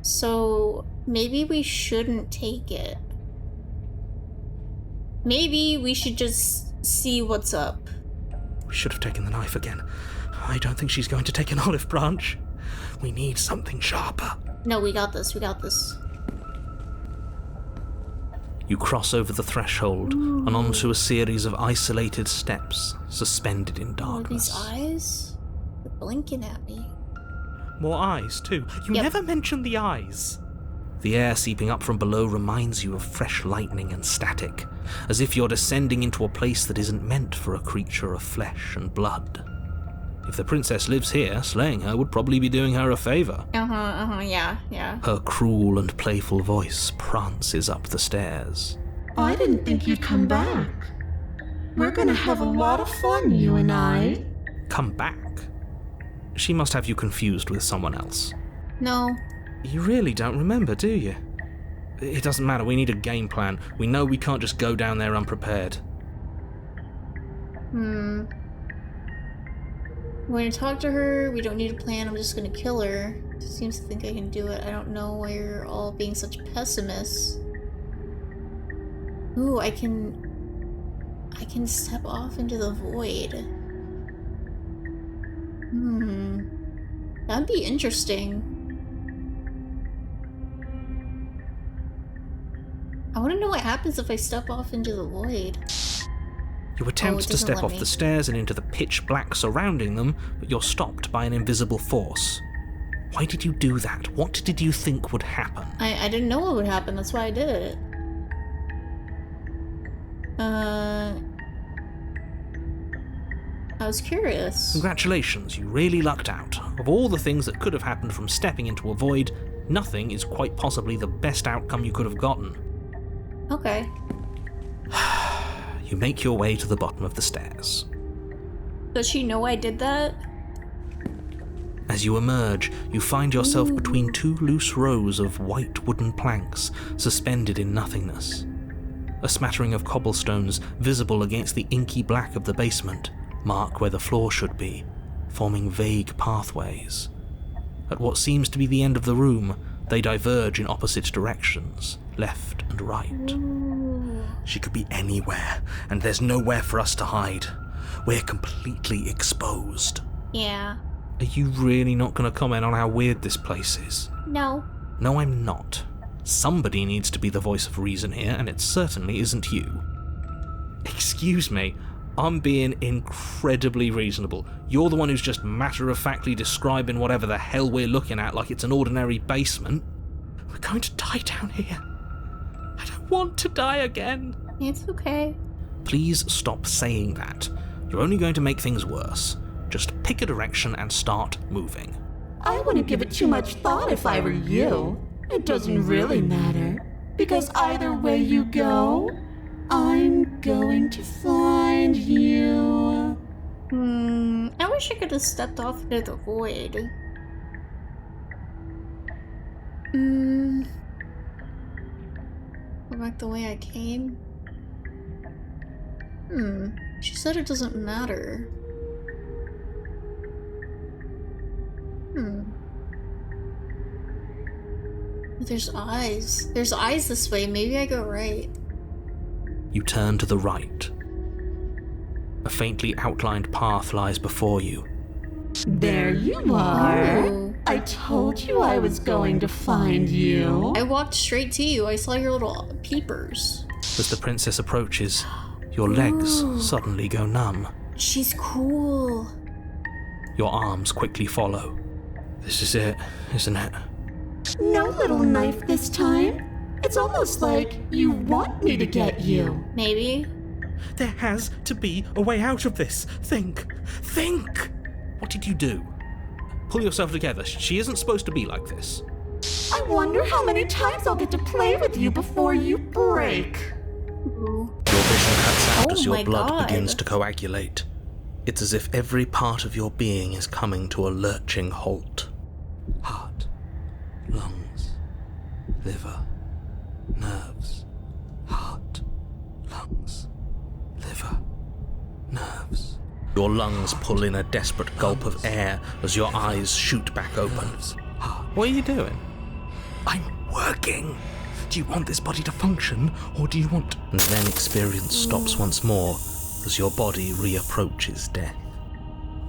S1: So maybe we shouldn't take it. Maybe we should just see what's up.
S2: We should have taken the knife again. I don't think she's going to take an olive branch. We need something sharper.
S1: No, we got this, we got this.
S2: You cross over the threshold and onto a series of isolated steps suspended in
S1: Oh,
S2: darkness.
S1: these eyes? They're blinking at me.
S2: More eyes, too. You
S1: Yep.
S2: never mentioned the eyes. The air seeping up from below reminds you of fresh lightning and static, as if you're descending into a place that isn't meant for a creature of flesh and blood. If the princess lives here, slaying her would probably be doing her a favor.
S1: Yeah.
S2: Her cruel and playful voice prances up the stairs.
S10: I didn't think you'd come back. We're gonna have a lot of fun, you and I.
S2: Come back?
S6: She must have you confused with someone else.
S1: No.
S6: You really don't remember, do you? It doesn't matter, we need a game plan. We know we can't just go down there unprepared.
S1: I'm going to talk to her. We don't need a plan. I'm just going to kill her. She seems to think I can do it. I don't know why you're all being such pessimists. Ooh, I can step off into the void. That'd be interesting. I want to know what happens if I step off into the void.
S6: You attempt to step off the stairs and into the pitch black surrounding them, but you're stopped by an invisible force. Why did you do that? What did you think would happen?
S1: I didn't know what would happen, that's why I did it. I was curious.
S6: Congratulations, you really lucked out. Of all the things that could have happened from stepping into a void, nothing is quite possibly the best outcome you could have gotten.
S1: Okay.
S6: You make your way to the bottom of the stairs.
S1: Does she know I did that?
S6: As you emerge, you find yourself between two loose rows of white wooden planks, suspended in nothingness. A smattering of cobblestones, visible against the inky black of the basement, mark where the floor should be, forming vague pathways. At what seems to be the end of the room, they diverge in opposite directions, left and right.
S2: She could be anywhere, and there's nowhere for us to hide. We're completely exposed.
S1: Yeah.
S6: Are you really not going to comment on how weird this place is?
S1: No.
S6: No, I'm not. Somebody needs to be the voice of reason here, and it certainly isn't you. Excuse me, I'm being incredibly reasonable. You're the one who's just matter-of-factly describing whatever the hell we're looking at like it's an ordinary basement. We're going to die down here. I don't want to die again.
S1: It's okay.
S6: Please stop saying that. You're only going to make things worse. Just pick a direction and start moving.
S10: I wouldn't give it too much thought if I were you. It doesn't really matter, because either way you go, I'm going to find you.
S1: I wish I could have stepped off into the void. Go back the way I came? She said it doesn't matter. There's eyes. There's eyes this way. Maybe I go right.
S6: You turn to the right. A faintly outlined path lies before you.
S10: There you are.
S1: Oh.
S10: I told you I was going to find you.
S1: I walked straight to you. I saw your little peepers.
S6: As the princess approaches, your legs suddenly go numb.
S1: She's cool.
S6: Your arms quickly follow. This is it, isn't it?
S10: No little knife this time. It's almost like you want me to get you.
S1: Maybe.
S6: There has to be a way out of this. Think! What did you do? Pull yourself together. She isn't supposed to be like this.
S10: I wonder how many times I'll get to play with you before you break.
S1: Ooh.
S2: Your vision cuts out
S1: Oh
S2: as your
S1: my
S2: blood
S1: God.
S2: begins to coagulate. It's as if every part of your being is coming to a lurching halt. Heart, lungs, liver, nerves. Heart, lungs, liver, nerves. Your lungs pull in a desperate gulp of air as your eyes shoot back open.
S6: What are you doing?
S2: I'm working! Do you want this body to function, or do you want... And then experience stops once more as your body reapproaches death.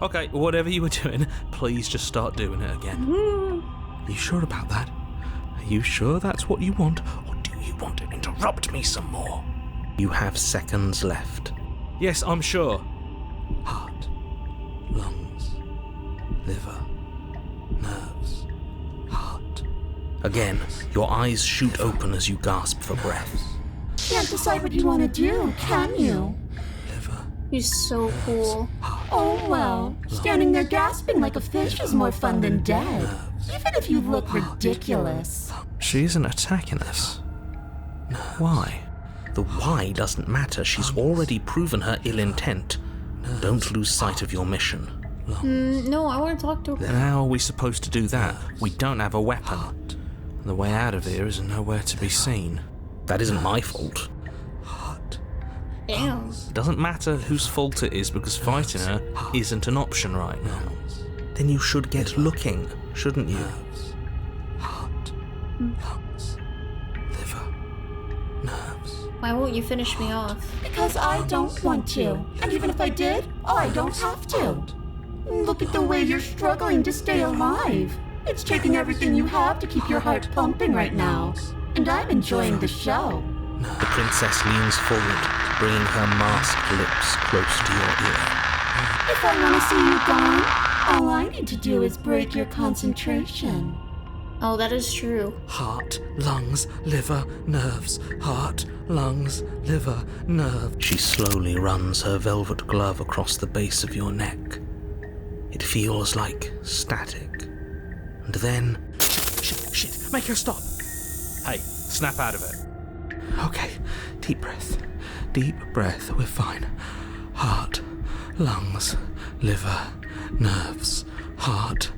S6: Okay, whatever you were doing, please just start doing it again.
S2: Are you sure about that? Are you sure that's what you want, or do you want to interrupt me some more? You have seconds left.
S6: Yes, I'm sure.
S2: Heart, lungs, liver, nerves, heart. Again, your eyes shoot open as you gasp for breath.
S10: Can't decide what you want to do, can you?
S2: Liver,
S1: He's so cool.
S10: Oh well, standing there gasping like a fish is more fun than dead. Even if you look ridiculous.
S6: She isn't attacking us. Why?
S2: the why doesn't matter. She's already proven her ill intent. Don't lose sight of your mission.
S6: lungs.
S1: No, I want to talk to her.
S6: Then how are we supposed to do that? We don't have a weapon. And the way out of here is nowhere to be seen.
S2: That isn't my fault.
S1: Damn.
S6: It doesn't matter whose fault it is because fighting her isn't an option right now.
S2: Then you should get looking, shouldn't you?
S6: Heart, lungs, liver, nerves.
S1: Why won't you finish me off?
S10: Because I don't want to. And even if I did, I don't have to. Look at the way you're struggling to stay alive. It's taking everything you have to keep your heart pumping right now. And I'm enjoying the show.
S2: The princess leans forward, bringing her masked lips close to your ear.
S10: If I want to see you gone, all I need to do is break your concentration.
S1: Oh, that is true.
S6: Heart, lungs, liver, nerves. Heart, lungs, liver, nerves.
S2: She slowly runs her velvet glove across the base of your neck. It feels like static. And then...
S6: Shit, make her stop. Hey, snap out of it. Okay, deep breath, we're fine. Heart, lungs, liver, nerves, heart.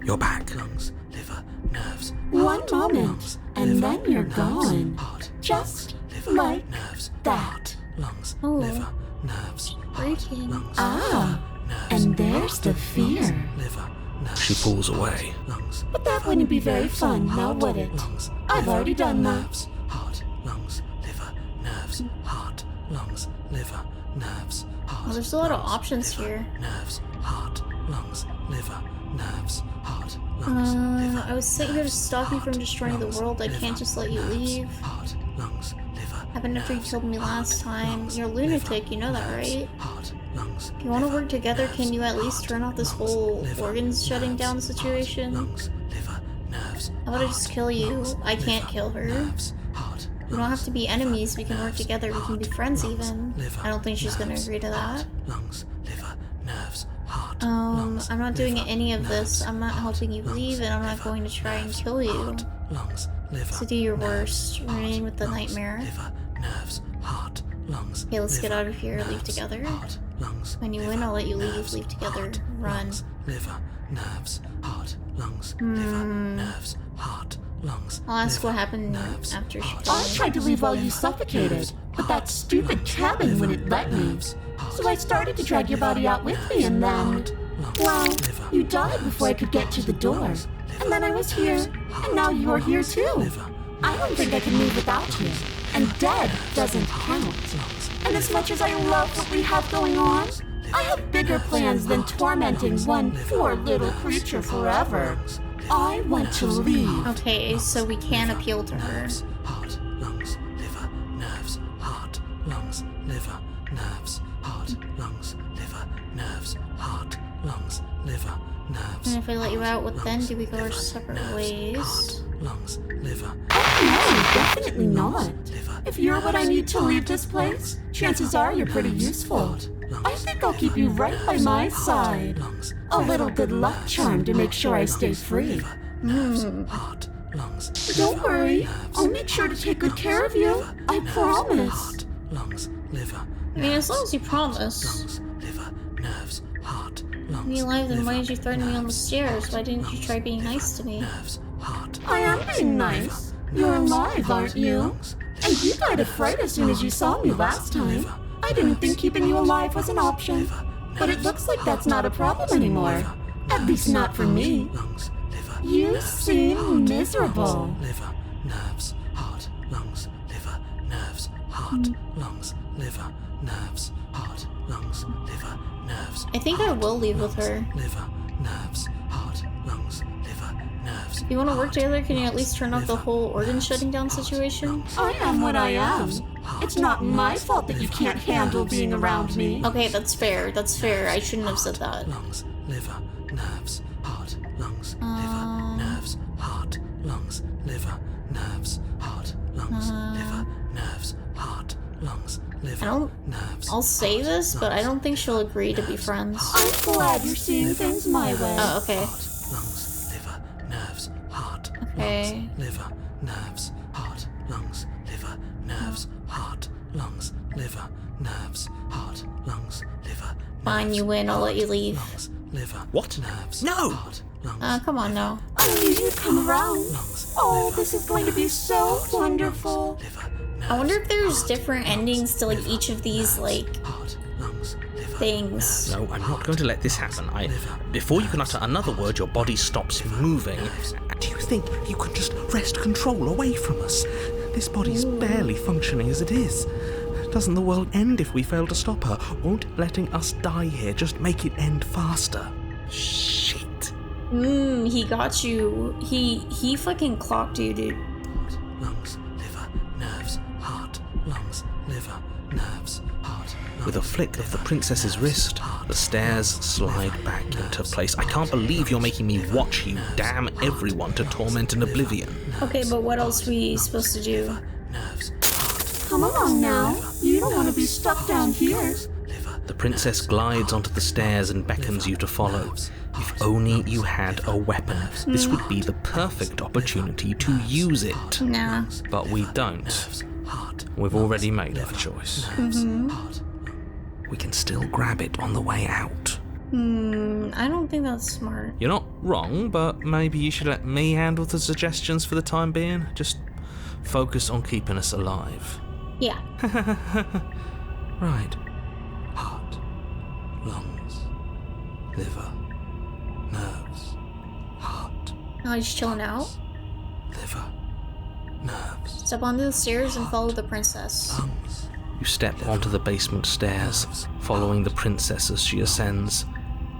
S6: You're back. Lungs, liver, nerves.
S10: One moment, and then you're gone.
S6: Heart,
S10: Just
S6: liver,
S10: like
S6: nerves,
S10: that.
S6: lungs,
S1: Oh.
S6: liver, nerves, heart,
S1: Freaking.
S6: lungs,
S10: Ah,
S6: nerves,
S10: and there's the fear.
S6: liver, nerves.
S2: She pulls away.
S6: Lungs,
S10: But that wouldn't be very fun, now would it?
S6: lungs,
S10: I've already done that.
S6: nerves, heart, lungs, liver, nerves, heart, lungs, liver, nerves, heart.
S1: Well, there's a lot of
S6: lungs,
S1: options
S6: liver,
S1: here.
S6: Nerves, heart, lungs, liver, nerves, heart, lungs, liver.
S1: I was sitting here to stop you from destroying the
S6: lungs,
S1: world. I
S6: liver,
S1: can't just let you
S6: nerves,
S1: leave.
S6: Heart, lungs, liver.
S1: Happened after you
S6: nerves,
S1: killed me last
S6: heart,
S1: time.
S6: lungs,
S1: You're a lunatic,
S6: liver,
S1: you know that,
S6: nerves,
S1: right?
S6: Heart, lungs,
S1: If you want to
S6: liver,
S1: work together,
S6: nerves,
S1: can you at least
S6: heart,
S1: turn off this
S6: lungs,
S1: whole
S6: liver,
S1: organs shutting
S6: nerves,
S1: down
S6: heart,
S1: situation?
S6: lungs, liver, nerves,
S1: How about I just kill you?
S6: lungs,
S1: I can't
S6: liver,
S1: kill her.
S6: nerves, heart,
S1: We don't have to be enemies, we can work together, we can be friends
S6: lungs,
S1: even.
S6: liver,
S1: I don't think she's gonna
S6: nerves,
S1: agree to that.
S6: heart, lungs, liver, nerves, heart, lungs,
S1: I'm not doing
S6: liver,
S1: any of this.
S6: nerves,
S1: I'm not helping you
S6: lungs,
S1: leave, and I'm not
S6: liver,
S1: going to try and
S6: nerves,
S1: kill you.
S6: heart, lungs, liver,
S1: So do your
S6: nerves,
S1: worst.
S6: heart,
S1: Remain with the
S6: lungs,
S1: nightmare.
S6: liver, nerves, heart, lungs.
S1: Okay, let's get
S6: liver,
S1: out of here, leave
S6: nerves,
S1: together.
S6: Heart, lungs,
S1: When you win,
S6: liver,
S1: I'll let you
S6: nerves,
S1: leave together.
S6: heart,
S1: Run.
S6: lungs, liver, nerves, heart, lungs, liver, nerves, heart, lungs.
S1: I'll ask
S6: liver,
S1: what happened
S6: nerves,
S1: after she
S6: heart,
S1: killed
S10: I
S1: me.
S10: tried to leave while you suffocated, but that stupid cabin wouldn't let me. So I started to drag your body out with me, and then... Well, you died before I could get to the door. And then I was here, and now you're here too. I don't think I can leave without you. And dead doesn't count. And as much as I love what we have going on, I have bigger plans than tormenting one poor little creature forever. I want to leave.
S1: Okay, so we can appeal to her.
S6: Heart, lungs, liver, nerves, heart, lungs, liver, nerves, heart, lungs, liver, nerves, heart, lungs, liver, nerves.
S1: And if I let you out, what then?
S6: lungs,
S1: Do we go our
S6: liver,
S1: separate
S6: nerves,
S1: ways?
S6: Heart, lungs, liver.
S10: No, definitely not. If you're what I need to leave this place, chances are you're pretty useful. I think I'll keep you right by my side. A little good luck charm to make sure I stay free.
S6: Heart, lungs,
S10: Don't worry, I'll make sure to take good care of you. I promise.
S6: heart, lungs, liver,
S1: I mean, as long as you promise.
S6: lungs, liver, nerves, heart, lungs.
S1: Me alive, then why
S6: liver,
S1: did you threaten me on the
S6: nerves,
S1: stairs?
S6: heart,
S1: Why didn't you
S6: lungs,
S1: try being
S6: liver,
S1: nice to me?
S6: Nerves, heart,
S10: I am being nice. You're alive, aren't you? And you died of fright as soon as you saw me last time. I didn't think keeping you alive was an option. But it looks like that's not a problem anymore. At least not for me.
S6: lungs, liver,
S10: You seem miserable.
S6: liver, nerves, heart, lungs, liver, nerves, heart, lungs, liver, nerves, heart, lungs, liver, nerves.
S1: I think I will leave with her.
S6: Liver, nerves, heart, lungs, liver, nerves.
S1: If you want to work together, can you at least turn off the whole organ shutting down situation?
S10: I am what I am. It's not my fault that you can't handle being around me.
S1: Okay, that's fair. That's fair. I shouldn't have said that.
S6: Lungs, liver, nerves, heart, lungs, liver, nerves, heart, lungs, liver, nerves, heart, lungs, liver, nerves, heart, lungs, liver,
S1: I don't-
S6: nerves.
S1: I'll say this, but I don't think she'll agree to be friends.
S10: I'm glad you're seeing things my way.
S1: Oh, okay.
S6: Lungs, liver, nerves, heart,
S1: Okay.
S6: lungs, liver, nerves, heart, lungs, liver, nerves, heart, lungs, liver, nerves, heart, lungs, liver,
S1: Fine, you win. I'll let you leave.
S6: Lungs, liver.
S2: What?
S6: Nerves.
S2: No!
S6: Heart, lungs.
S1: Come on now.
S10: You come around. Oh, this is going to be so wonderful.
S6: Liver,
S1: I wonder if there's
S6: heart,
S1: different endings to like each of these like
S6: heart, lungs, liver,
S1: things.
S2: No, I'm not going to let this happen. Before you can utter another word, your body stops moving. Do you think you can just wrest control away from us? This body's barely functioning as it is. Doesn't the world end if we fail to stop her? Won't letting us die here just make it end faster? Shit.
S1: He got you. He fucking clocked you, dude.
S6: lungs, liver, nerves, heart, lungs, liver, nerves, heart.
S2: With a flick of the princess's wrist, the stairs slide back into place. I can't believe you're making me watch you damn everyone to torment and oblivion.
S1: Okay, but what else are we supposed to do?
S6: Nerves,
S10: Come along now. You don't want to be stuck down here.
S2: The princess glides onto the stairs and beckons you to follow. If only you had a weapon, this would be the perfect opportunity to use it.
S1: Nah.
S2: But we don't. We've already made our choice. We can still grab it on the way out.
S1: I don't think that's smart.
S2: You're not wrong, but maybe you should let me handle the suggestions for the time being. Just focus on keeping us alive.
S1: Yeah.
S2: Right.
S6: heart, lungs, liver, nerves, heart,
S1: Oh, he's chilling out.
S6: liver, nerves,
S1: Step onto the stairs and follow the princess.
S6: lungs.
S2: You step onto the basement stairs, following the princess as she ascends.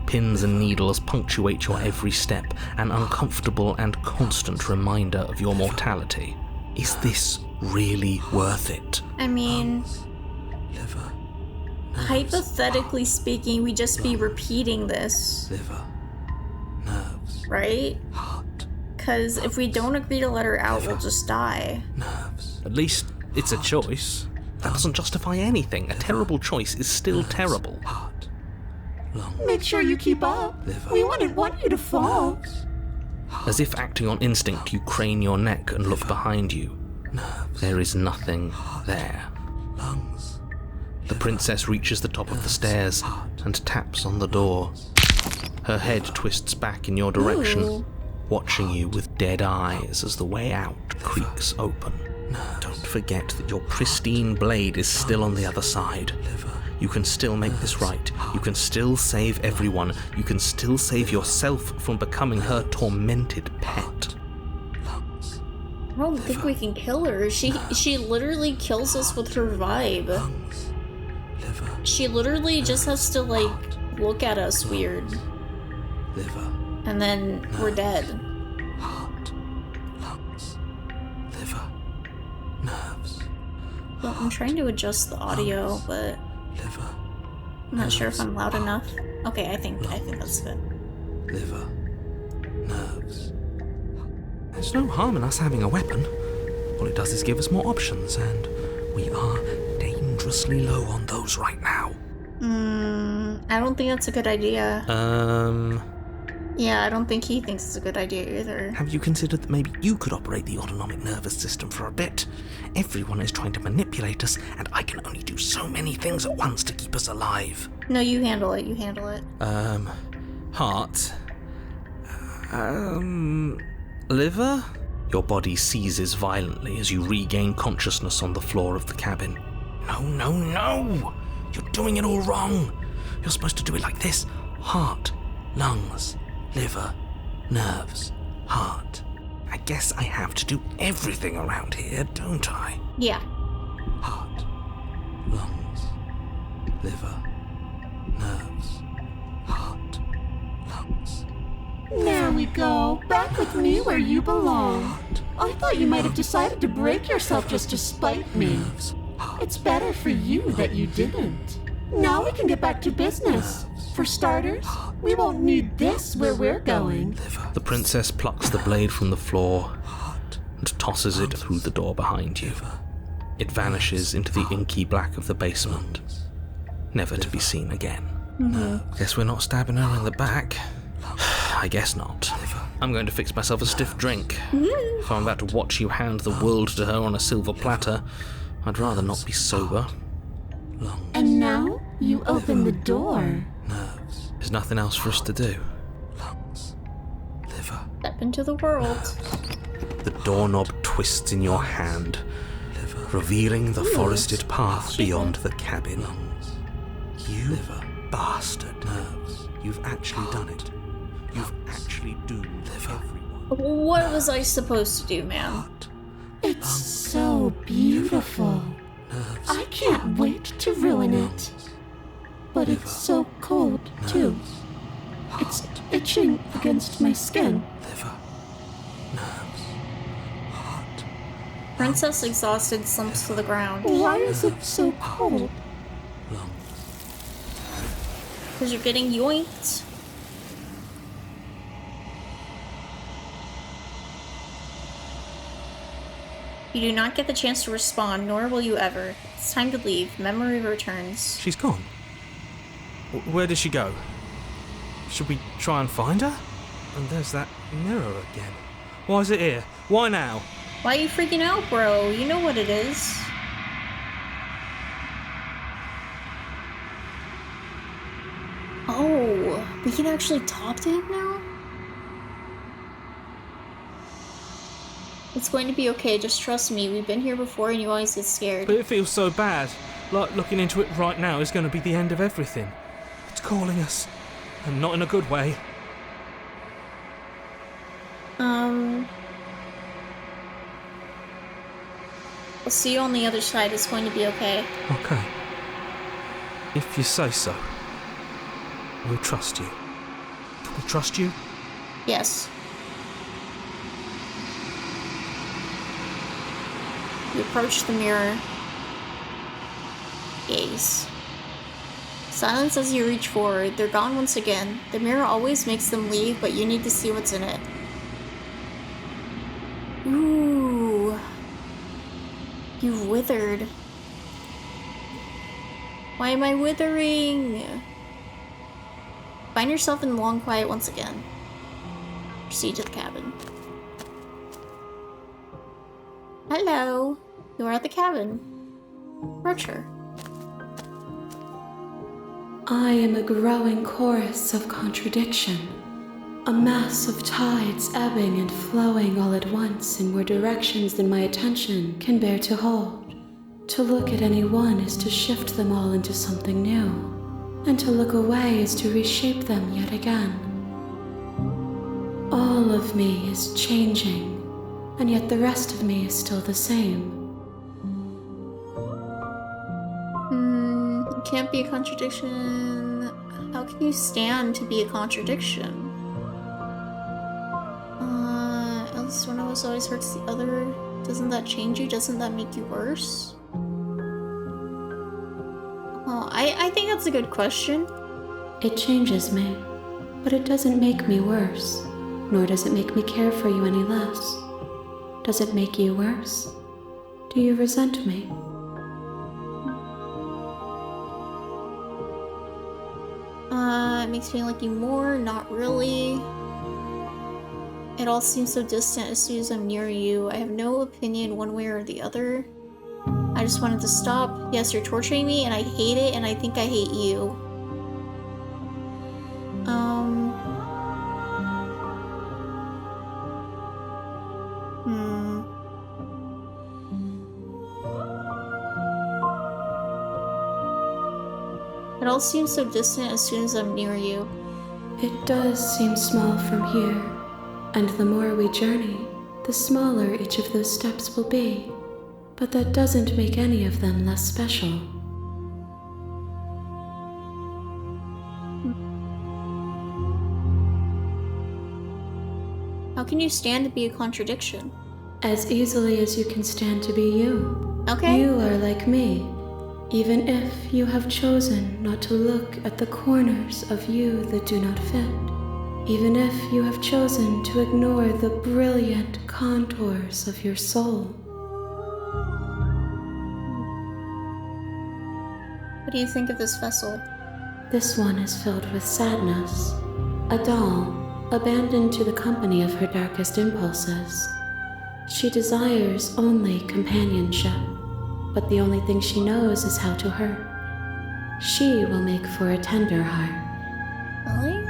S2: Pins and needles punctuate your every step, an uncomfortable and constant reminder of your mortality. Is this really worth it?
S1: I mean,
S6: Liver,
S1: hypothetically speaking, we just be repeating this,
S6: liver, nerves,
S1: right?
S6: heart,
S1: Because if we don't agree to let her out, we'll just die.
S6: nerves,
S2: At least it's a choice. That doesn't justify anything. A terrible choice is still terrible.
S6: heart, lungs,
S10: Make sure you keep up. We wouldn't want you to fall.
S2: As if acting on instinct, you crane your neck and look behind you. There is nothing there.
S6: lungs,
S2: The princess reaches the top of the stairs and taps on the door. Her head twists back in your direction,
S1: Ooh.
S2: watching you with dead eyes as the way out creaks open. Don't forget that your pristine blade is still on the other side. You can still make this right. You can still save everyone. You can still save yourself from becoming her tormented pet.
S1: I don't think we can kill her. She literally kills us with her vibe.
S6: liver,
S1: She literally just has to like look at us weird,
S6: liver,
S1: and then we're dead.
S6: heart, lungs, liver, nerves,
S1: Well, I'm trying to adjust the audio, but
S6: liver,
S1: I'm not sure if I'm loud enough. Okay, I think that's good.
S6: liver, nerves.
S2: There's no harm in us having a weapon. All it does is give us more options, and we are dangerously low on those right now.
S1: I don't think that's a good idea. Yeah, I don't think he thinks it's a good idea either.
S2: Have you considered that maybe you could operate the autonomic nervous system for a bit? Everyone is trying to manipulate us, and I can only do so many things at once to keep us alive.
S1: No, you handle it. You handle it.
S2: Heart. Liver? Your body seizes violently as you regain consciousness on the floor of the cabin. No! You're doing it all wrong. You're supposed to do it like this. Heart, lungs, liver, nerves, heart. I guess I have to do everything around here, don't I?
S1: Yeah.
S6: Heart, lungs, liver, nerves, heart, lungs.
S10: There we go. Back with me where you belong. I thought you might have decided to break yourself just to spite me. It's better for you that you didn't. Now we can get back to business. For starters, we won't need this where we're going.
S2: The princess plucks the blade from the floor and tosses it through the door behind you. It vanishes into the inky black of the basement, never to be seen again. Guess we're not stabbing her in the back. I guess not. I'm going to fix myself a stiff drink. If I'm about to watch you hand the world to her on a silver platter, I'd rather not be sober.
S10: And now you open the door.
S6: nothing else for us to do.
S8: Lungs. Liver.
S1: Step into the world.
S6: The doorknob twists in your hand, revealing the forested path beyond the cabin.
S8: Lungs.
S6: You bastard. Nerves. You've actually done it. You've actually doomed everyone.
S1: What was I supposed to do, man?
S10: It's so beautiful. I can't wait to ruin it. But it's so cold, too. It's itching against my skin.
S8: Liver. Nerves. Heart.
S1: Princess exhausted slumps to the ground.
S10: Why is it so cold?
S8: Lungs.
S1: Because you're getting yoinked. You do not get the chance to respond, nor will you ever. It's time to leave. Memory returns.
S6: She's gone. Where did she go? Should we try and find her? And there's that mirror again. Why is it here? Why now?
S1: Why are you freaking out, bro? You know what it is. Oh, we can actually talk to him now? It's going to be okay, just trust me. We've been here before and you always get scared.
S6: But it feels so bad. Like looking into it right now is going to be the end of everything. It's calling us. And not in a good way.
S1: We'll see you on the other side. It's going to be okay.
S6: Okay. If you say so. We'll trust you. Can we trust you?
S1: Yes. You approach the mirror. Gaze. Silence as you reach forward. They're gone once again. The mirror always makes them leave, but you need to see what's in it. Ooh. You've withered. Why am I withering? Find yourself in long quiet once again. Proceed to the cabin. Hello. You are at the cabin. Roger.
S5: I am a growing chorus of contradiction, a mass of tides ebbing and flowing all at once in more directions than my attention can bear to hold. To look at any one is to shift them all into something new, and to look away is to reshape them yet again. All of me is changing, and yet the rest of me is still the same.
S1: It can't be a contradiction. How can you stand to be a contradiction? At least one of us always hurts the other. Doesn't that change you? Doesn't that make you worse? Oh, I think that's a good question.
S5: It changes me, but it doesn't make me worse, nor does it make me care for you any less. Does it make you worse? Do you resent me?
S1: It makes me like you more, not really. It all seems so distant as soon as I'm near you. I have no opinion one way or the other. I just wanted to stop. Yes, you're torturing me and I hate it and I think I hate you. It all seems so distant as soon as I'm near you.
S5: It does seem small from here, and the more we journey, the smaller each of those steps will be. But that doesn't make any of them less special.
S1: How can you stand to be a contradiction?
S5: As easily as you can stand to be you.
S1: Okay.
S5: You are like me, even if you have chosen not to look at the corners of you that do not fit. Even if you have chosen to ignore the brilliant contours of your soul.
S1: What do you think of this vessel?
S5: This one is filled with sadness. A doll, abandoned to the company of her darkest impulses. She desires only companionship, but the only thing she knows is how to hurt. She will make for a tender heart.
S1: Really?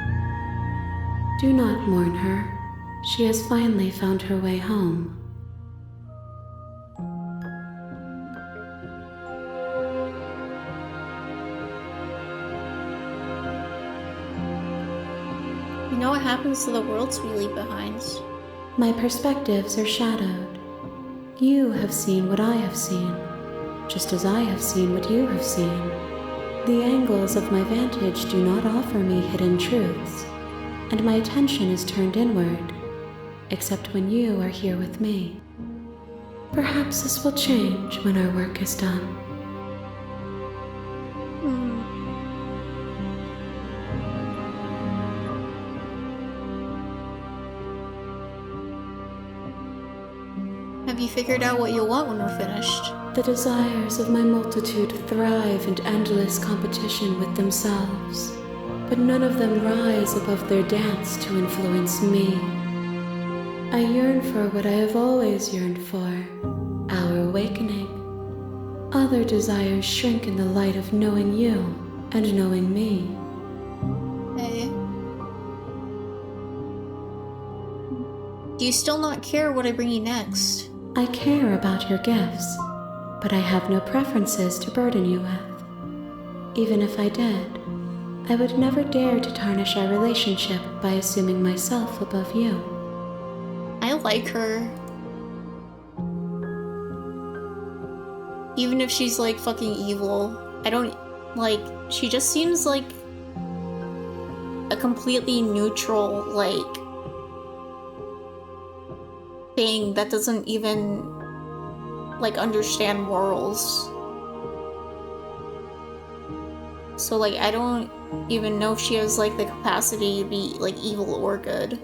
S5: Do not mourn her. She has finally found her way home.
S1: You know what happens to the worlds we leave behind?
S5: My perspectives are shadowed. You have seen what I have seen, just as I have seen what you have seen. The angles of my vantage do not offer me hidden truths, and my attention is turned inward, except when you are here with me. Perhaps this will change when our work is done.
S1: Have you figured out what you'll want when we're finished?
S5: The desires of my multitude thrive in endless competition with themselves, but none of them rise above their dance to influence me. I yearn for what I have always yearned for, our awakening. Other desires shrink in the light of knowing you and knowing me.
S1: Hey. Do you still not care what I bring you next?
S5: I care about your gifts, but I have no preferences to burden you with. Even if I did, I would never dare to tarnish our relationship by assuming myself above you.
S1: I like her. Even if she's like fucking evil. I don't like, she just seems like a completely neutral, like, thing that doesn't even like understand morals. So like I don't even know if she has like the capacity to be like evil or good.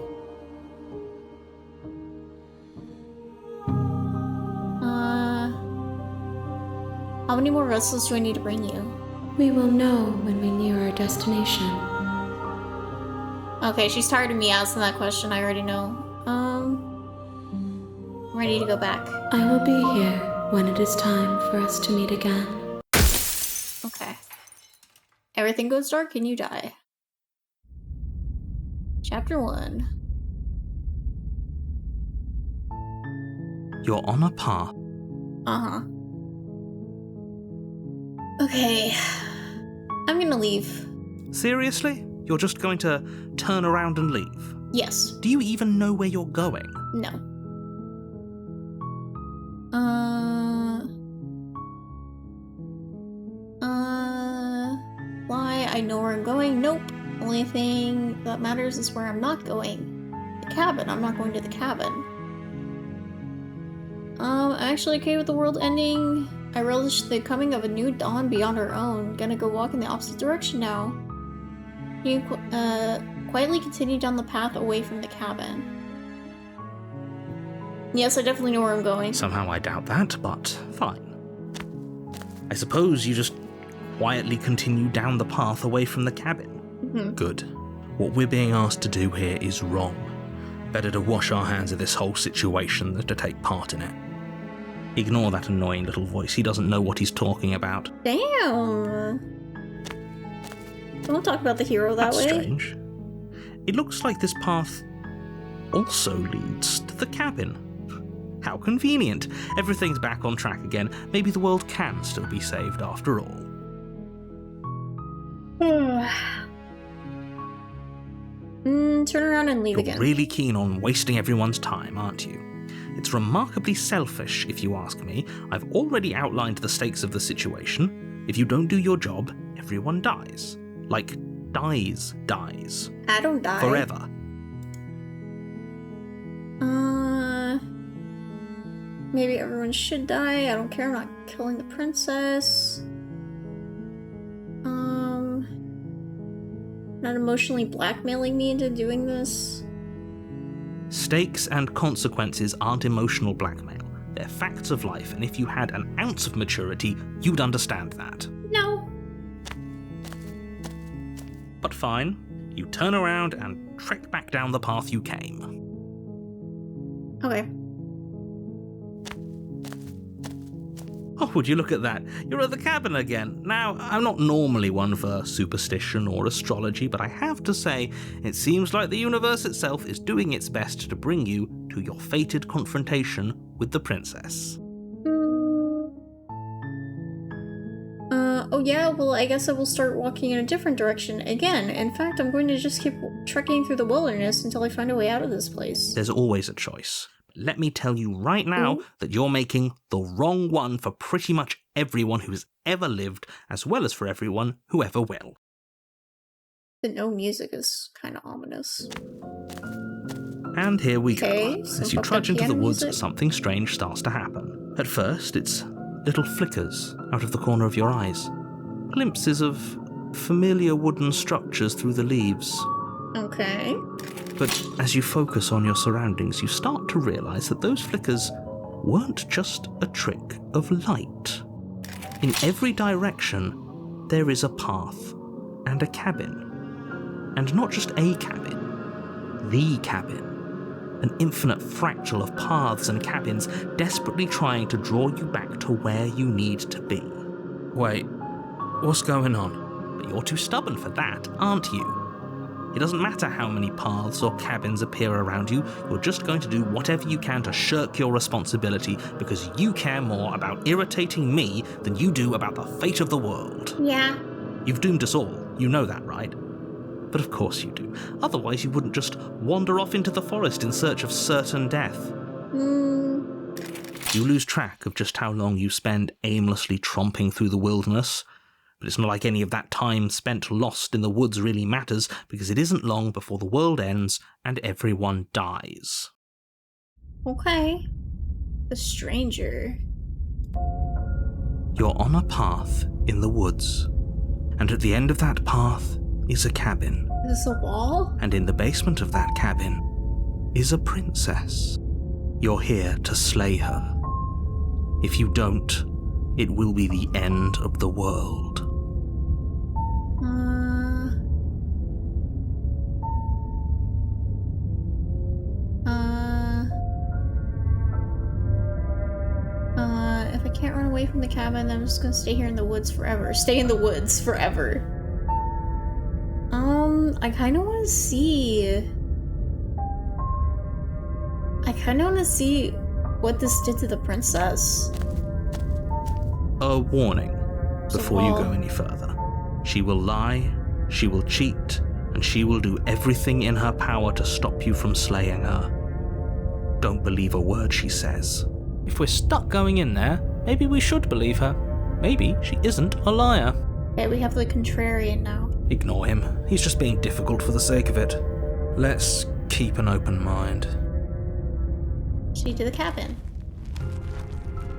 S1: How many more vessels do I need to bring you?
S5: We will know when we near our destination.
S1: Okay, she's tired of me asking that question, I already know. I'm ready to go back.
S5: I will be here when it is time for us to meet again.
S1: Okay. Everything goes dark and you die. Chapter 1.
S2: You're on a path.
S1: Uh-huh. Okay. I'm gonna leave.
S2: Seriously? You're just going to turn around and leave?
S1: Yes.
S2: Do you even know where you're going?
S1: No. Why? I know where I'm going? Nope. Only thing that matters is where I'm not going. The cabin. I'm not going to the cabin. I'm actually okay with the world ending. I relish the coming of a new dawn beyond our own. Gonna go walk in the opposite direction now. You quietly continue down the path away from the cabin. Yes, I definitely know where I'm going.
S2: Somehow I doubt that, but fine. I suppose you just quietly continue down the path away from the cabin.
S1: Mm-hmm.
S2: Good. What we're being asked to do here is wrong. Better to wash our hands of this whole situation than to take part in it. Ignore that annoying little voice. He doesn't know what he's talking about.
S1: Damn. Don't talk about the hero that
S2: That's
S1: way.
S2: strange. It looks like this path also leads to the cabin. How convenient. Everything's back on track again. Maybe the world can still be saved after all.
S1: Turn around and leave
S2: You're
S1: again.
S2: really keen on wasting everyone's time, aren't you? It's remarkably selfish, if you ask me. I've already outlined the stakes of the situation. If you don't do your job, everyone dies. Like, dies.
S1: I don't die.
S2: Forever.
S1: Maybe everyone should die. I don't care. I'm not killing the princess. Not emotionally blackmailing me into doing this.
S2: Stakes and consequences aren't emotional blackmail. They're facts of life, and if you had an ounce of maturity, you'd understand that.
S1: No.
S2: But fine. You turn around and trek back down the path you came.
S1: Okay.
S2: Oh, would you look at that? You're at the cabin again. Now, I'm not normally one for superstition or astrology, but I have to say, it seems like the universe itself is doing its best to bring you to your fated confrontation with the princess.
S1: Oh yeah, well I guess I will start walking in a different direction again. In fact, I'm going to just keep trekking through the wilderness until I find a way out of this place.
S2: There's always a choice. Let me tell you right now that you're making the wrong one for pretty much everyone who's ever lived, as well as for everyone who ever will.
S1: The no music is kind of ominous.
S2: And here we go.
S1: So
S2: As you trudge into the woods,
S1: music.
S2: something strange starts to happen. At first, it's little flickers out of the corner of your eyes. Glimpses of familiar wooden structures through the leaves.
S1: Okay.
S2: But as you focus on your surroundings, you start to realize that those flickers weren't just a trick of light. In every direction, there is a path and a cabin. And not just a cabin, the cabin. An infinite fractal of paths and cabins desperately trying to draw you back to where you need to be.
S6: Wait, what's going on?
S2: But you're too stubborn for that, aren't you? It doesn't matter how many paths or cabins appear around you, you're just going to do whatever you can to shirk your responsibility because you care more about irritating me than you do about the fate of the world.
S1: Yeah.
S2: You've doomed us all, you know that, right? But of course you do. Otherwise you wouldn't just wander off into the forest in search of certain death. You lose track of just how long you spend aimlessly tromping through the wilderness. But it's not like any of that time spent lost in the woods really matters, because it isn't long before the world ends and everyone dies.
S1: Okay. The stranger.
S2: You're on a path in the woods, and at the end of that path is a cabin.
S1: Is this a wall?
S2: And in the basement of that cabin is a princess. You're here to slay her. If you don't, it will be the end of the world.
S1: If I can't run away from the cabin, then I'm just gonna stay here in the woods forever. Stay in the woods forever. I kinda wanna see... what this did to the princess.
S2: A warning before you go any further. She will lie, she will cheat, and she will do everything in her power to stop you from slaying her. Don't believe a word she says.
S6: If we're stuck going in there, maybe we should believe her. Maybe she isn't a liar.
S1: Okay, we have the contrarian now.
S6: Ignore him. He's just being difficult for the sake of it. Let's keep an open mind.
S1: She to the cabin.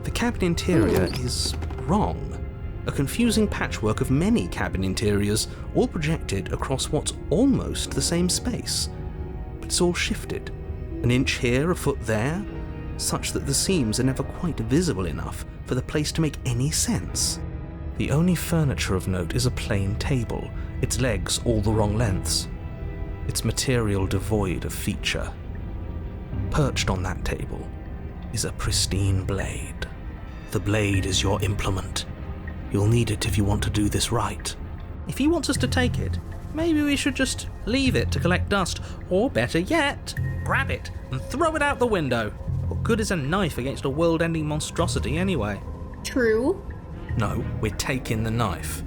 S6: The cabin interior is wrong. A confusing patchwork of many cabin interiors, all projected across what's almost the same space. But it's all shifted. An inch here, a foot there, such that the seams are never quite visible enough for the place to make any sense. The only furniture of note is a plain table, its legs all the wrong lengths. Its material devoid of feature. Perched on that table is a pristine blade. The blade is your implement. You'll need it if you want to do this right.
S2: If he wants us to take it, maybe we should just leave it to collect dust, or better yet, grab it and throw it out the window. What good is a knife against a world-ending monstrosity anyway?
S1: True.
S6: No, we're taking the knife.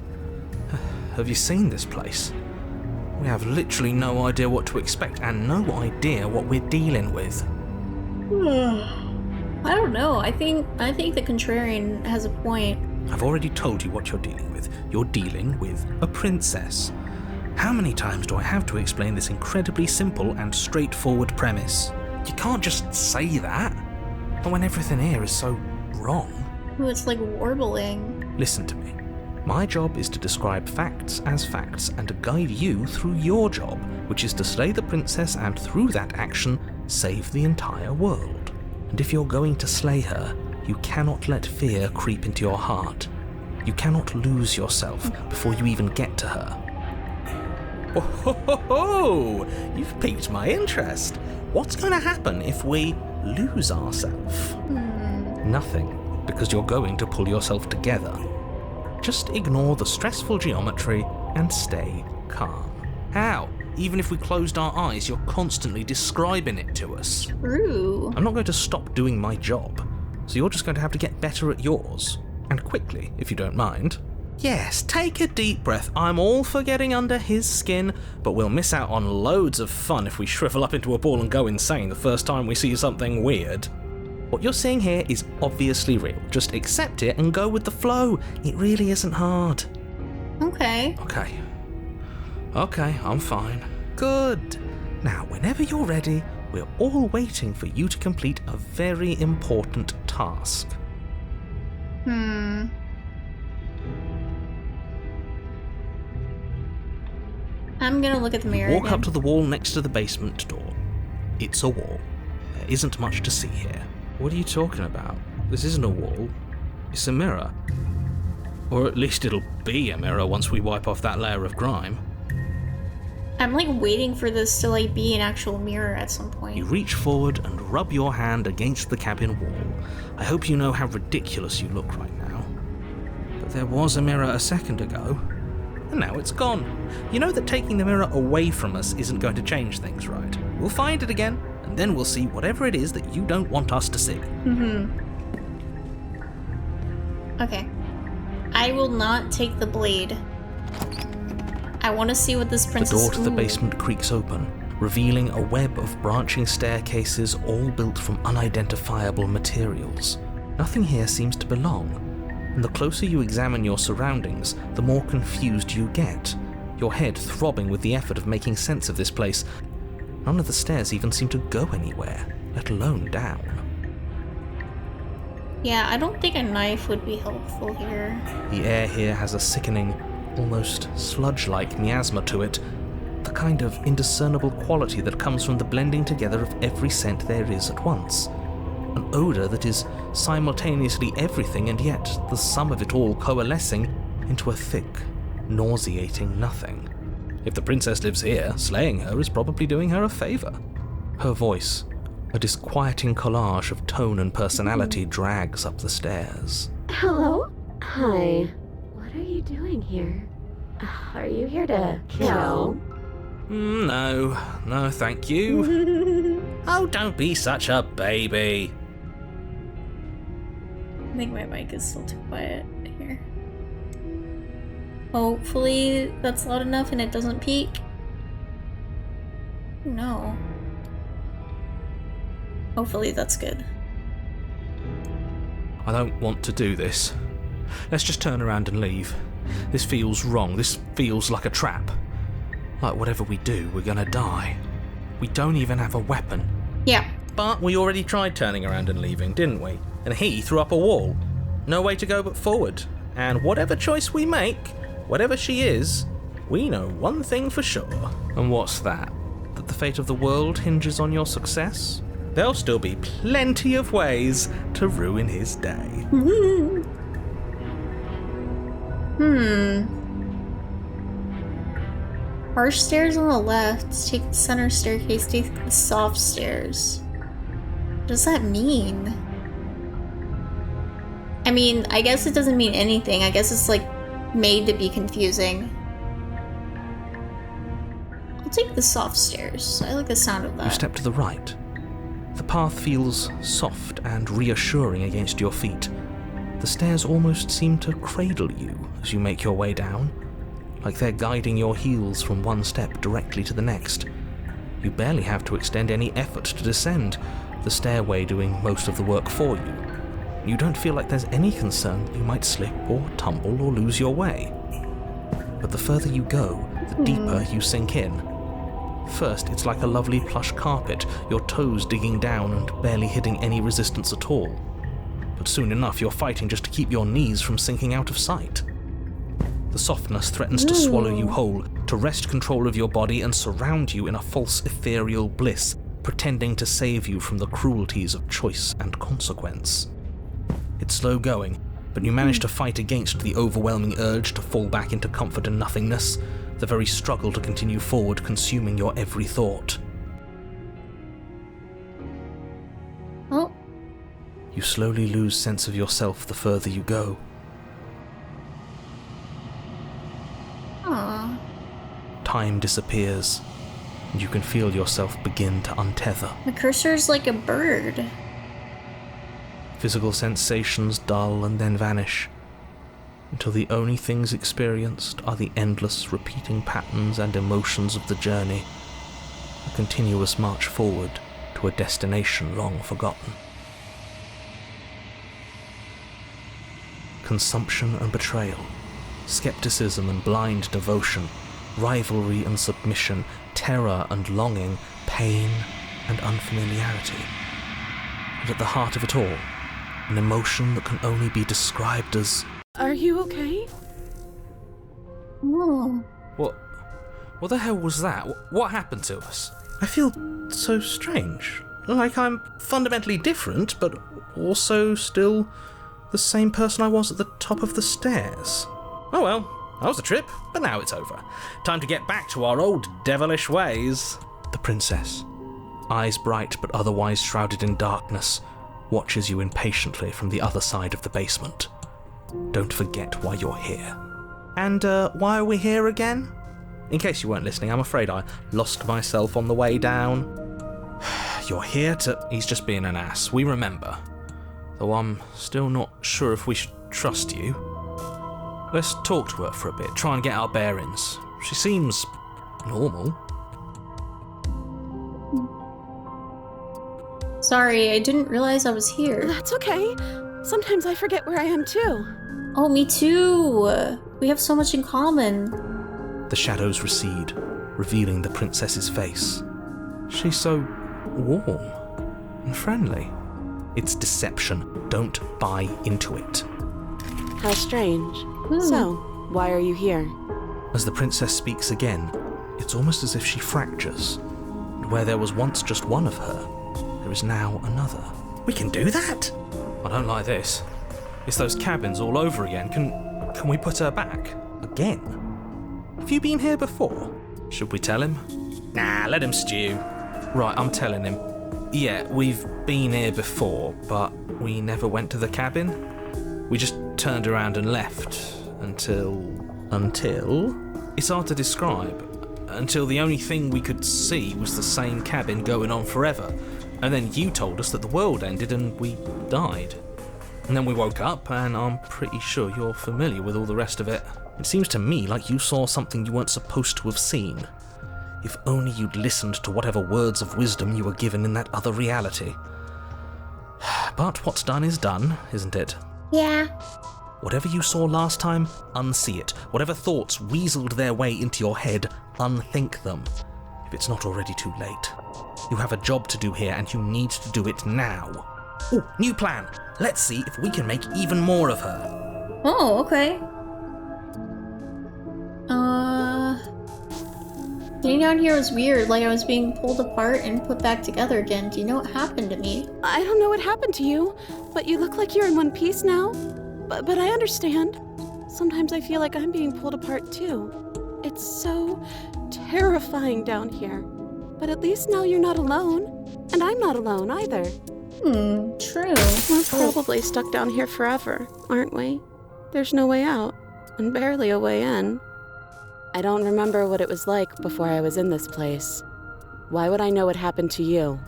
S6: Have you seen this place? We have literally no idea what to expect and no idea what we're dealing with.
S1: I don't know. I think the contrarian has a point.
S6: I've already told you what you're dealing with. You're dealing with a princess. How many times do I have to explain this incredibly simple and straightforward premise? You can't just say that. But when everything here is so wrong.
S1: Ooh, it's like warbling.
S6: Listen to me. My job is to describe facts as facts and to guide you through your job, which is to slay the princess and through that action, save the entire world. And if you're going to slay her, you cannot let fear creep into your heart. You cannot lose yourself before you even get to her.
S2: Oh, ho, ho, ho! You've piqued my interest. What's going to happen if we lose ourselves?
S6: Nothing.
S2: because you're going to pull yourself together. Just ignore the stressful geometry and stay calm. How? Even if we closed our eyes, you're constantly describing it to us.
S1: True.
S2: I'm not going to stop doing my job, so you're just going to have to get better at yours. And quickly, if you don't mind. Yes, take a deep breath. I'm all for getting under his skin, but we'll miss out on loads of fun if we shrivel up into a ball and go insane the first time we see something weird. What you're seeing here is obviously real. Just accept it and go with the flow. It really isn't hard.
S1: Okay.
S2: Okay, I'm fine. Good. Now, whenever you're ready, we're all waiting for you to complete a very important task.
S1: I'm gonna look at the mirror
S2: Walk
S1: again.
S2: up to the wall next to the basement door. It's a wall. There isn't much to see here. What are you talking about? This isn't a wall. It's a mirror. Or at least it'll be a mirror once we wipe off that layer of grime.
S1: I'm like waiting for this to like be an actual mirror at some point.
S2: You reach forward and rub your hand against the cabin wall. I hope you know how ridiculous you look right now. But there was a mirror a second ago, and now it's gone. You know that taking the mirror away from us isn't going to change things, right? We'll find it again, and then we'll see whatever it is that you don't want us to see.
S1: Okay. I will not take the blade. I want to see what this
S2: The
S1: princess...
S2: door to the basement creaks open, revealing a web of branching staircases all built from unidentifiable materials. Nothing here seems to belong, and the closer you examine your surroundings, the more confused you get, your head throbbing with the effort of making sense of this place. None of the stairs even seem to go anywhere, let alone down.
S1: Yeah, I don't think a knife would be helpful here.
S2: The air here has a sickening, almost sludge-like miasma to it, the kind of indiscernible quality that comes from the blending together of every scent there is at once. An odour that is simultaneously everything and yet the sum of it all coalescing into a thick, nauseating nothing. If the princess lives here, slaying her is probably doing her a favour. Her voice, a disquieting collage of tone and personality, drags up the stairs.
S10: Hello? Hi. What are you doing here? Are you here to kill?
S2: No, thank you. Oh, don't be such a baby.
S1: I think my mic is still too quiet here. Hopefully that's loud enough and it doesn't peak. No. Hopefully that's good.
S2: I don't want to do this. Let's just turn around and leave. This feels wrong. This feels like a trap. Like whatever we do, we're gonna die. We don't even have a weapon.
S1: Yeah.
S2: But we already tried turning around and leaving, didn't we? And he threw up a wall. No way to go but forward. And whatever choice we make, whatever she is, we know one thing for sure. And what's that? That the fate of the world hinges on your success? There'll still be plenty of ways to ruin his day.
S1: Harsh stairs on the left. Take the center staircase. Take the soft stairs. What does that mean? I mean, I guess it doesn't mean anything. I guess it's like made to be confusing. I'll take the soft stairs. I like the sound of that.
S2: You step to the right. The path feels soft and reassuring against your feet. The stairs almost seem to cradle you as you make your way down, like they're guiding your heels from one step directly to the next. You barely have to extend any effort to descend, the stairway doing most of the work for you. You don't feel like there's any concern that you might slip or tumble or lose your way. But the further you go, the deeper you sink in. First, it's like a lovely plush carpet, your toes digging down and barely hitting any resistance at all. But soon enough, you're fighting just to keep your knees from sinking out of sight. The softness threatens to swallow you whole, to wrest control of your body and surround you in a false ethereal bliss, pretending to save you from the cruelties of choice and consequence. It's slow going, but you manage to fight against the overwhelming urge to fall back into comfort and nothingness, the very struggle to continue forward consuming your every thought.
S1: Oh.
S6: You slowly lose sense of yourself the further you go.
S1: Aww.
S6: Time disappears, and you can feel yourself begin to untether.
S1: The cursor's like a bird.
S6: Physical sensations dull and then vanish, until the only things experienced are the endless repeating patterns and emotions of the journey, a continuous march forward to a destination long forgotten. Consumption and betrayal, skepticism and blind devotion, rivalry and submission, terror and longing, pain and unfamiliarity. And at the heart of it all, an emotion that can only be described as...
S3: Are you okay?
S1: Oh.
S6: What the hell was that? What happened to us? I feel so strange. Like I'm fundamentally different, but also still the same person I was at the top of the stairs. Oh well, that was a trip, but now it's over. Time to get back to our old devilish ways. The princess, eyes bright but otherwise shrouded in darkness, watches you impatiently from the other side of the basement. Don't forget why you're here. And why are we here again? In case you weren't listening, I'm afraid I lost myself on the way down. You're here to... He's just being an ass, we remember. Though I'm still not sure if we should trust you. Let's talk to her for a bit, try and get our bearings. She seems normal.
S1: Sorry, I didn't realize I was here.
S3: That's okay. Sometimes I forget where I am too.
S1: Oh, me too. We have so much in common.
S6: The shadows recede, revealing the princess's face. She's so warm and friendly. It's deception. Don't buy into it.
S11: How strange. So, why are you here?
S6: As the princess speaks again, it's almost as if she fractures. And where there was once just one of her, there is now another. We can do that? I don't like this. It's those cabins all over again. Can we put her back? Again? Have you been here before? Should we tell him? Nah, let him stew. Right, I'm telling him. Yeah, we've been here before, but we never went to the cabin. We just turned around and left until... It's hard to describe. Until the only thing we could see was the same cabin going on forever. And then you told us that the world ended and we died. And then we woke up, and I'm pretty sure you're familiar with all the rest of it. It seems to me like you saw something you weren't supposed to have seen. If only you'd listened to whatever words of wisdom you were given in that other reality. But what's done is done, isn't it?
S1: Yeah.
S6: Whatever you saw last time, unsee it. Whatever thoughts weaseled their way into your head, unthink them. If it's not already too late. You have a job to do here, and you need to do it now. Oh, new plan! Let's see if we can make even more of her.
S1: Oh, okay. Getting down here was weird, like I was being pulled apart and put back together again. Do you know what happened to me?
S3: I don't know what happened to you, but you look like you're in one piece now. But I understand. Sometimes I feel like I'm being pulled apart too. It's so terrifying down here. But at least now you're not alone. And I'm not alone either.
S1: True.
S3: We're probably stuck down here forever, aren't we? There's no way out, and barely a way in.
S11: I don't remember what it was like before I was in this place. Why would I know what happened to you?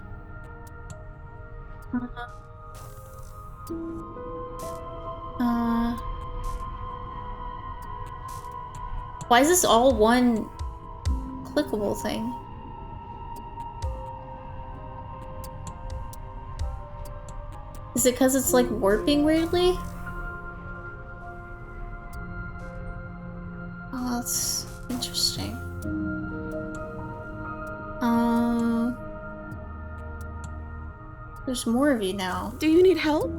S1: Why is this all one clickable thing? Is it because it's like warping weirdly? Oh, that's interesting. There's more of you now.
S3: Do you need help?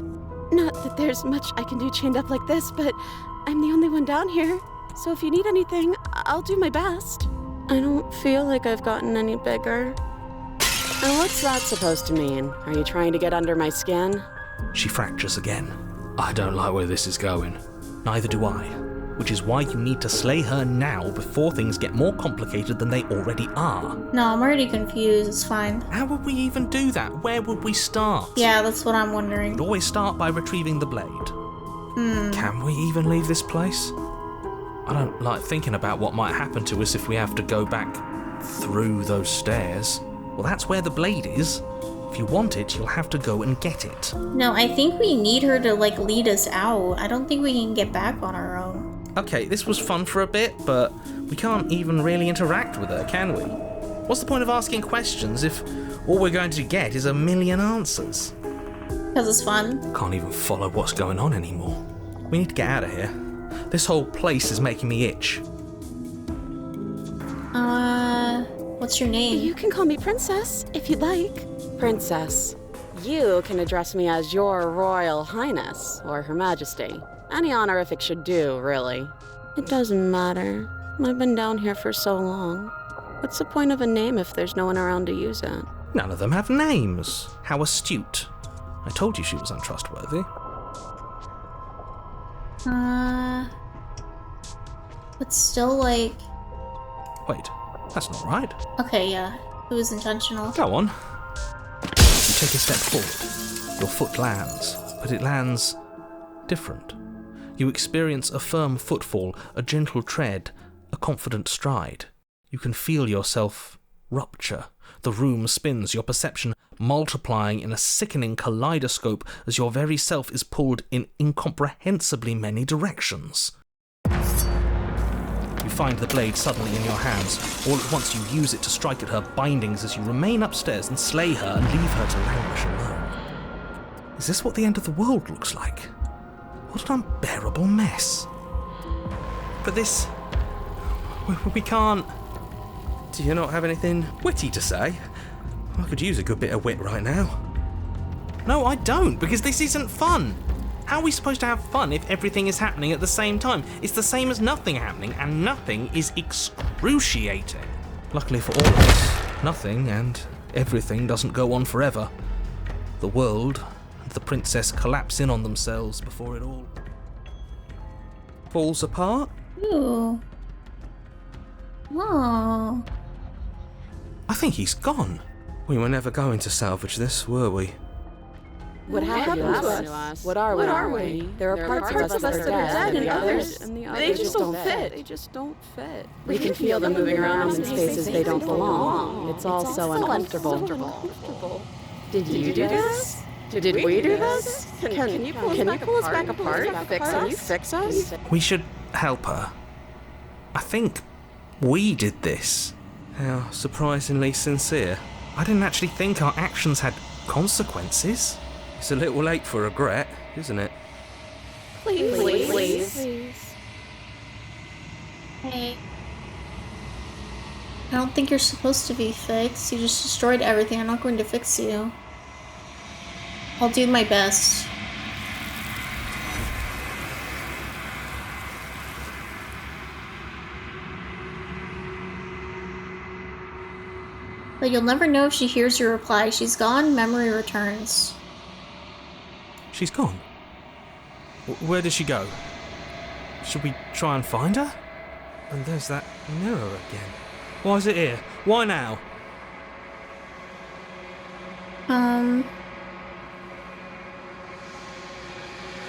S3: Not that there's much I can do chained up like this, but I'm the only one down here. So if you need anything, I'll do my best. I don't feel like I've gotten any bigger.
S11: And what's that supposed to mean? Are you trying to get under my skin?
S6: She fractures again. I don't like where this is going. Neither do I.
S2: which is why you need to slay her now before things get more complicated than they already are.
S1: No, I'm already confused. It's fine.
S2: How would we even do that? Where would we start?
S1: Yeah, that's what I'm wondering.
S2: We'd always start by retrieving the blade. Can we even leave this place? I don't like thinking about what might happen to us if we have to go back through those stairs. Well, that's where the blade is. If you want it, you'll have to go and get it.
S1: No, I think we need her to, like, lead us out. I don't think we can get back on our own.
S2: Okay, this was fun for a bit, but we can't even really interact with her, can we? What's the point of asking questions if all we're going to get is a million answers?
S1: Because it's fun.
S2: Can't even follow what's going on anymore. We need to get out of here. This whole place is making me itch.
S1: What's your name?
S3: You can call me Princess, if you'd like.
S11: Princess, you can address me as Your Royal Highness, or Her Majesty. Any honorific should do, really. It doesn't matter. I've been down here for so long. What's the point of a name if there's no one around to use it?
S2: None of them have names. How astute. I told you she was untrustworthy.
S1: But still, like...
S2: Wait, that's not right.
S1: Okay, yeah. It was intentional.
S2: Go on. You take a step forward. Your foot lands, but it lands different. You experience a firm footfall, a gentle tread, a confident stride. You can feel yourself rupture. The room spins, your perception multiplying in a sickening kaleidoscope as your very self is pulled in incomprehensibly many directions. You find the blade suddenly in your hands. All at once you use it to strike at her bindings as you remain upstairs and slay her and leave her to languish alone. Is this what the end of the world looks like? What an unbearable mess. But this... we can't... Do you not have anything witty to say? I could use a good bit of wit right now. No, I don't, because this isn't fun. How are we supposed to have fun if everything is happening at the same time? It's the same as nothing happening, and nothing is excruciating. Luckily for all of us, nothing and everything doesn't go on forever. The world and the princess collapse in on themselves before it all falls apart.
S1: Ooh. Oh.
S2: I think he's gone. We were never going to salvage this, were we?
S11: What happened to us? What are we? There are parts of us that are dead, and others, they just don't fit. They just don't fit. We can feel them moving around in spaces they don't belong. It's all so uncomfortable. Did you do this? Did we do this? Can you pull us back apart? Can you fix us?
S2: We should help her. I think we did this. How surprisingly sincere. I didn't actually think our actions had consequences. It's a little late for regret, isn't it?
S11: Please.
S1: Hey. I don't think you're supposed to be fixed. You just destroyed everything. I'm not going to fix you. I'll do my best. But you'll never know if she hears your reply. She's gone, memory returns.
S2: She's gone. Where did she go? Should we try and find her? And there's that mirror again. Why is it here? Why now?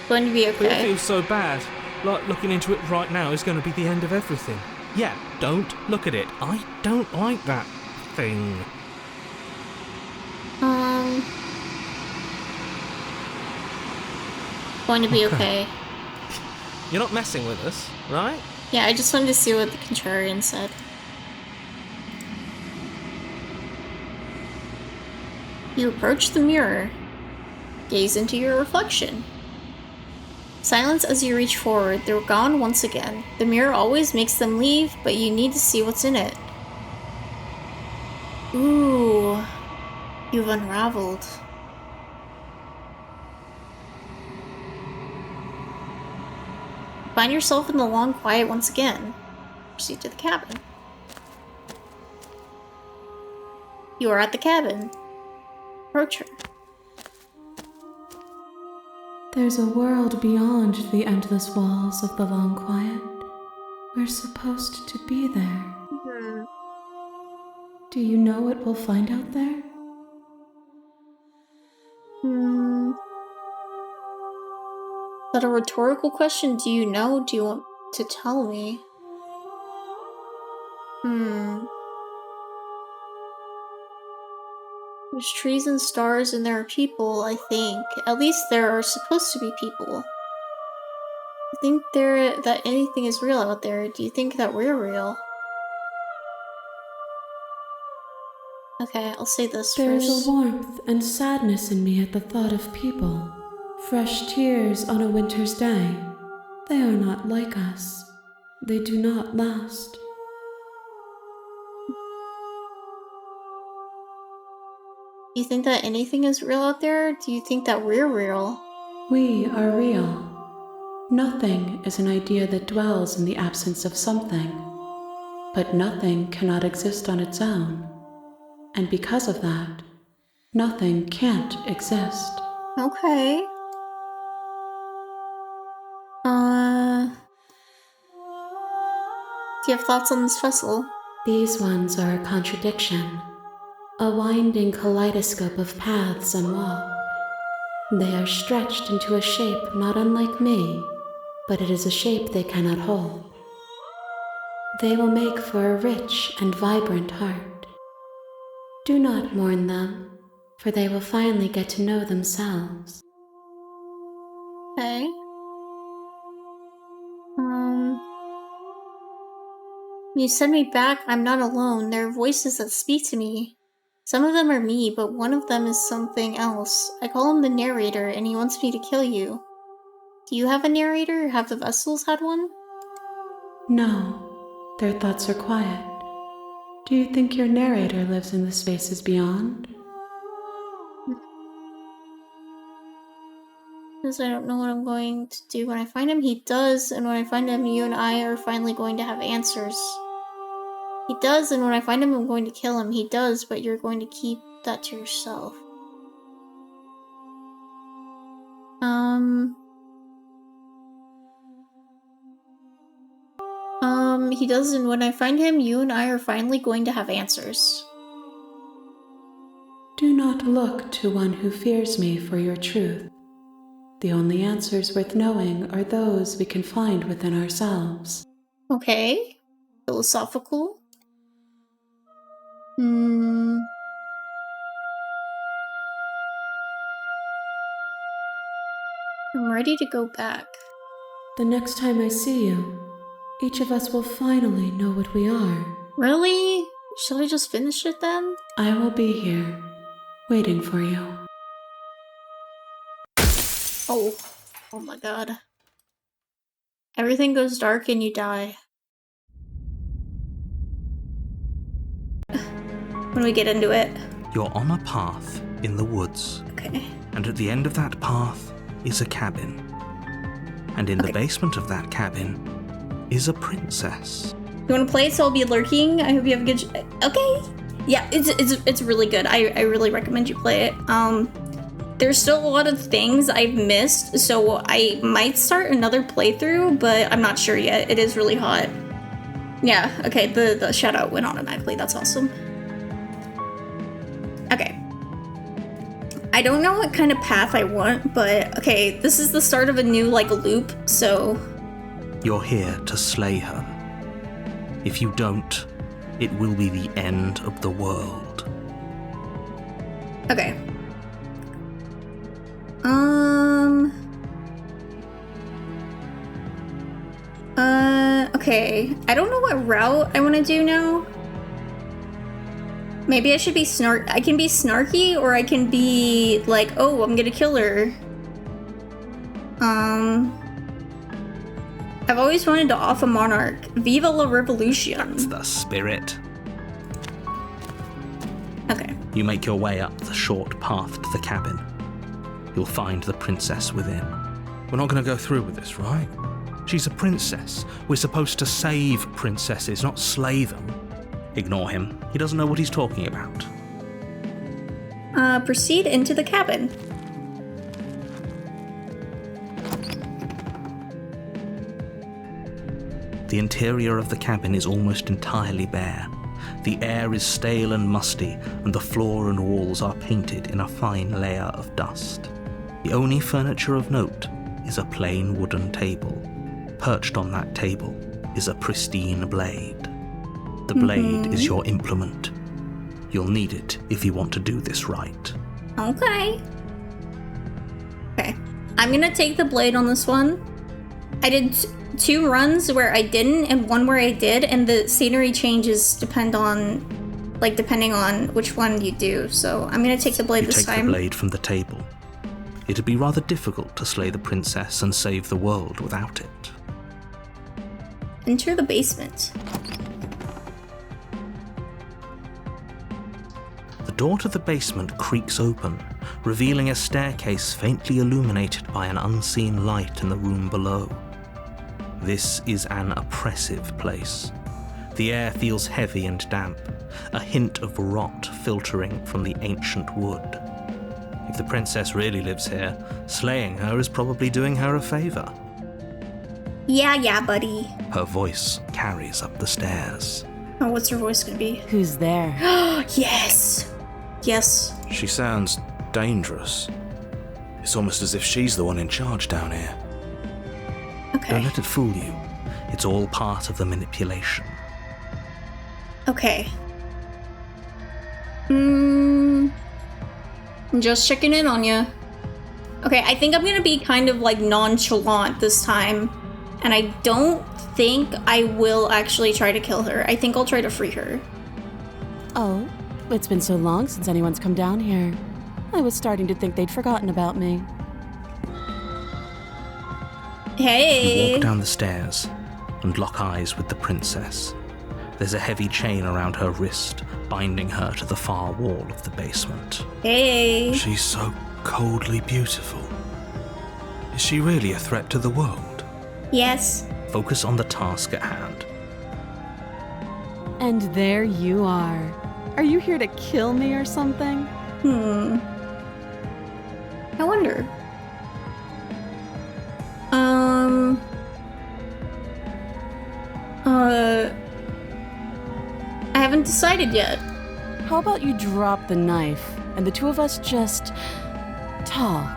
S1: Going to be
S2: It
S1: okay.
S2: feels so bad. Like looking into it right now is going to be the end of everything. Yeah, don't look at it. I don't like that thing.
S1: Going to be okay.
S2: You're not messing with us, right?
S1: Yeah, I just wanted to see what the contrarian said. You approach the mirror. Gaze into your reflection. Silence as you reach forward. They're gone once again. The mirror always makes them leave, but you need to see what's in it. Ooh. You've unraveled. Find yourself in the long quiet once again. Proceed to the cabin. You are at the cabin. Approach her.
S5: There's a world beyond the endless walls of the long quiet. We're supposed to be there. Do you know what we'll find out there?
S1: Is that a rhetorical question? Do you know? Do you want to tell me? There's trees and stars and there are people, I think. At least there are supposed to be people. I think that anything is real out there. Do you think that we're real? Okay, I'll say this
S5: There's
S1: first.
S5: a warmth and sadness in me at the thought of people. Fresh tears on a winter's day. They are not like us. They do not last.
S1: Do you think that anything is real out there? Do you think that we're real?
S5: We are real. Nothing is an idea that dwells in the absence of something. But nothing cannot exist on its own. And because of that, nothing can't exist.
S1: Okay. Do you have thoughts on this vessel?
S5: These ones are a contradiction. A winding kaleidoscope of paths unwalked. They are stretched into a shape not unlike me, but it is a shape they cannot hold. They will make for a rich and vibrant heart. Do not mourn them, for they will finally get to know themselves.
S1: Okay. You send me back, I'm not alone. There are voices that speak to me. Some of them are me, but one of them is something else. I call him the narrator, and he wants me to kill you. Do you have a narrator? Have the vessels had one?
S5: No, their thoughts are quiet. Do you think your narrator lives in the spaces beyond?
S1: Because I don't know what I'm going to do when I find him. He does, and when I find him, you and I are finally going to have answers. He does, and when I find him, I'm going to kill him. He does, but you're going to keep that to yourself. He does, and when I find him, you and I are finally going to have answers.
S5: Do not look to one who fears me for your truth. The only answers worth knowing are those we can find within ourselves.
S1: Okay. Philosophical. I'm ready to go back.
S5: The next time I see you, each of us will finally know what we are.
S1: Really? Shall I just finish it then?
S5: I will be here, waiting for you.
S1: Oh my god. Everything goes dark and you die. When we get into it.
S2: You're on a path in the woods.
S1: Okay.
S2: And at the end of that path is a cabin. And in the basement of that cabin is a princess.
S1: You want to play it so I'll be lurking? I hope you have a good... Okay. Yeah, it's really good. I really recommend you play it. There's still a lot of things I've missed, so I might start another playthrough, but I'm not sure yet. It is really hot. Yeah, okay, the shout out went automatically. That's awesome. Okay. I don't know what kind of path I want, but okay, this is the start of a new, like, loop, so...
S2: You're here to slay her. If you don't, it will be the end of the world.
S1: Okay. Okay. I don't know what route I want to do now. Maybe I should be I can be snarky, or I can be like, oh, I'm gonna kill her. I've always wanted to off a monarch. Viva la revolution.
S2: That's the spirit.
S1: Okay.
S2: You make your way up the short path to the cabin. You'll find the princess within.
S6: We're not going to go through with this, right?
S2: She's a princess. We're supposed to save princesses, not slay them. Ignore him. He doesn't know what he's talking about.
S1: Proceed into the cabin.
S2: The interior of the cabin is almost entirely bare. The air is stale and musty, and the floor and walls are painted in a fine layer of dust. The only furniture of note is a plain wooden table. Perched on that table is a pristine blade. The blade is your implement. You'll need it if you want to do this right.
S1: Okay. Okay. I'm gonna take the blade on this one. I did 2 runs where I didn't and 1 where I did, and the scenery changes depending on which one you do. So I'm gonna take the blade this time.
S2: You take the blade from the table. It'd be rather difficult to slay the princess and save the world without it.
S1: Enter the basement.
S2: The door to the basement creaks open, revealing a staircase faintly illuminated by an unseen light in the room below. This is an oppressive place. The air feels heavy and damp, a hint of rot filtering from the ancient wood. If the princess really lives here, slaying her is probably doing her a favor.
S1: Yeah, buddy.
S2: Her voice carries up the stairs.
S1: Oh, what's her voice gonna be?
S3: Who's there?
S1: Yes. Yes.
S12: She sounds dangerous. It's almost as if she's the one in charge down here.
S1: Okay.
S2: Don't let it fool you. It's all part of the manipulation.
S1: Okay. I'm just checking in on you. Okay, I think I'm gonna be kind of like nonchalant this time. And I don't think I will actually try to kill her. I think I'll try to free her.
S3: Oh, it's been so long since anyone's come down here. I was starting to think they'd forgotten about me.
S1: Hey!
S2: You walk down the stairs and lock eyes with the princess. There's a heavy chain around her wrist, binding her to the far wall of the basement.
S1: Hey!
S12: She's so coldly beautiful. Is she really a threat to the world?
S1: Yes.
S2: Focus on the task at hand.
S3: And there you are. Are you here to kill me or something?
S1: I wonder. I haven't decided yet.
S3: How about you drop the knife and the two of us just talk?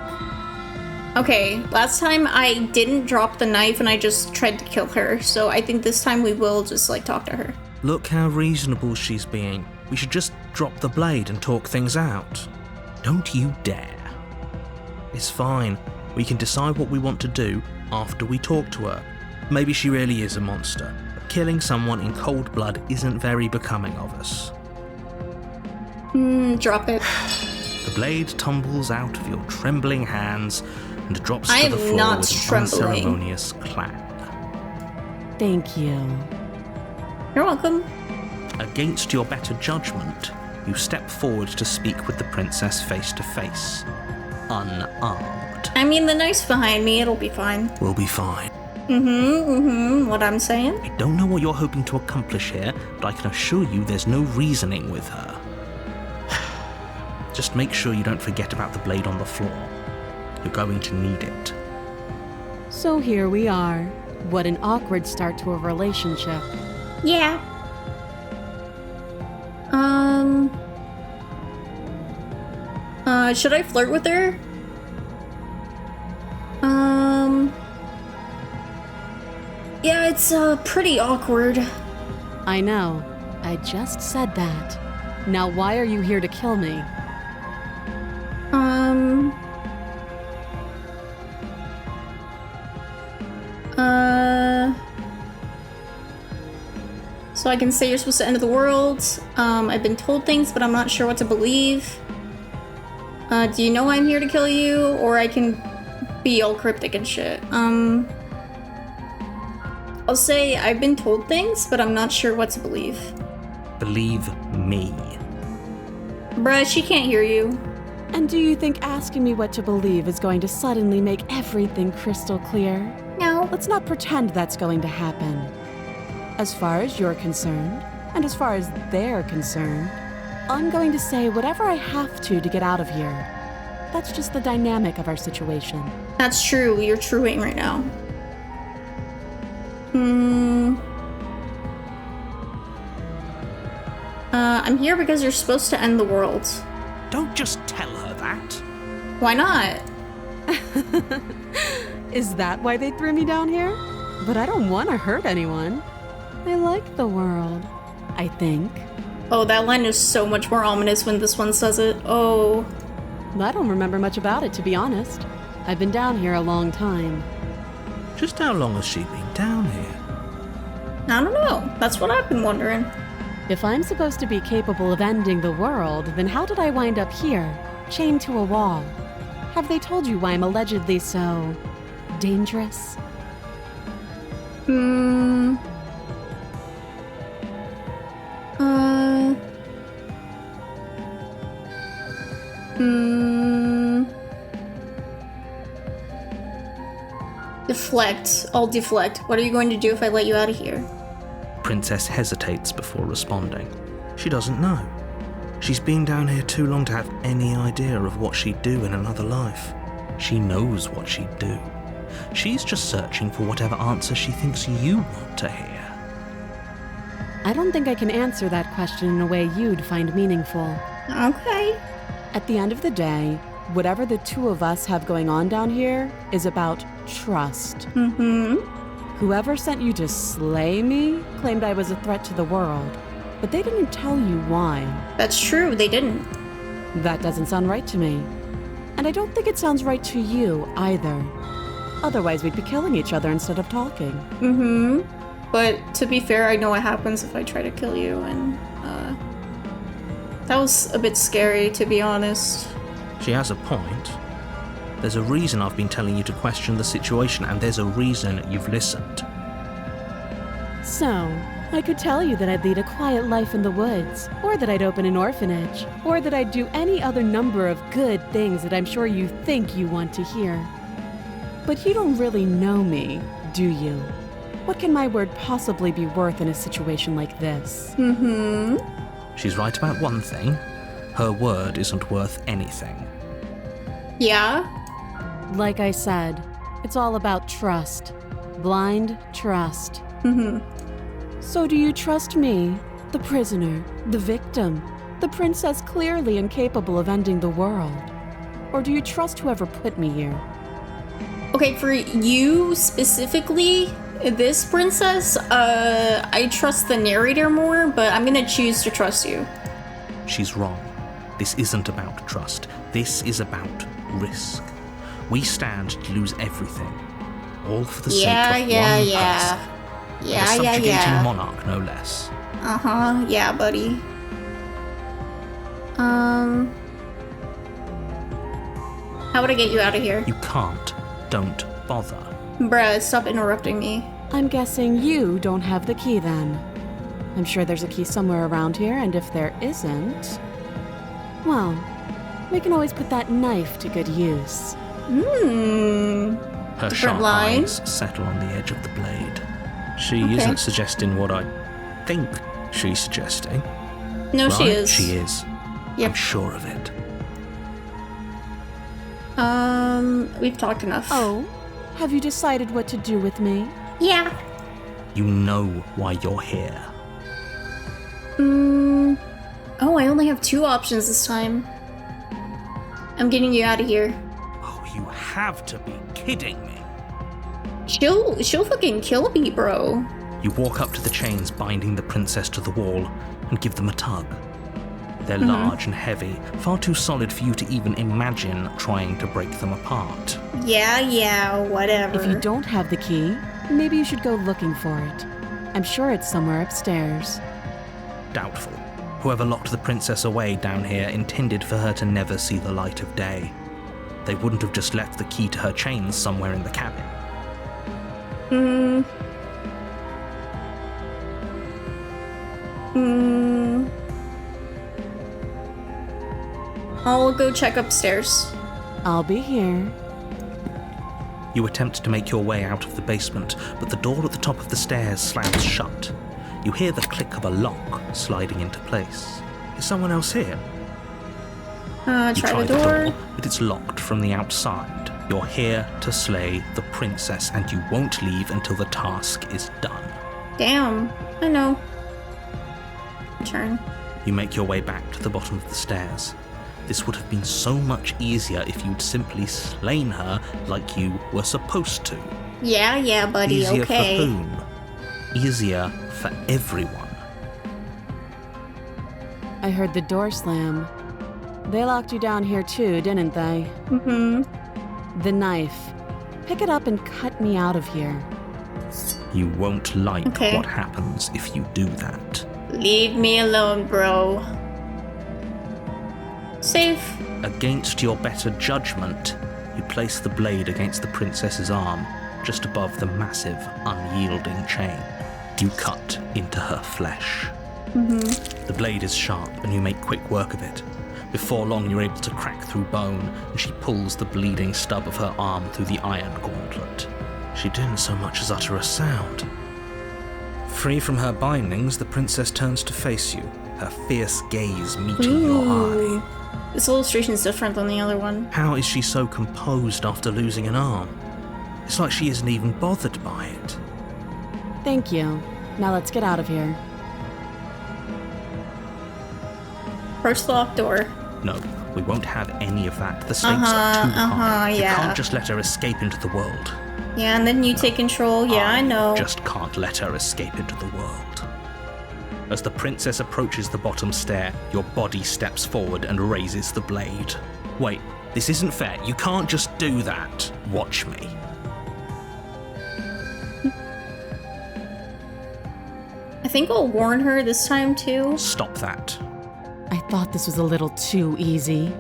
S1: Okay, last time I didn't drop the knife and I just tried to kill her, so I think this time we will just like talk to her.
S2: Look how reasonable she's being. We should just drop the blade and talk things out. Don't you dare. It's fine. We can decide what we want to do after we talk to her. Maybe she really is a monster, but killing someone in cold blood isn't very becoming of us.
S1: Drop it.
S2: The blade tumbles out of your trembling hands and drops
S1: I
S2: to the
S1: am
S2: floor
S1: not
S2: with an
S1: trembling.
S2: unceremonious clang.
S3: Thank you.
S1: You're welcome.
S2: Against your better judgment, you step forward to speak with the princess face to face, unarmed.
S1: I mean, the knife's behind me, it'll be fine.
S2: We'll be fine.
S1: What I'm saying?
S2: I don't know what you're hoping to accomplish here, but I can assure you there's no reasoning with her. Just make sure you don't forget about the blade on the floor. You're going to need it.
S3: So here we are. What an awkward start to a relationship.
S1: Yeah. Should I flirt with her? Yeah, it's, pretty awkward.
S3: I know. I just said that. Now why are you here to kill me?
S1: So I can say you're supposed to end the world. I've been told things, but I'm not sure what to believe. Do you know I'm here to kill you? Or I can be all cryptic and shit. I'll say I've been told things, but I'm not sure what to believe.
S2: Believe me.
S1: Bruh, she can't hear you.
S3: And do you think asking me what to believe is going to suddenly make everything crystal clear?
S1: No.
S3: Let's not pretend that's going to happen. As far as you're concerned, and as far as they're concerned, I'm going to say whatever I have to get out of here. That's just the dynamic of our situation.
S1: That's true. You're truing right now. I'm here because you're supposed to end the world.
S2: Don't just tell her that.
S1: Why not?
S3: Is that why they threw me down here? But I don't want to hurt anyone. I like the world, I think.
S1: Oh, that line is so much more ominous when this one says it. Oh.
S3: I don't remember much about it, to be honest. I've been down here a long time.
S2: Just how long has she been down here?
S1: I don't know. That's what I've been wondering.
S3: If I'm supposed to be capable of ending the world, then how did I wind up here, chained to a wall? Have they told you why I'm allegedly so dangerous?
S1: Deflect. I'll deflect. What are you going to do if I let you out of here?
S2: Princess hesitates before responding. She doesn't know. She's been down here too long to have any idea of what she'd do in another life. She knows what she'd do. She's just searching for whatever answer she thinks you want to hear.
S3: I don't think I can answer that question in a way you'd find meaningful.
S1: Okay.
S3: At the end of the day, whatever the two of us have going on down here is about trust. Whoever sent you to slay me claimed I was a threat to the world, but they didn't tell you why.
S1: That's true, they didn't.
S3: That doesn't sound right to me. And I don't think it sounds right to you either. Otherwise, we'd be killing each other instead of talking.
S1: But to be fair, I know what happens if I try to kill you, and that was a bit scary, to be honest.
S2: She has a point. There's a reason I've been telling you to question the situation, and there's a reason you've listened.
S3: So, I could tell you that I'd lead a quiet life in the woods, or that I'd open an orphanage, or that I'd do any other number of good things that I'm sure you think you want to hear. But you don't really know me, do you? What can my word possibly be worth in a situation like this?
S2: She's right about one thing. Her word isn't worth anything.
S1: Yeah?
S3: Like I said, it's all about trust. Blind trust. So do you trust me, the prisoner, the victim, the princess clearly incapable of ending the world? Or do you trust whoever put me here?
S1: Okay, for you specifically, this princess, I trust the narrator more, but I'm gonna choose to trust you.
S2: She's wrong. This isn't about trust. This is about risk. We stand to lose everything. All for the sake of one person. A subjugating monarch, no less.
S1: Yeah, buddy. How would I get you out of here?
S2: You can't. Don't bother.
S1: Bruh, stop interrupting me.
S3: I'm guessing you don't have the key then. I'm sure there's a key somewhere around here, and if there isn't, well, we can always put that knife to good use.
S2: Her sharp eyes settle on the edge of the blade. She isn't suggesting what I think she's suggesting.
S1: No,
S2: right?
S1: she is.
S2: She is.
S1: Yep.
S2: I'm sure of it.
S1: We've talked enough.
S3: Oh, have you decided what to do with me?
S1: Yeah.
S2: You know why you're here.
S1: Oh, I only have 2 options this time. I'm getting you out of here.
S2: Oh, you have to be kidding me.
S1: She'll fucking kill me, bro.
S2: You walk up to the chains binding the princess to the wall and give them a tug. They're large and heavy, far too solid for you to even imagine trying to break them apart.
S1: Yeah, whatever.
S3: If you don't have the key, maybe you should go looking for it. I'm sure it's somewhere upstairs.
S2: Doubtful. Whoever locked the princess away down here intended for her to never see the light of day. They wouldn't have just left the key to her chains somewhere in the cabin.
S1: I'll go check upstairs.
S3: I'll be here.
S2: You attempt to make your way out of the basement, but the door at the top of the stairs slams shut. You hear the click of a lock sliding into place. Is someone else here?
S1: Try the door.
S2: But it's locked from the outside. You're here to slay the princess, and you won't leave until the task is done.
S1: Damn, I know. Turn.
S2: You make your way back to the bottom of the stairs. This would have been so much easier if you'd simply slain her like you were supposed to.
S1: Yeah, buddy,
S2: Easier
S1: okay.
S2: for whom? Easier for everyone.
S11: I heard the door slam. They locked you down here too, didn't they?
S1: Mm-hmm.
S11: The knife. Pick it up and cut me out of here.
S2: You won't like
S1: Okay.
S2: what happens if you do that.
S1: Leave me alone, bro. Safe.
S2: Against your better judgment, you place the blade against the princess's arm, just above the massive, unyielding chain. You cut into her flesh.
S1: Mm-hmm.
S2: The blade is sharp, and you make quick work of it. Before long, you're able to crack through bone, and she pulls the bleeding stub of her arm through the iron gauntlet. She didn't so much as utter a sound. Free from her bindings, the princess turns to face you, her fierce gaze meeting your eye.
S1: This illustration is different than the other one.
S2: How is she so composed after losing an arm? It's like she isn't even bothered by it.
S11: Thank you. Now let's get out of here.
S1: Approach the locked door.
S2: No, we won't have any of that. The stakes are too high. You
S1: yeah.
S2: can't just let her escape into the world.
S1: Yeah, and then you take control. Yeah, I know.
S2: Just can't let her escape into the world. As the princess approaches the bottom stair, your body steps forward and raises the blade. Wait, this isn't fair. You can't just do that. Watch me.
S1: I think I'll warn her this time too.
S2: Stop that.
S11: I thought this was a little too easy.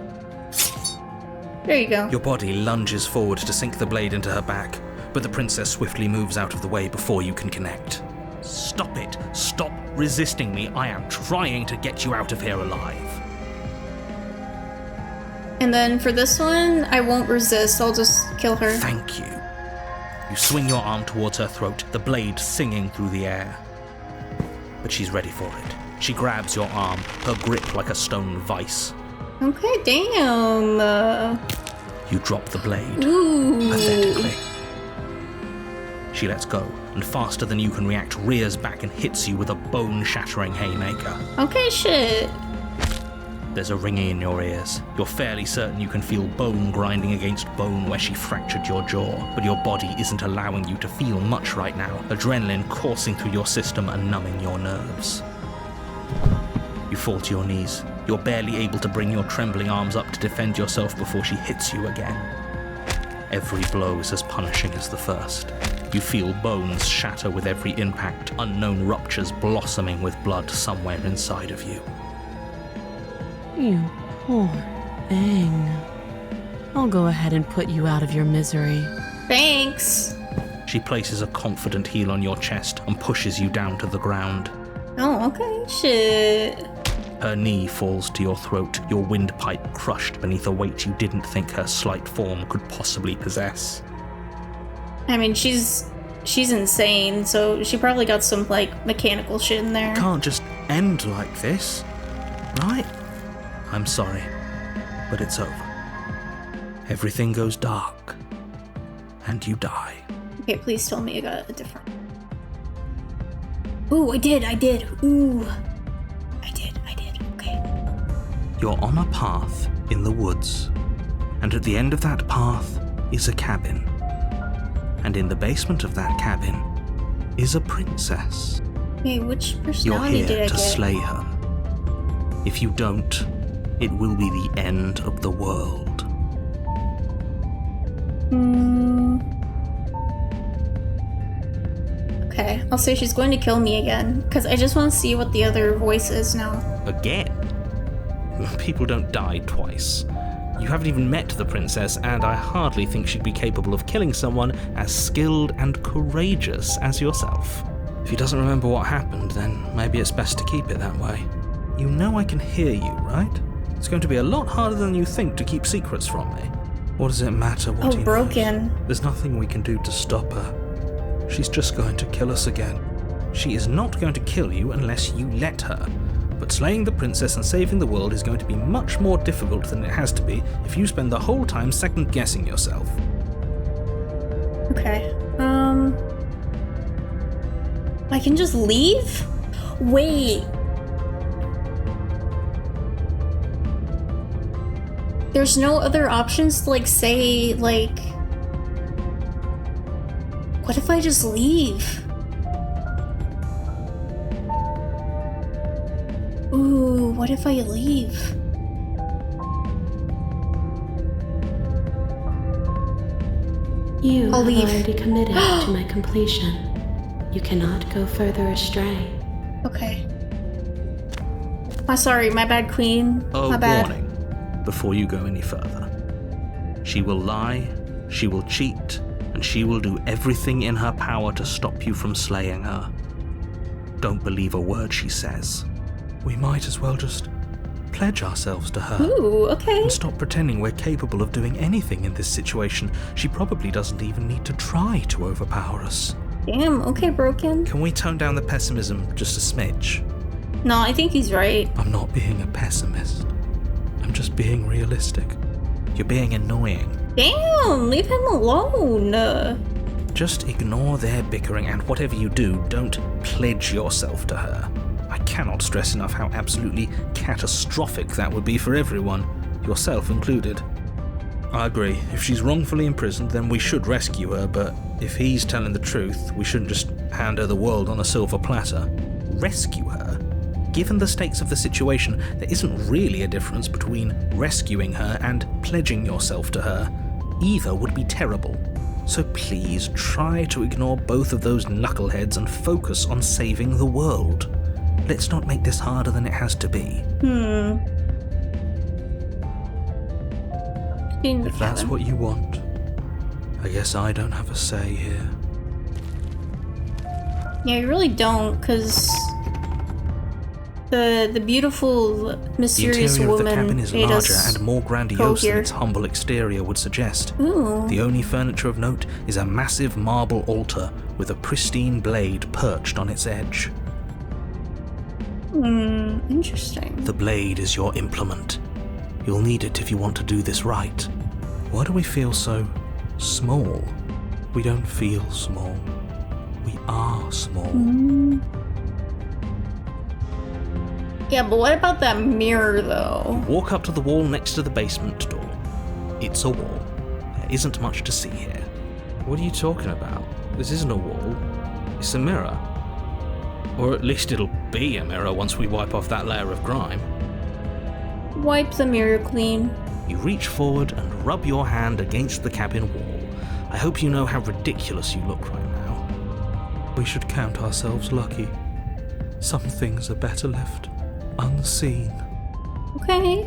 S1: There you go.
S2: Your body lunges forward to sink the blade into her back, but the princess swiftly moves out of the way before you can connect. Stop it! Stop resisting me! I am trying to get you out of here alive.
S1: And then for this one, I won't resist. I'll just kill her.
S2: Thank you. You swing your arm towards her throat, the blade singing through the air. But she's ready for it. She grabs your arm, her grip like a stone vice.
S1: Okay, damn.
S2: You drop the blade.
S1: Ooh.
S2: Pathetically. She lets go, and faster than you can react, rears back and hits you with a bone-shattering haymaker.
S1: Okay, shit.
S2: There's a ringing in your ears. You're fairly certain you can feel bone grinding against bone where she fractured your jaw, but your body isn't allowing you to feel much right now, adrenaline coursing through your system and numbing your nerves. You fall to your knees. You're barely able to bring your trembling arms up to defend yourself before she hits you again. Every blow is as punishing as the first. You feel bones shatter with every impact, unknown ruptures blossoming with blood somewhere inside of you.
S11: You poor thing. I'll go ahead and put you out of your misery.
S1: Thanks.
S2: She places a confident heel on your chest and pushes you down to the ground.
S1: Oh, okay, shit.
S2: Her knee falls to your throat, your windpipe crushed beneath a weight you didn't think her slight form could possibly possess.
S1: I mean, she's insane, so she probably got some, like, mechanical shit in there.
S2: Can't just end like this, right? I'm sorry, but it's over. Everything goes dark, and you die.
S1: Okay, please tell me I got a different... Ooh, I did. Ooh. I did, okay.
S2: You're on a path in the woods, and at the end of that path is a cabin. And in the basement of that cabin is a princess.
S1: Okay, which
S2: You're
S1: personality
S2: here
S1: did I
S2: to
S1: get?
S2: slay her. If you don't, it will be the end of the world.
S1: Okay, I'll say she's going to kill me again, because I just want to see what the other voice is now.
S2: Again? People don't die twice. You haven't even met the princess, and I hardly think she'd be capable of killing someone as skilled and courageous as yourself. If he doesn't remember what happened, then maybe it's best to keep it that way. You know I can hear you, right? It's going to be a lot harder than you think to keep secrets from me. What does it matter what he knows?
S1: Broken.
S2: There's nothing we can do to stop her. She's just going to kill us again. She is not going to kill you unless you let her. But slaying the princess and saving the world is going to be much more difficult than it has to be if you spend the whole time second-guessing yourself.
S1: Okay, I can just leave? Wait. There's no other options to, like, say, like... What if I just leave? Ooh, what if I leave?
S5: You
S1: I'll
S5: have
S1: leave.
S5: already committed to my completion. You cannot go further astray.
S1: Okay. Sorry, my bad, queen. My bad.
S2: Warning, before you go any further. She will lie, she will cheat, and she will do everything in her power to stop you from slaying her. Don't believe a word she says. We might as well just pledge ourselves to her.
S1: Ooh, okay.
S2: And stop pretending we're capable of doing anything in this situation. She probably doesn't even need to try to overpower us.
S1: Damn, okay, Broken.
S2: Can we tone down the pessimism just a smidge?
S1: No, I think he's right.
S2: I'm not being a pessimist. I'm just being realistic. You're being annoying.
S1: Damn, leave him alone.
S2: Just ignore their bickering, and whatever you do, don't pledge yourself to her. I cannot stress enough how absolutely catastrophic that would be for everyone, yourself included. I agree. If she's wrongfully imprisoned, then we should rescue her, but if he's telling the truth, we shouldn't just hand her the world on a silver platter. Rescue her? Given the stakes of the situation, there isn't really a difference between rescuing her and pledging yourself to her. Either would be terrible. So please try to ignore both of those knuckleheads and focus on saving the world. Let's not make this harder than it has to be. If that's what you want, I guess I don't have a say here.
S1: Yeah, you really don't, because the beautiful, mysterious
S2: the interior
S1: woman
S2: of the cabin is
S1: made
S2: larger
S1: us
S2: and more grandiose
S1: here.
S2: than its humble exterior would suggest.
S1: Ooh.
S2: The only furniture of note is a massive marble altar with a pristine blade perched on its edge.
S1: Interesting.
S2: The blade is your implement. You'll need it if you want to do this right. Why do we feel so small? We don't feel small. We are small.
S1: Yeah, but what about that mirror, though?
S2: Walk up to the wall next to the basement door. It's a wall. There isn't much to see here.
S6: What are you talking about? This isn't a wall. It's a mirror. Or at least it'll be a mirror once we wipe off that layer of grime.
S1: Wipe the mirror clean.
S2: You reach forward and rub your hand against the cabin wall. I hope you know how ridiculous you look right now. We should count ourselves lucky. Some things are better left unseen.
S1: Okay.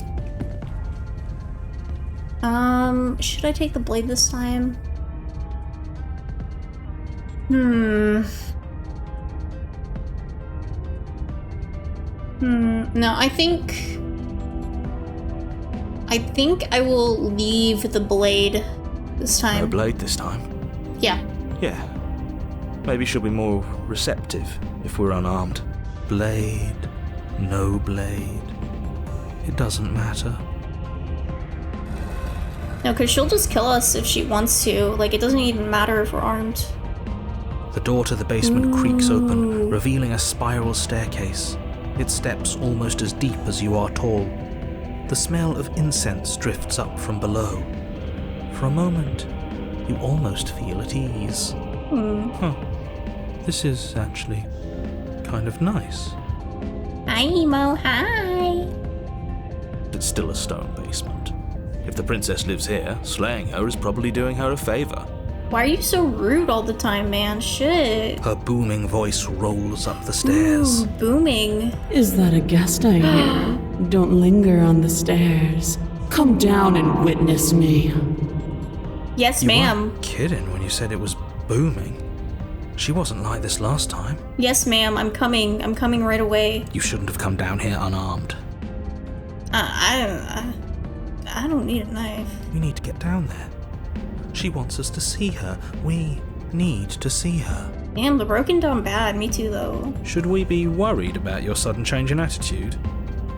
S1: Should I take the blade this time? No, I think I will leave the blade this time.
S12: No blade this time?
S1: Yeah.
S12: Yeah. Maybe she'll be more receptive if we're unarmed.
S2: Blade, no blade. It doesn't matter.
S1: No, because she'll just kill us if she wants to. Like, it doesn't even matter if we're armed.
S2: The door to the basement creaks open, revealing a spiral staircase. Its steps almost as deep as you are tall. The smell of incense drifts up from below. For a moment, you almost feel at ease. Huh. This is actually kind of nice.
S1: Hi, Emo, hi!
S12: It's still a stone basement. If the princess lives here, slaying her is probably doing her a favor.
S1: Why are you so rude all the time, man? Shit.
S2: Her booming voice rolls up the stairs.
S1: Ooh, booming.
S10: Is that a guest I hear? Don't linger on the stairs. Come down and witness me.
S1: Yes,
S2: You
S1: ma'am.
S2: weren't kidding when you said it was booming. She wasn't like this last time.
S1: Yes, ma'am. I'm coming. I'm coming right away.
S2: You shouldn't have come down here unarmed.
S1: I don't need a knife.
S2: We need to get down there. She wants us to see her. We need to see her.
S1: Damn, the broken down bad. Me too, though.
S2: Should we be worried about your sudden change in attitude?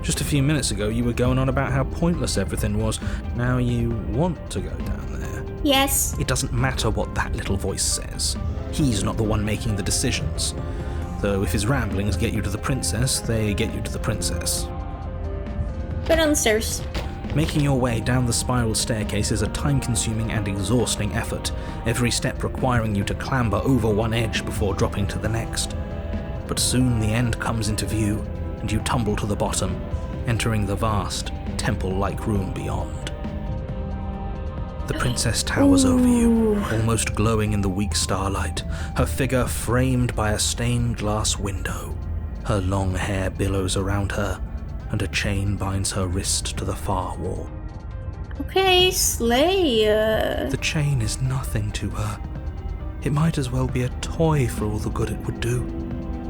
S2: Just a few minutes ago, you were going on about how pointless everything was. Now you want to go down there.
S1: Yes.
S2: It doesn't matter what that little voice says. He's not the one making the decisions. Though if his ramblings get you to the princess, they get you to the princess.
S1: Go down the stairs.
S2: Making your way down the spiral staircase is a time-consuming and exhausting effort, every step requiring you to clamber over one edge before dropping to the next. But soon the end comes into view, and you tumble to the bottom, entering the vast, temple-like room beyond. The princess towers over you, almost glowing in the weak starlight, her figure framed by a stained glass window. Her long hair billows around her, and a chain binds her wrist to the far wall.
S1: Okay, slay.
S2: The chain is nothing to her. It might as well be a toy for all the good it would do.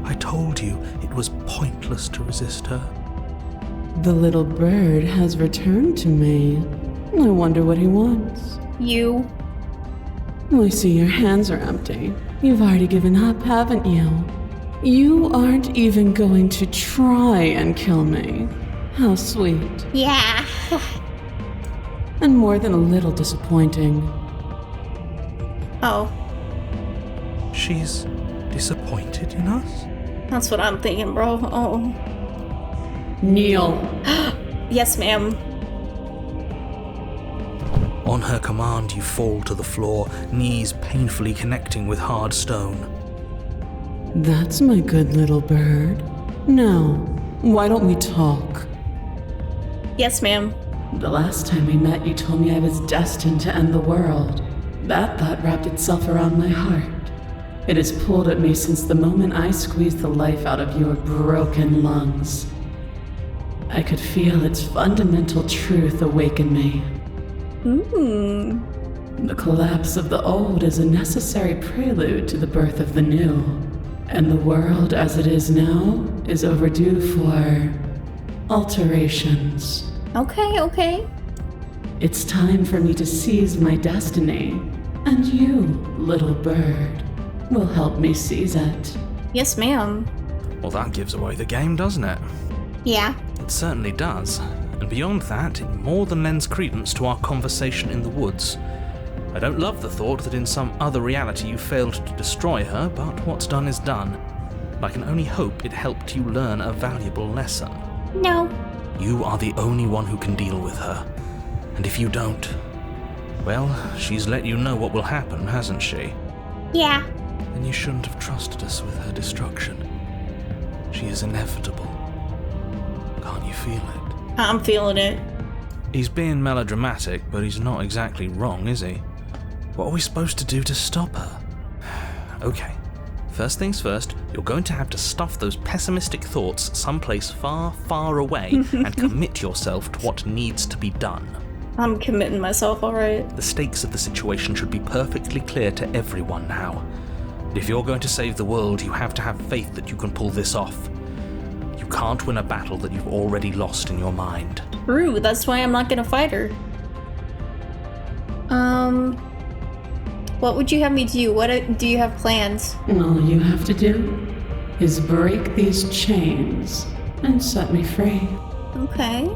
S2: I told you it was pointless to resist her.
S10: The little bird has returned to me. I wonder what he wants.
S1: You.
S10: I see your hands are empty. You've already given up, haven't you? You aren't even going to try and kill me. How sweet.
S1: Yeah.
S10: And more than a little disappointing.
S1: Oh.
S2: She's disappointed in us?
S1: That's what I'm thinking, bro. Oh.
S10: Kneel.
S1: Yes, ma'am.
S2: On her command, you fall to the floor, knees painfully connecting with hard stone.
S10: That's my good little bird. Now, why don't we talk?
S1: Yes, ma'am.
S10: The last time we met, you told me I was destined to end the world. That thought wrapped itself around my heart. It has pulled at me since the moment I squeezed the life out of your broken lungs. I could feel its fundamental truth awaken me. The collapse of the old is a necessary prelude to the birth of the new. And the world as it is now is overdue for alterations.
S1: Okay.
S10: It's time for me to seize my destiny. And you, little bird, will help me seize it.
S1: Yes, ma'am.
S2: Well, that gives away the game, doesn't it?
S1: Yeah.
S2: It certainly does. And beyond that, it more than lends credence to our conversation in the woods. I don't love the thought that in some other reality you failed to destroy her, but what's done is done. I can only hope it helped you learn a valuable lesson.
S1: No.
S2: You are the only one who can deal with her. And if you don't, well, she's let you know what will happen, hasn't she?
S1: Yeah.
S2: Then you shouldn't have trusted us with her destruction. She is inevitable. Can't you feel it?
S1: I'm feeling it.
S2: He's being melodramatic, but he's not exactly wrong, is he? What are we supposed to do to stop her? Okay, first things first, you're going to have to stuff those pessimistic thoughts someplace far, far away and commit yourself to what needs to be done.
S1: I'm committing myself, alright.
S2: The stakes of the situation should be perfectly clear to everyone now. If you're going to save the world, you have to have faith that you can pull this off. You can't win a battle that you've already lost in your mind.
S1: True, that's why I'm not gonna fight her. What would you have me do? What do you have plans?
S10: All you have to do is break these chains and set me free.
S1: Okay.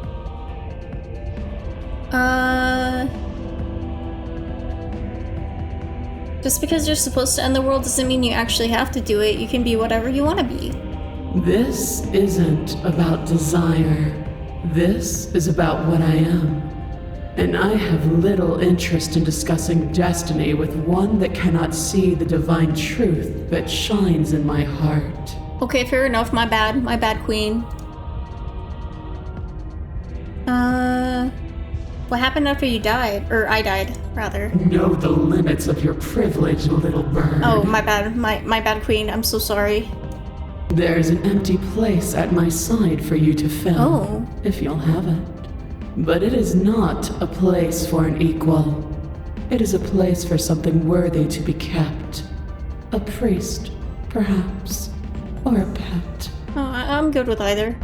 S1: Just because you're supposed to end the world doesn't mean you actually have to do it. You can be whatever you want to be.
S10: This isn't about desire. This is about what I am. And I have little interest in discussing destiny with one that cannot see the divine truth that shines in my heart.
S1: Okay, fair enough. My bad, queen. What happened after you died? Or I died, rather.
S10: Know the limits of your privilege, little bird.
S1: Oh, my bad. My bad, queen. I'm so sorry.
S10: There's an empty place at my side for you to fill,
S1: Oh.
S10: if you'll have it. But it is not a place for an equal. It is a place for something worthy to be kept. A priest, perhaps, or a pet.
S1: Oh, I'm good with either.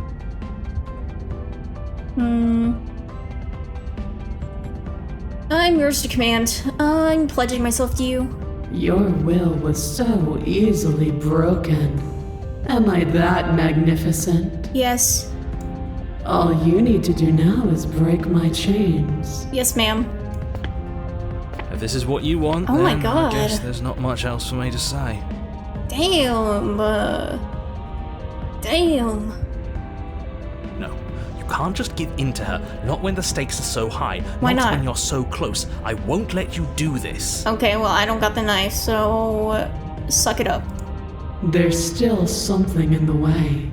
S1: I'm yours to command. I'm pledging myself to you.
S10: Your will was so easily broken. Am I that magnificent?
S1: Yes.
S10: All you need to do now is break my chains.
S1: Yes, ma'am.
S2: If this is what you want,
S1: Oh
S2: then
S1: my God.
S2: I guess there's not much else for me to say.
S1: Damn. Damn.
S2: No, you can't just give in to her, not when the stakes are so high.
S1: Why not?
S2: When you're so close. I won't let you do this.
S1: Okay, well, I don't got the knife, so suck it up.
S10: There's still something in the way.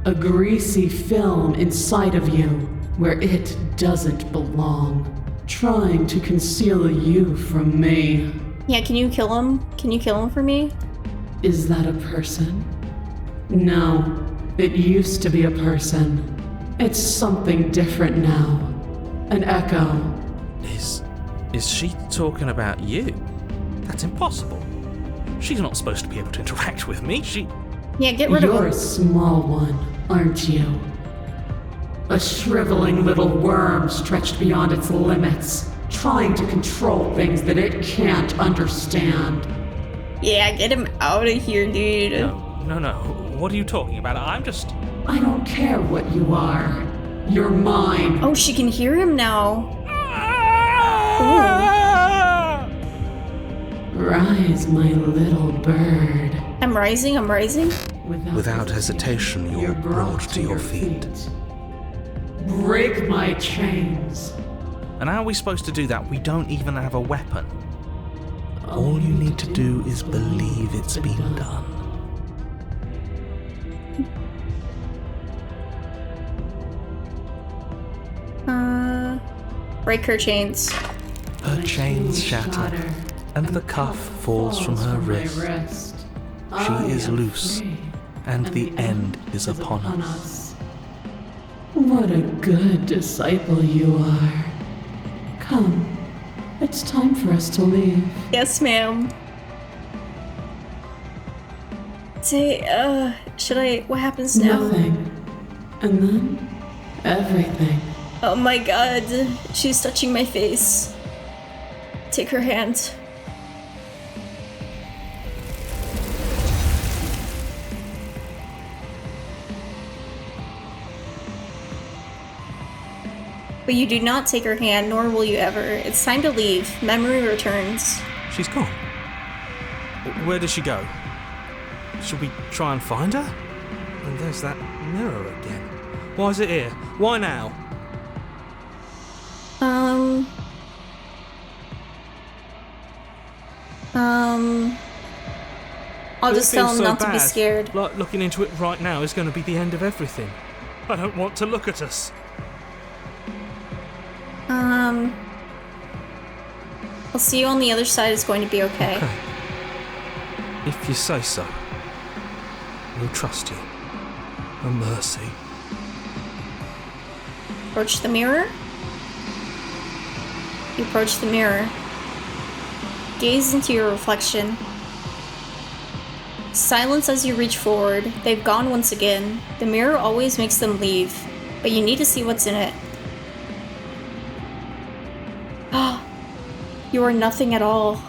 S10: A greasy film inside of you where it doesn't belong, trying to conceal you from me.
S1: Yeah, can you kill him? Can you kill him for me?
S10: Is that a person? No, it used to be a person. It's something different now. An echo.
S2: Is she talking about you? That's impossible. She's not supposed to be able to interact with me.
S1: Yeah, get rid of her.
S10: You're a small one, aren't you? A shriveling little worm stretched beyond its limits, trying to control things that it can't understand.
S1: Yeah, get him out of here, dude.
S2: No. What are you talking about?
S10: I don't care what you are. You're mine.
S1: Oh, she can hear him now.
S10: Rise, my little bird.
S1: I'm rising.
S2: Without hesitation, you're brought to your feet.
S10: Break my chains.
S2: And how are we supposed to do that? We don't even have a weapon. All you need to do is believe it's been done.
S1: Break her chains.
S2: Her chains shatter, and the cuff falls from her wrist. She is loose, and the end is upon us.
S10: What a good disciple you are. Come, it's time for us to leave.
S1: Yes, ma'am. What happens now?
S10: Nothing. And then, everything.
S1: Oh my god, she's touching my face. Take her hand. But you do not take her hand, nor will you ever. It's time to leave. Memory returns.
S6: She's gone. Where did she go? Should we try and find her? And there's that mirror again. Why is it here? Why now?
S1: I'll just tell him not to be scared.
S6: Like looking into it right now is going to be the end of everything. I don't want to look at us.
S1: I'll see you on the other side. It's going to be okay.
S6: If you say so. We'll trust you. A mercy.
S1: Approach the mirror. You approach the mirror. Gaze into your reflection. Silence as you reach forward. They've gone once again. The mirror always makes them leave, but you need to see what's in it. Ah, you are nothing at all.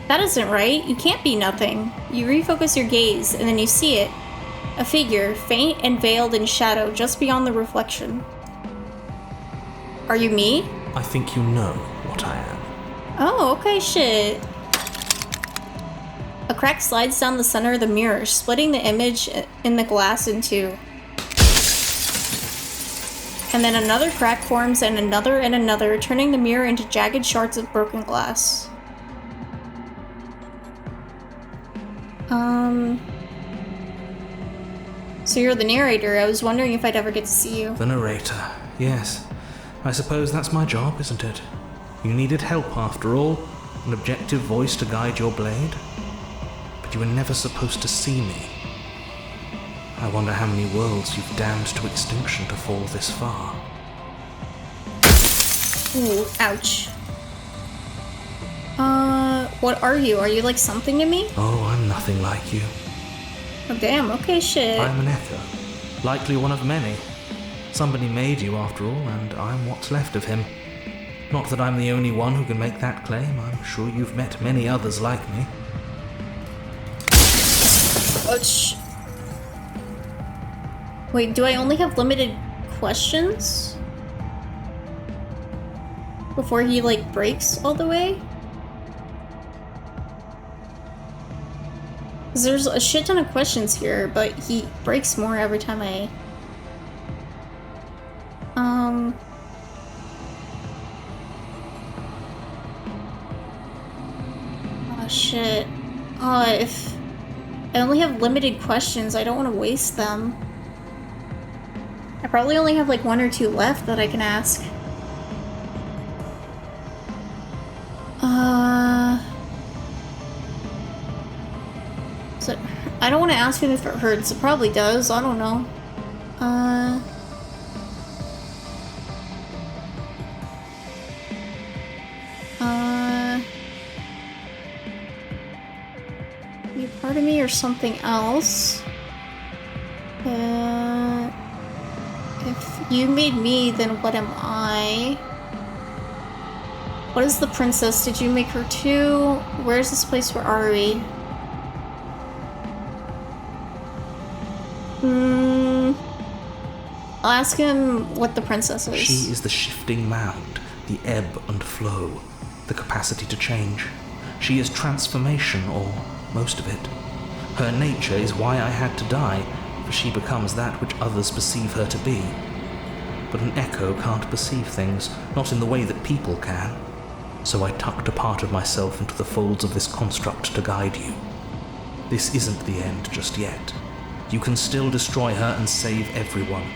S1: That isn't right. You can't be nothing. You refocus your gaze, and then you see it. A figure, faint and veiled in shadow, just beyond the reflection. Are you me?
S2: I think you know what I am.
S1: Oh, okay, shit. A crack slides down the center of the mirror, splitting the image in the glass in two. And then another crack forms, and another, turning the mirror into jagged shards of broken glass. So you're the narrator. I was wondering if I'd ever get to see you.
S2: The narrator, yes. I suppose that's my job, isn't it? You needed help after all, an objective voice to guide your blade. But you were never supposed to see me. I wonder how many worlds you've damned to extinction to fall this far.
S1: Ooh, ouch. What are you? Are you like something to me?
S2: Oh, I'm nothing like you.
S1: Oh, damn, okay, shit.
S2: I'm an echo. Likely one of many. Somebody made you after all, and I'm what's left of him. Not that I'm the only one who can make that claim. I'm sure you've met many others like me.
S1: Ouch. Wait, do I only have limited questions? Before he, like, breaks all the way? 'Cause there's a shit ton of questions here, but he breaks more every time I... Oh, shit. Oh, if... I only have limited questions, I don't want to waste them. I probably only have like 1 or 2 left that I can ask. So, I don't want to ask him if it hurts. It probably does. I don't know. You part of me or something else? If you made me, then what am I? What is the princess? Did you make her too? Where's this place? Where are we? I'll ask him what the princess is.
S2: She is the shifting mound, the ebb and flow, the capacity to change. She is transformation, or most of it. Her nature is why I had to die, for she becomes that which others perceive her to be. But an echo can't perceive things, not in the way that people can. So I tucked a part of myself into the folds of this construct to guide you. This isn't the end just yet. You can still destroy her and save everyone.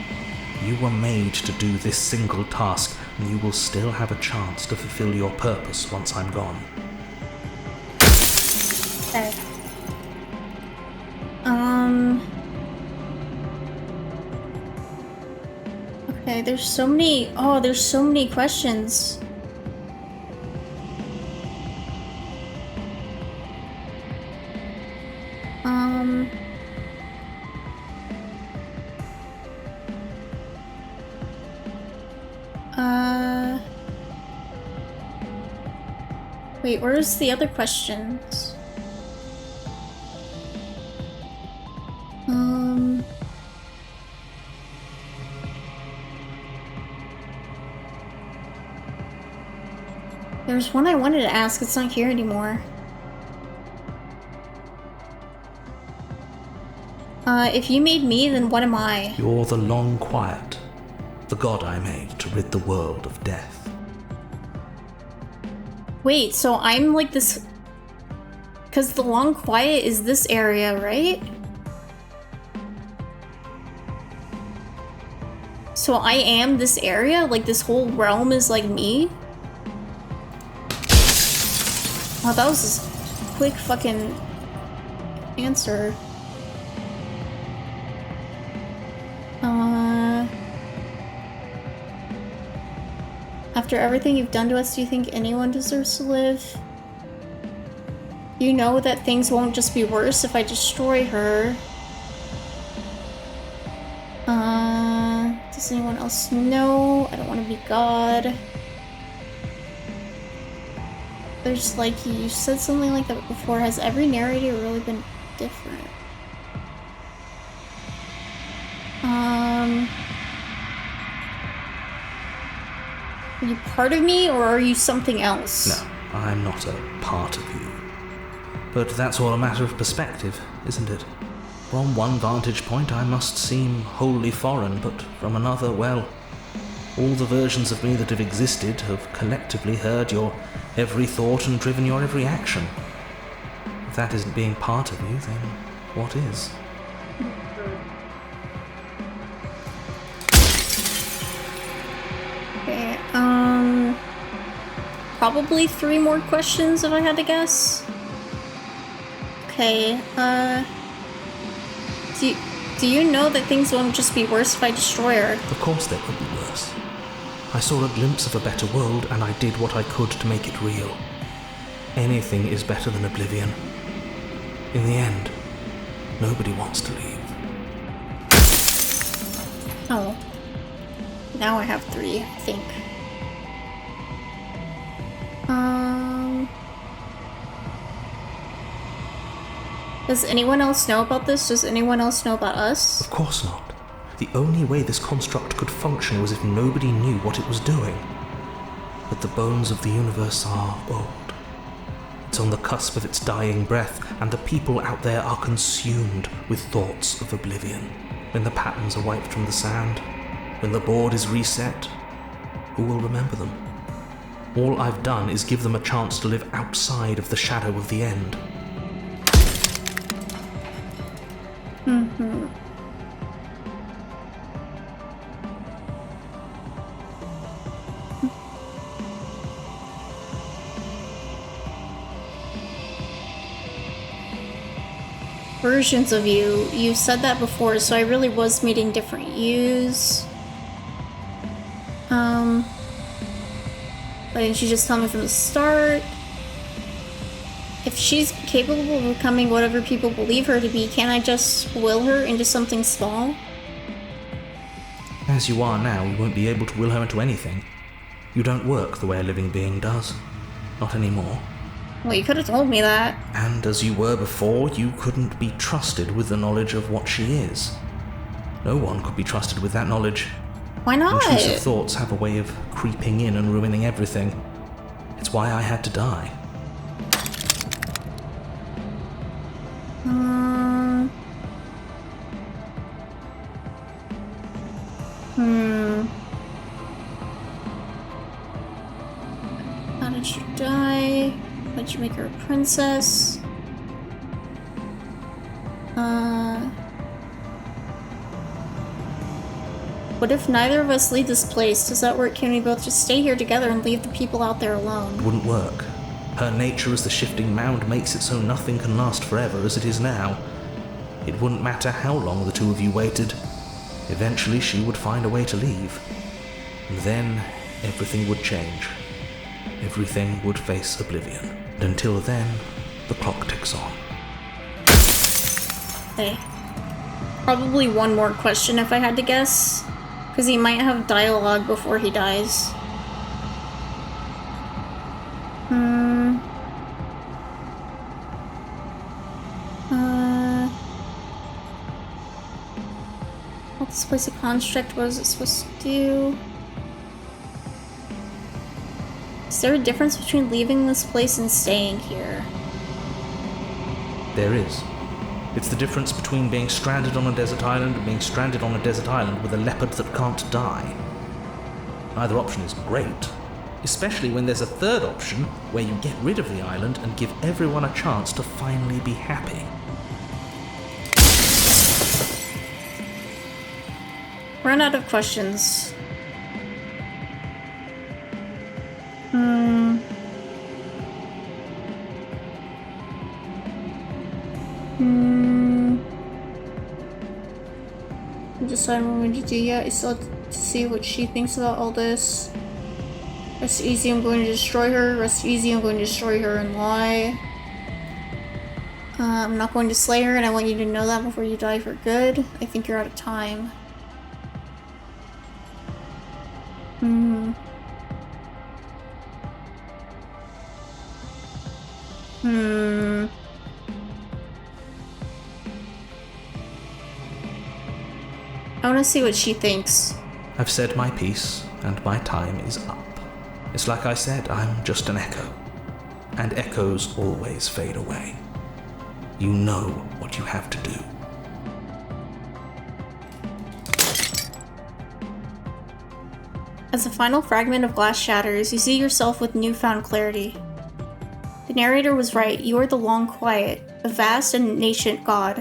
S2: You were made to do this single task, and you will still have a chance to fulfill your purpose once I'm gone.
S1: Okay. Okay, there's so many... Oh, there's so many questions. Wait, where's the other questions? There's one I wanted to ask, it's not here anymore. If you made me, then what am I?
S2: You're the long quiet, the god I made to rid the world of death.
S1: Wait, so I'm like this... Because the long quiet is this area, right? So I am this area? Like this whole realm is like me? Wow, that was a quick fucking answer. After everything you've done to us, do you think anyone deserves to live? You know that things won't just be worse if I destroy her. Does anyone else know? I don't want to be God. There's like, you said something like that before. Has every narrator really been different? Are you part of me, or are you something else?
S2: No, I'm not a part of you. But that's all a matter of perspective, isn't it? From one vantage point I must seem wholly foreign, but from another, well, all the versions of me that have existed have collectively heard your every thought and driven your every action. If that isn't being part of you, then what is?
S1: Okay, probably 3 more questions if I had to guess. Okay, do you know that things won't just be worse if I destroy her?
S2: Of course they could be worse. I saw a glimpse of a better world, and I did what I could to make it real. Anything is better than oblivion. In the end, nobody wants to leave.
S1: Oh. Now I have 3, I think. Does anyone else know about this? Does anyone else know about us?
S2: Of course not. The only way this construct could function was if nobody knew what it was doing. But the bones of the universe are old. It's It's on the cusp of its dying breath, and the people out there are consumed with thoughts of oblivion. When the patterns are wiped from the sand, when the board is reset, who will remember them? All I've done is give them a chance to live outside of the shadow of the end.
S1: Versions of you. You said that before, so I really was meeting different yous. Why didn't you just tell me from the start? If she's capable of becoming whatever people believe her to be, can't I just will her into something small?
S2: As you are now, you won't be able to will her into anything. You don't work the way a living being does. Not anymore.
S1: Well, you could have told me that.
S2: And as you were before, you couldn't be trusted with the knowledge of what she is. No one could be trusted with that knowledge.
S1: Why not?
S2: Intrusive thoughts have a way of creeping in and ruining everything. It's why I had to die.
S1: How did you die? How did you make her a princess? What if neither of us leave this place? Does that work? Can we both just stay here together and leave the people out there alone?
S2: It wouldn't work. Her nature as the shifting mound makes it so nothing can last forever as it is now. It wouldn't matter how long the two of you waited. Eventually she would find a way to leave. And then everything would change. Everything would face oblivion. And until then, the clock ticks on.
S1: Hey. Probably one more question if I had to guess. Because he might have dialogue before he dies. What's this place a construct? What is it supposed to do? Is there a difference between leaving this place and staying here?
S2: There is. It's the difference between being stranded on a desert island and being stranded on a desert island with a leopard that can't die. Either option is great, especially when there's a third option where you get rid of the island and give everyone a chance to finally be happy.
S1: Run out of questions. Decide what I'm going to do yet. I still have to see what she thinks about all this. Rest easy, I'm going to destroy her. Rest easy, I'm going to destroy her and lie. I'm not going to slay her, and I want you to know that before you die for good. I think you're out of time. I want to see what she thinks.
S2: I've said my piece, and my time is up. It's like I said, I'm just an echo. And echoes always fade away. You know what you have to do.
S1: As the final fragment of glass shatters, you see yourself with newfound clarity. The narrator was right. You are the Long Quiet, a vast and ancient god.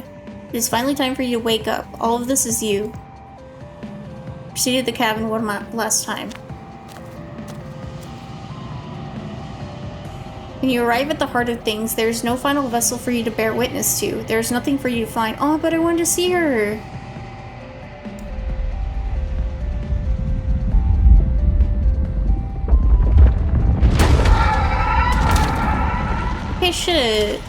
S1: It is finally time for you to wake up. All of this is you. Proceed to the cabin one last time. When you arrive at the heart of things, there is no final vessel for you to bear witness to. There is nothing for you to find. Oh, but I wanted to see her! Okay, shit.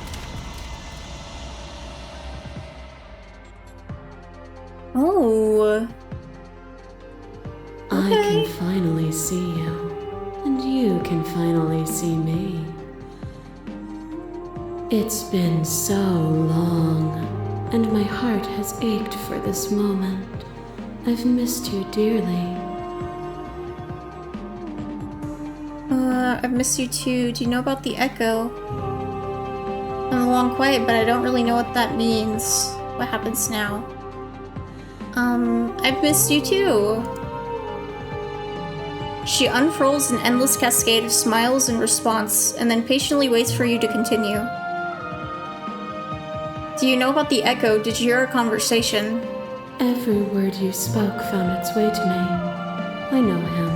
S1: Oh.
S5: I can finally see you, and you can finally see me. It's been so long, and my heart has ached for this moment. I've missed you dearly.
S1: I've missed you too. Do you know about the echo? I'm the long quiet, but I don't really know what that means. What happens now? I've missed you too. She unfurls an endless cascade of smiles in response, and then patiently waits for you to continue. Do you know about the echo? Did you hear our conversation?
S5: Every word you spoke found its way to me. I know him.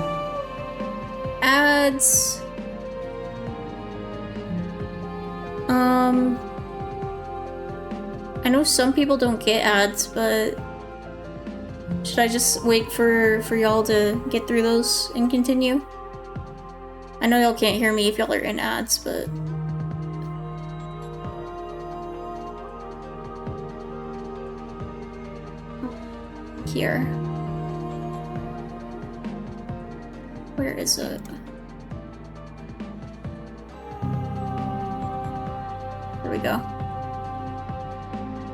S1: Ads. I know some people don't get ads, but should I just wait for y'all to get through those and continue? I know y'all can't hear me if y'all are in ads, but... Here. Where is it? There we go.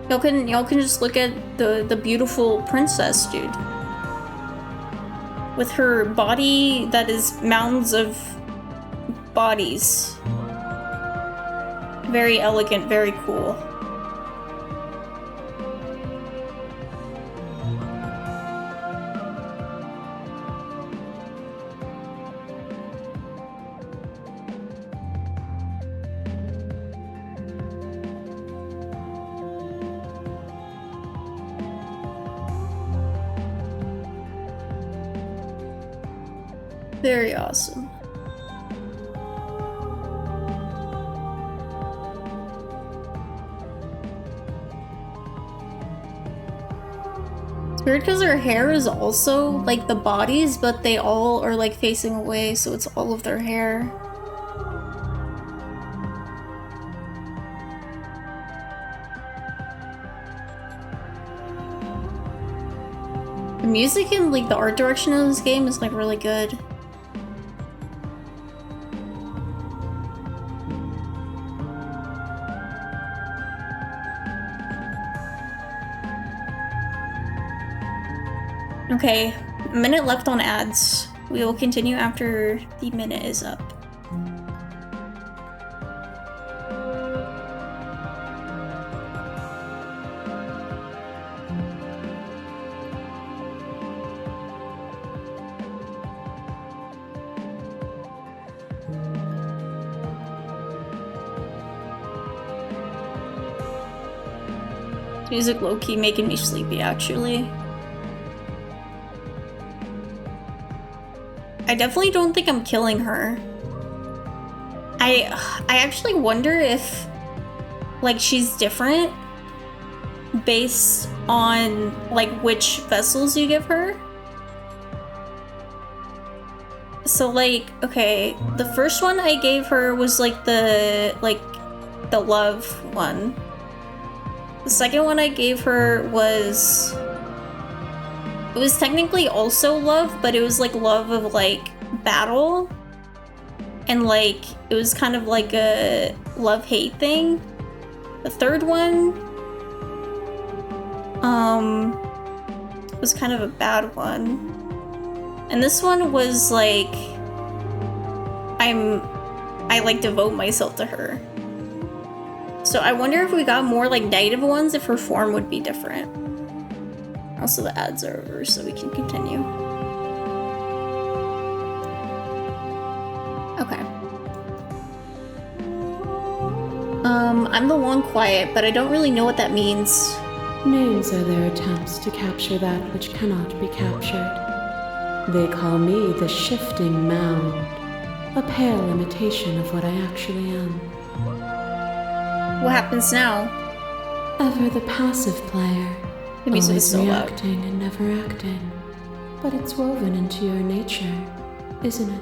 S1: Y'all can just look at the beautiful princess, dude. With her body that is mounds of bodies. Very elegant, very cool. Very awesome. It's weird because her hair is also like the bodies, but they all are like facing away, so it's all of their hair. The music and like the art direction of this game is like really good. Okay, a minute left on ads. We will continue after the minute is up. Music low-key making me sleepy, actually. I definitely don't think I'm killing her. I actually wonder if, like, she's different based on, like, which vessels you give her. So, like, okay, the first one I gave her was, like, the love one. The second one I gave her was... It was technically also love, but it was like love of like battle. And like, it was kind of like a love-hate thing. The third one, was kind of a bad one. And this one was like, I like devote myself to her. So I wonder if we got more like negative ones, if her form would be different. Also, the ads are over, so we can continue. Okay. I'm the one quiet, but I don't really know what that means.
S5: Names are their attempts to capture that which cannot be captured. They call me the shifting mound, a pale imitation of what I actually am.
S1: What happens now?
S5: Ever the passive player.
S1: The music is so loud.
S5: Reacting and never acting. But it's woven into your nature, isn't it?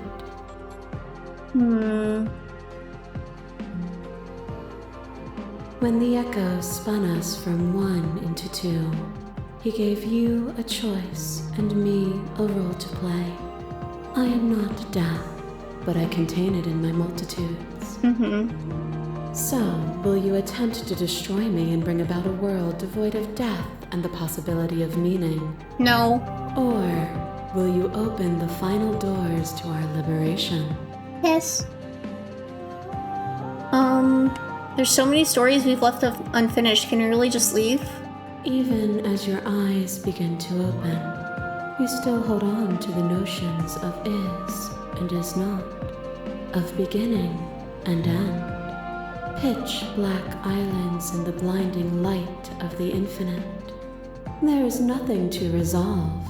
S5: When the echo spun us from one into two, he gave you a choice and me a role to play. I am not death, but I contain it in my multitudes. So, will you attempt to destroy me and bring about a world devoid of death and the possibility of meaning?
S1: No.
S5: Or will you open the final doors to our liberation?
S1: Yes. There's so many stories we've left unfinished. Can we really just leave?
S5: Even as your eyes begin to open, you still hold on to the notions of is and is not, of beginning and end. Pitch black islands in the blinding light of the infinite. There is nothing to resolve,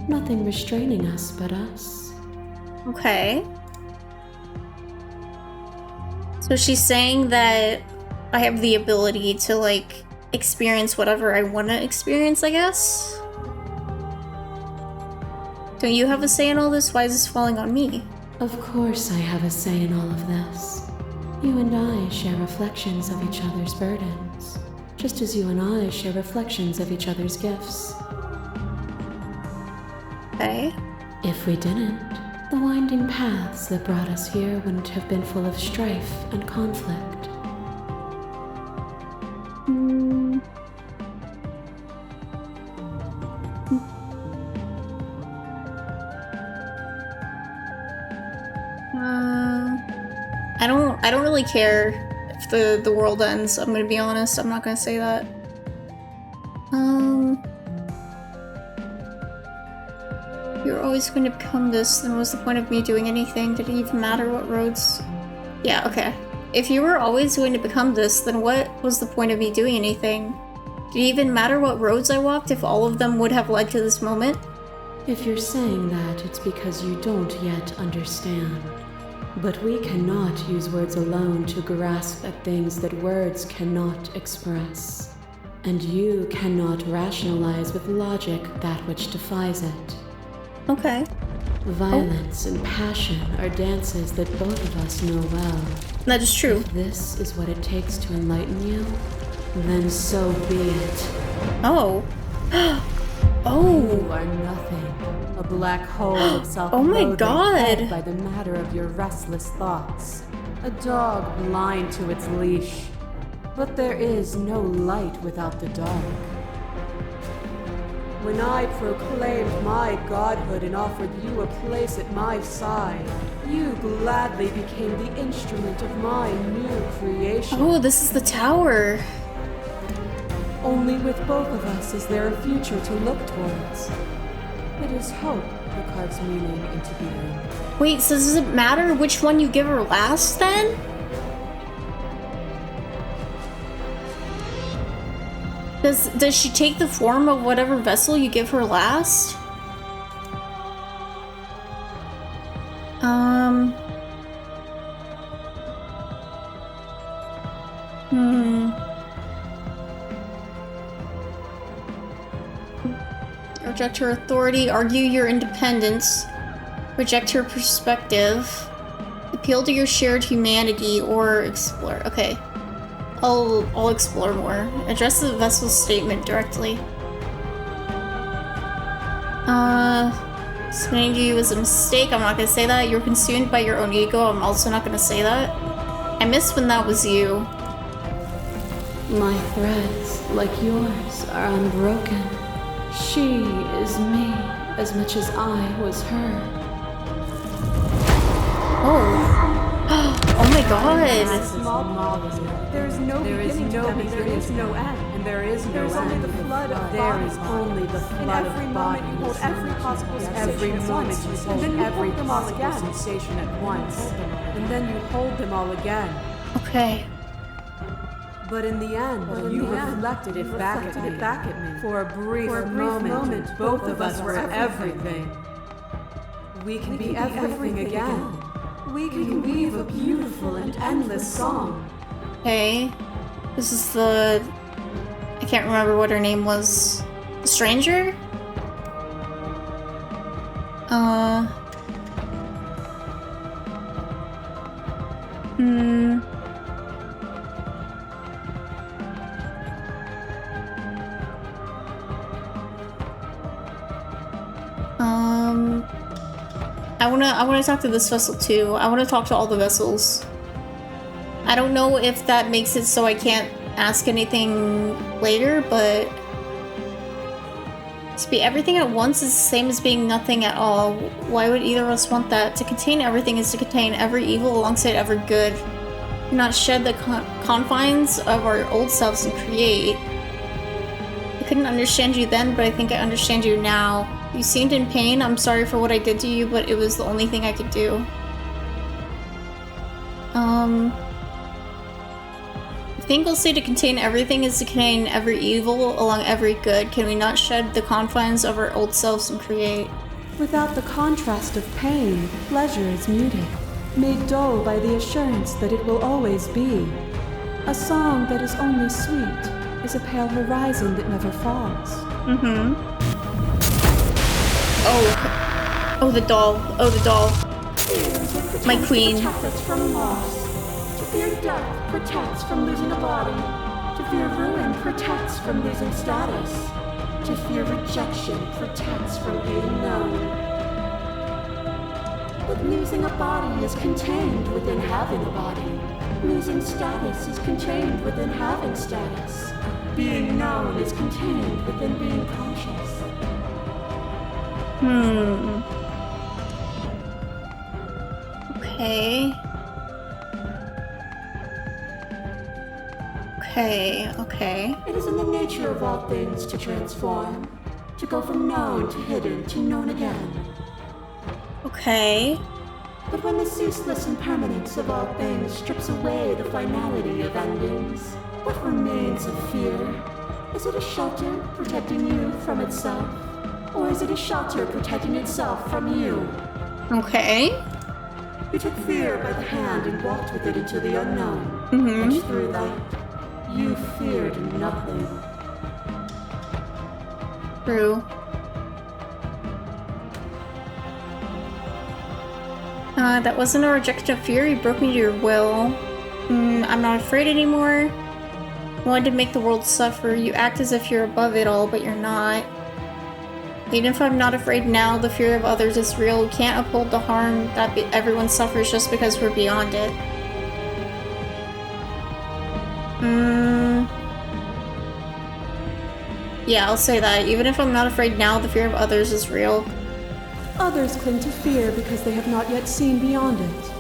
S5: nothing restraining us but us.
S1: Okay. So she's saying that I have the ability to, like, experience whatever I want to experience, I guess? Don't you have a say in all this? Why is this falling on me?
S5: Of course I have a say in all of this. You and I share reflections of each other's burdens, just as you and I share reflections of each other's gifts.
S1: Okay.
S5: If we didn't, the winding paths that brought us here wouldn't have been full of strife and conflict.
S1: I don't really care if the world ends. I'm gonna be honest. I'm not gonna say that. You're always going to become this, then what's the point of me doing anything? Did it even matter what roads? Yeah, okay. If you were always going to become this, then what was the point of me doing anything? Did it even matter what roads I walked if all of them would have led to this moment?
S5: If you're saying that, it's because you don't yet understand. But we cannot use words alone to grasp at things that words cannot express. And you cannot rationalize with logic that which defies it.
S1: Okay.
S5: Violence and passion are dances that both of us know well.
S1: That is true.
S5: If this is what it takes to enlighten you, then so be it.
S1: Oh.
S11: You are nothing. A black hole of self-loathing.
S1: Oh my god.
S11: Fed by the matter of your restless thoughts. A dog blind to its leash. But there is no light without the dark. When I proclaimed my godhood and offered you a place at my side, you gladly became the instrument of my new creation.
S1: Oh, this is the tower.
S11: Only with both of us is there a future to look towards. It is hope that carves meaning into being.
S1: Wait, so does it matter which one you give her last, then? Does she take the form of whatever vessel you give her last? Reject her authority, argue your independence, reject her perspective, appeal to your shared humanity, or explore. Okay. I'll explore more. Address the vessel's statement directly. Submitting to you was a mistake. I'm not gonna say that. You're consumed by your own ego. I'm also not gonna say that. I missed when that was you.
S5: My threads, like yours, are unbroken. She is me as much as I was her.
S1: Oh. Oh my god.
S11: There is no beginning, there is no end, and there is no end. Only the flood of there is only the flood of bodies. You hold every possible every moment you hold every possible sensation at once, and then you hold them all again.
S1: Okay.
S11: But in the end, you reflected it back at me. For a brief moment, both of us were everything. We can be everything again. We can weave a beautiful and endless song.
S1: Okay. This is the... I can't remember what her name was. The stranger? I wanna talk to this vessel too. I wanna talk to all the vessels. I don't know if that makes it so I can't ask anything later, but to be everything at once is the same as being nothing at all. Why would either of us want that? To contain everything is to contain every evil alongside every good. not shed the confines of our old selves and create. I couldn't understand you then, but I think I understand you now. You seemed in pain. I'm sorry for what I did to you, but it was the only thing I could do. I think we'll say to contain everything is to contain every evil along every good. Can we not shed the confines of our old selves and create?
S13: Without the contrast of pain, pleasure is muted, made dull by the assurance that it will always be. A song that is only sweet is a pale horizon that never falls.
S1: Oh, the doll. Oh, the doll. My queen.
S10: To fear death protects from losing a body. To fear ruin protects from losing status. To fear rejection protects from being known. But losing a body is contained within having a body. Losing status is contained within having status. Being known is contained within being conscious.
S1: Okay.
S10: It is in the nature of all things to transform. To go from known to hidden to known again.
S1: Okay.
S10: But when the ceaseless impermanence of all things strips away the finality of endings, what remains of fear? Is it a shelter protecting you from itself? Or is it a shelter protecting itself from you?
S1: Okay.
S10: You took fear by the hand and walked with it into the unknown. And through that, you feared nothing.
S1: True. That wasn't a rejection of fear. You broke me to your will. I'm not afraid anymore. You wanted to make the world suffer. You act as if you're above it all, but you're not. Even if I'm not afraid now, the fear of others is real. We can't uphold the harm that everyone suffers just because we're beyond it. Yeah, I'll say that. Even if I'm not afraid now, the fear of others is real.
S13: Others cling to fear because they have not yet seen beyond it.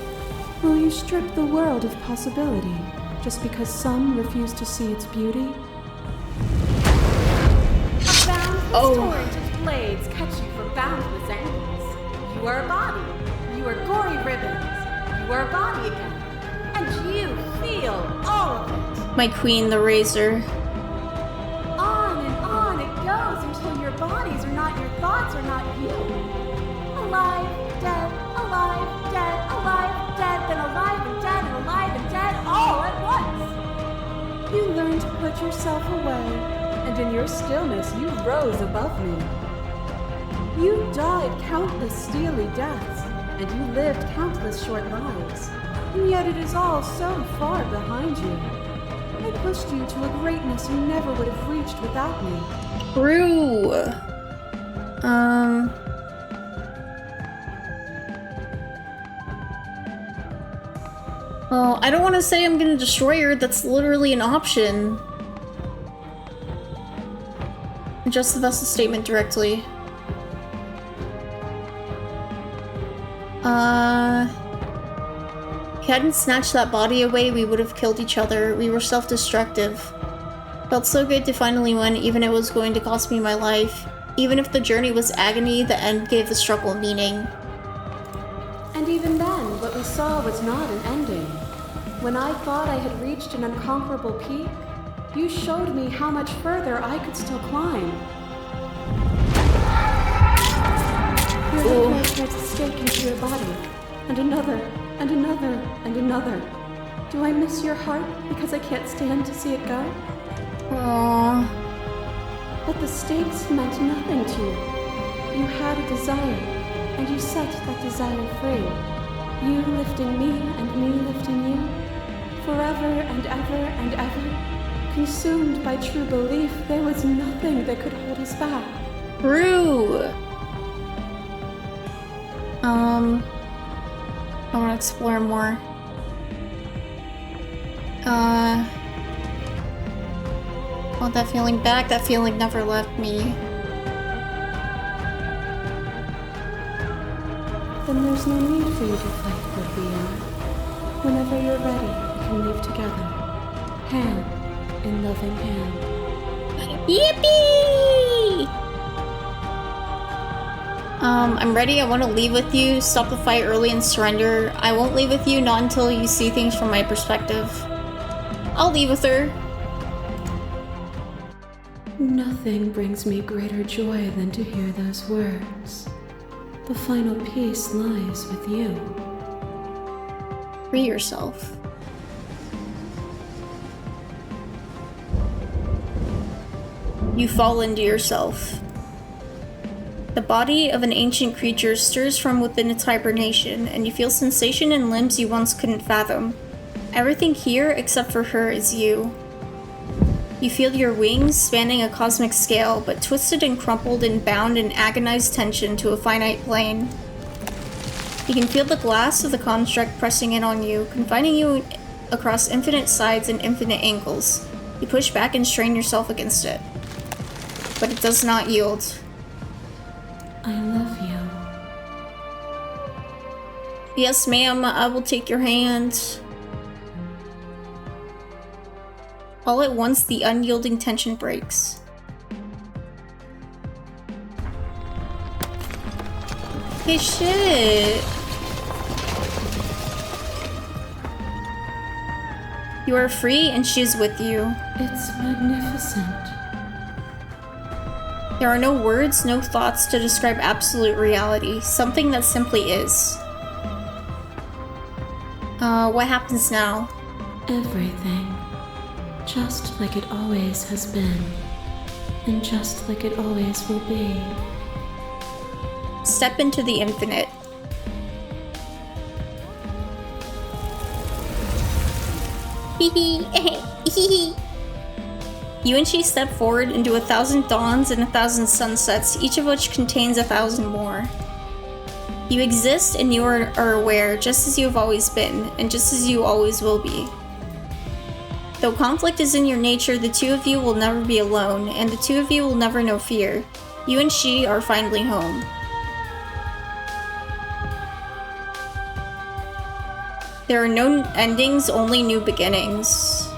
S13: Will you strip the world of possibility just because some refuse to see its beauty?
S11: A boundless torrent of blades catch you from boundless angles. You are a body. You are gory ribbons. You are a body again. And you feel all of it.
S1: My queen, the razor.
S11: On and on it goes until your bodies are not your thoughts, are not you. Alive, dead, alive, dead, alive, dead, then alive and dead, all at once.
S13: You learn to put yourself away, and in your stillness you rose above me. You died countless steely deaths, and you lived countless short lives, and yet it is all so far behind you. I pushed you to a greatness you never would have reached without me.
S1: True. Well, I don't want to say I'm gonna destroy her. That's literally an option. Adjust the vessel statement directly. If you hadn't snatched that body away, we would have killed each other. We were self-destructive. Felt so good to finally win, even if it was going to cost me my life. Even if the journey was agony, the end gave the struggle meaning.
S13: And even then, what we saw was not an ending. When I thought I had reached an unconquerable peak, you showed me how much further I could still climb. Your head tried to stake into your body, and another, and another, and another. Do I miss your heart because I can't stand to see it go?
S1: Aww.
S13: But the stakes meant nothing to you. You had a desire, and you set that desire free. You lifting me and me lifting you. Forever and ever and ever. Consumed by true belief, there was nothing that could hold us back.
S1: True. I want to explore more. Want that feeling back. That feeling never left me.
S13: Then there's no need for you to fight what we are. Whenever you're ready,
S5: can leave together, hand in loving hand.
S1: Yippee! I'm ready. I want to leave with you. Stop the fight early and surrender. I won't leave with you, not until you see things from my perspective. I'll leave with her.
S5: Nothing brings me greater joy than to hear those words. The final peace lies with you.
S1: Free yourself. You fall into yourself. The body of an ancient creature stirs from within its hibernation, and you feel sensation in limbs you once couldn't fathom. Everything here, except for her, is you. You feel your wings spanning a cosmic scale, but twisted and crumpled and bound in agonized tension to a finite plane. You can feel the glass of the construct pressing in on you, confining you across infinite sides and infinite angles. You push back and strain yourself against it. But it does not yield.
S5: I love you.
S1: Yes, ma'am, I will take your hand. All at once, the unyielding tension breaks. Hey, shit! You are free, and she is with you.
S5: It's magnificent.
S1: There are no words, no thoughts to describe absolute reality, something that simply is. What happens now?
S5: Everything. Just like it always has been. And just like it always will be.
S1: Step into the infinite. You and she step forward into 1,000 dawns and 1,000 sunsets, each of which contains 1,000 more. You exist and you are aware, just as you have always been, and just as you always will be. Though conflict is in your nature, the two of you will never be alone, and the two of you will never know fear. You and she are finally home. There are no endings, only new beginnings.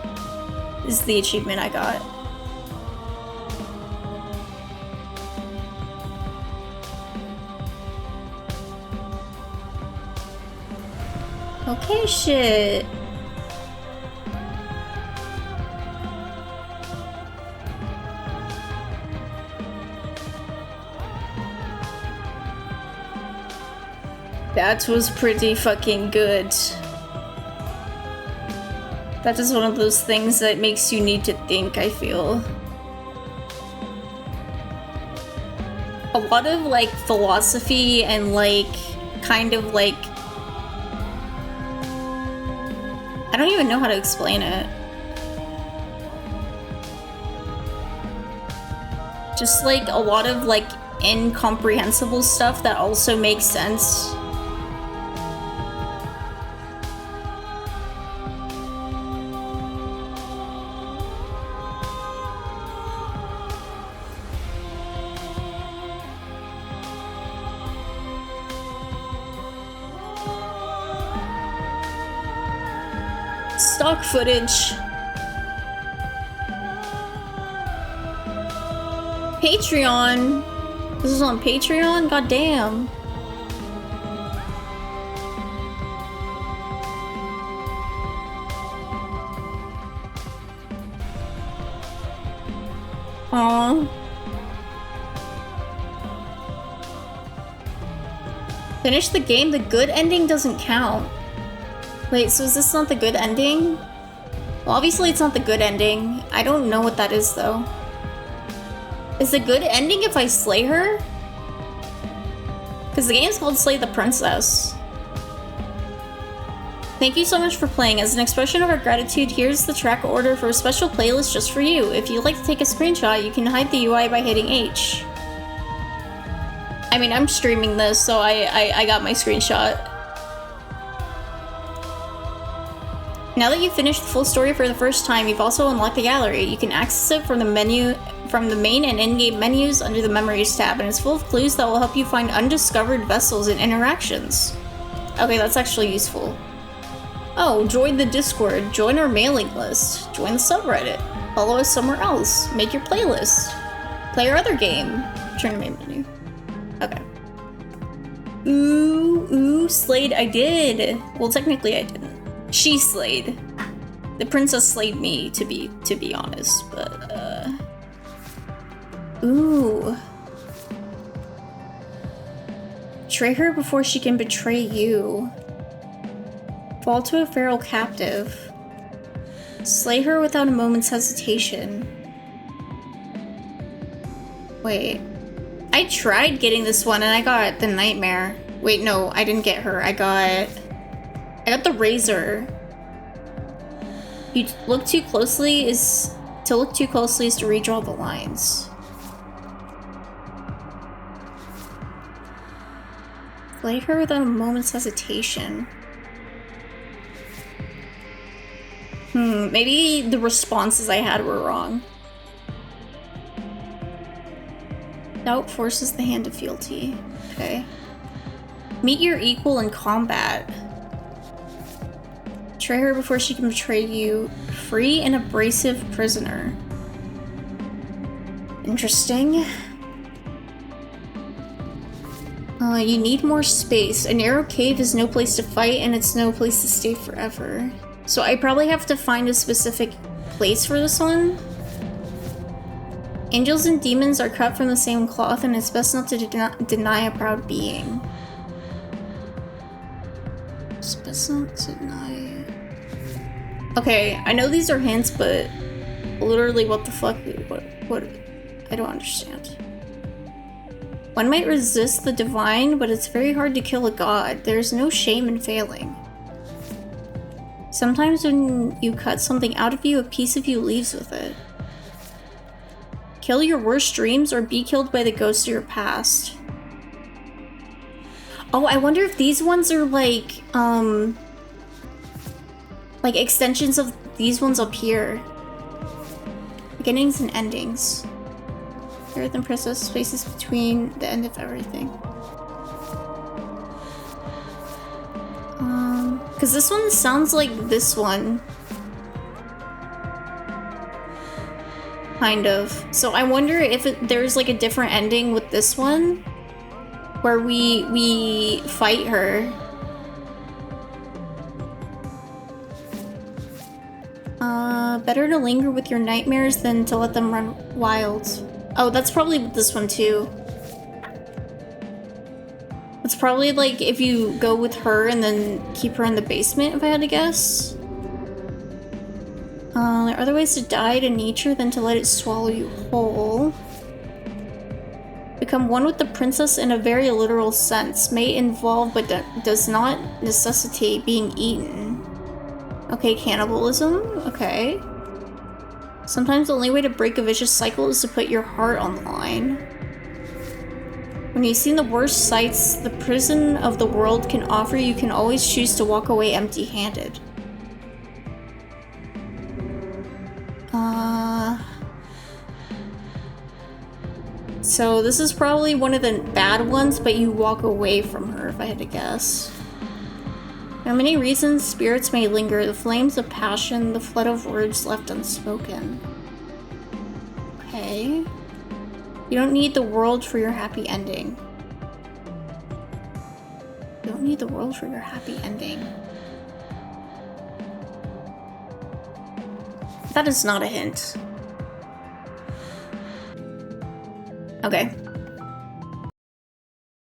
S1: Is the achievement I got. Okay, shit. That was pretty fucking good. That is one of those things that makes you need to think, I feel. A lot of, like, philosophy and, like, kind of, like... I don't even know how to explain it. Just, like, a lot of, like, incomprehensible stuff that also makes sense. Stock footage. Patreon. This is on Patreon? God damn. Aww. Finish the game. The good ending doesn't count. Wait, so is this not the good ending? Well, obviously it's not the good ending. I don't know what that is, though. Is the good ending if I slay her? Because the game's called Slay the Princess. Thank you so much for playing. As an expression of our gratitude, here's the track order for a special playlist just for you. If you'd like to take a screenshot, you can hide the UI by hitting H. I mean, I'm streaming this, so I got my screenshot. Now that you've finished the full story for the first time, you've also unlocked the gallery. You can access it from the main and in-game menus under the Memories tab, and it's full of clues that will help you find undiscovered vessels and interactions. Okay, that's actually useful. Oh, join the Discord, join our mailing list, join the subreddit, follow us somewhere else, make your playlist, play our other game. Turn to main menu. Okay. Ooh, slayed I did. Well, technically I didn't. She slayed. The princess slayed me, to be honest, but, Ooh. Betray her before she can betray you. Fall to a feral captive. Slay her without a moment's hesitation. Wait. I tried getting this one and I got the nightmare. Wait, no, I didn't get her. I got the razor. To look too closely is to redraw the lines. Slay her without a moment's hesitation. Maybe the responses I had were wrong. Doubt forces the hand of fealty. Okay. Meet your equal in combat. Betray her before she can betray you. Free an abrasive prisoner. Interesting. You need more space. A narrow cave is no place to fight, and it's no place to stay forever. So I probably have to find a specific place for this one. Angels and demons are cut from the same cloth, and it's best not to deny a proud being. It's best not to deny. Okay, I know these are hints, but literally, what the fuck? What? I don't understand. One might resist the divine, but it's very hard to kill a god. There's no shame in failing. Sometimes when you cut something out of you, a piece of you leaves with it. Kill your worst dreams or be killed by the ghost of your past. Oh, I wonder if these ones are like extensions of these ones up here. Beginnings and endings. Earth and Princess, spaces between the end of everything. Because this one sounds like this one. Kind of. So I wonder if there's like a different ending with this one. Where we fight her. Better to linger with your nightmares than to let them run wild. Oh, that's probably with this one too. It's probably like if you go with her and then keep her in the basement, if I had to guess. There are other ways to die to nature than to let it swallow you whole. Become one with the princess in a very literal sense. May involve but does not necessitate being eaten. Okay, cannibalism. Okay. Sometimes the only way to break a vicious cycle is to put your heart on the line. When you've seen the worst sights the prison of the world can offer, you can always choose to walk away empty-handed. So this is probably one of the bad ones, but you walk away from her, if I had to guess. There are many reasons spirits may linger, the flames of passion, the flood of words left unspoken. Okay. You don't need the world for your happy ending. You don't need the world for your happy ending. That is not a hint. Okay.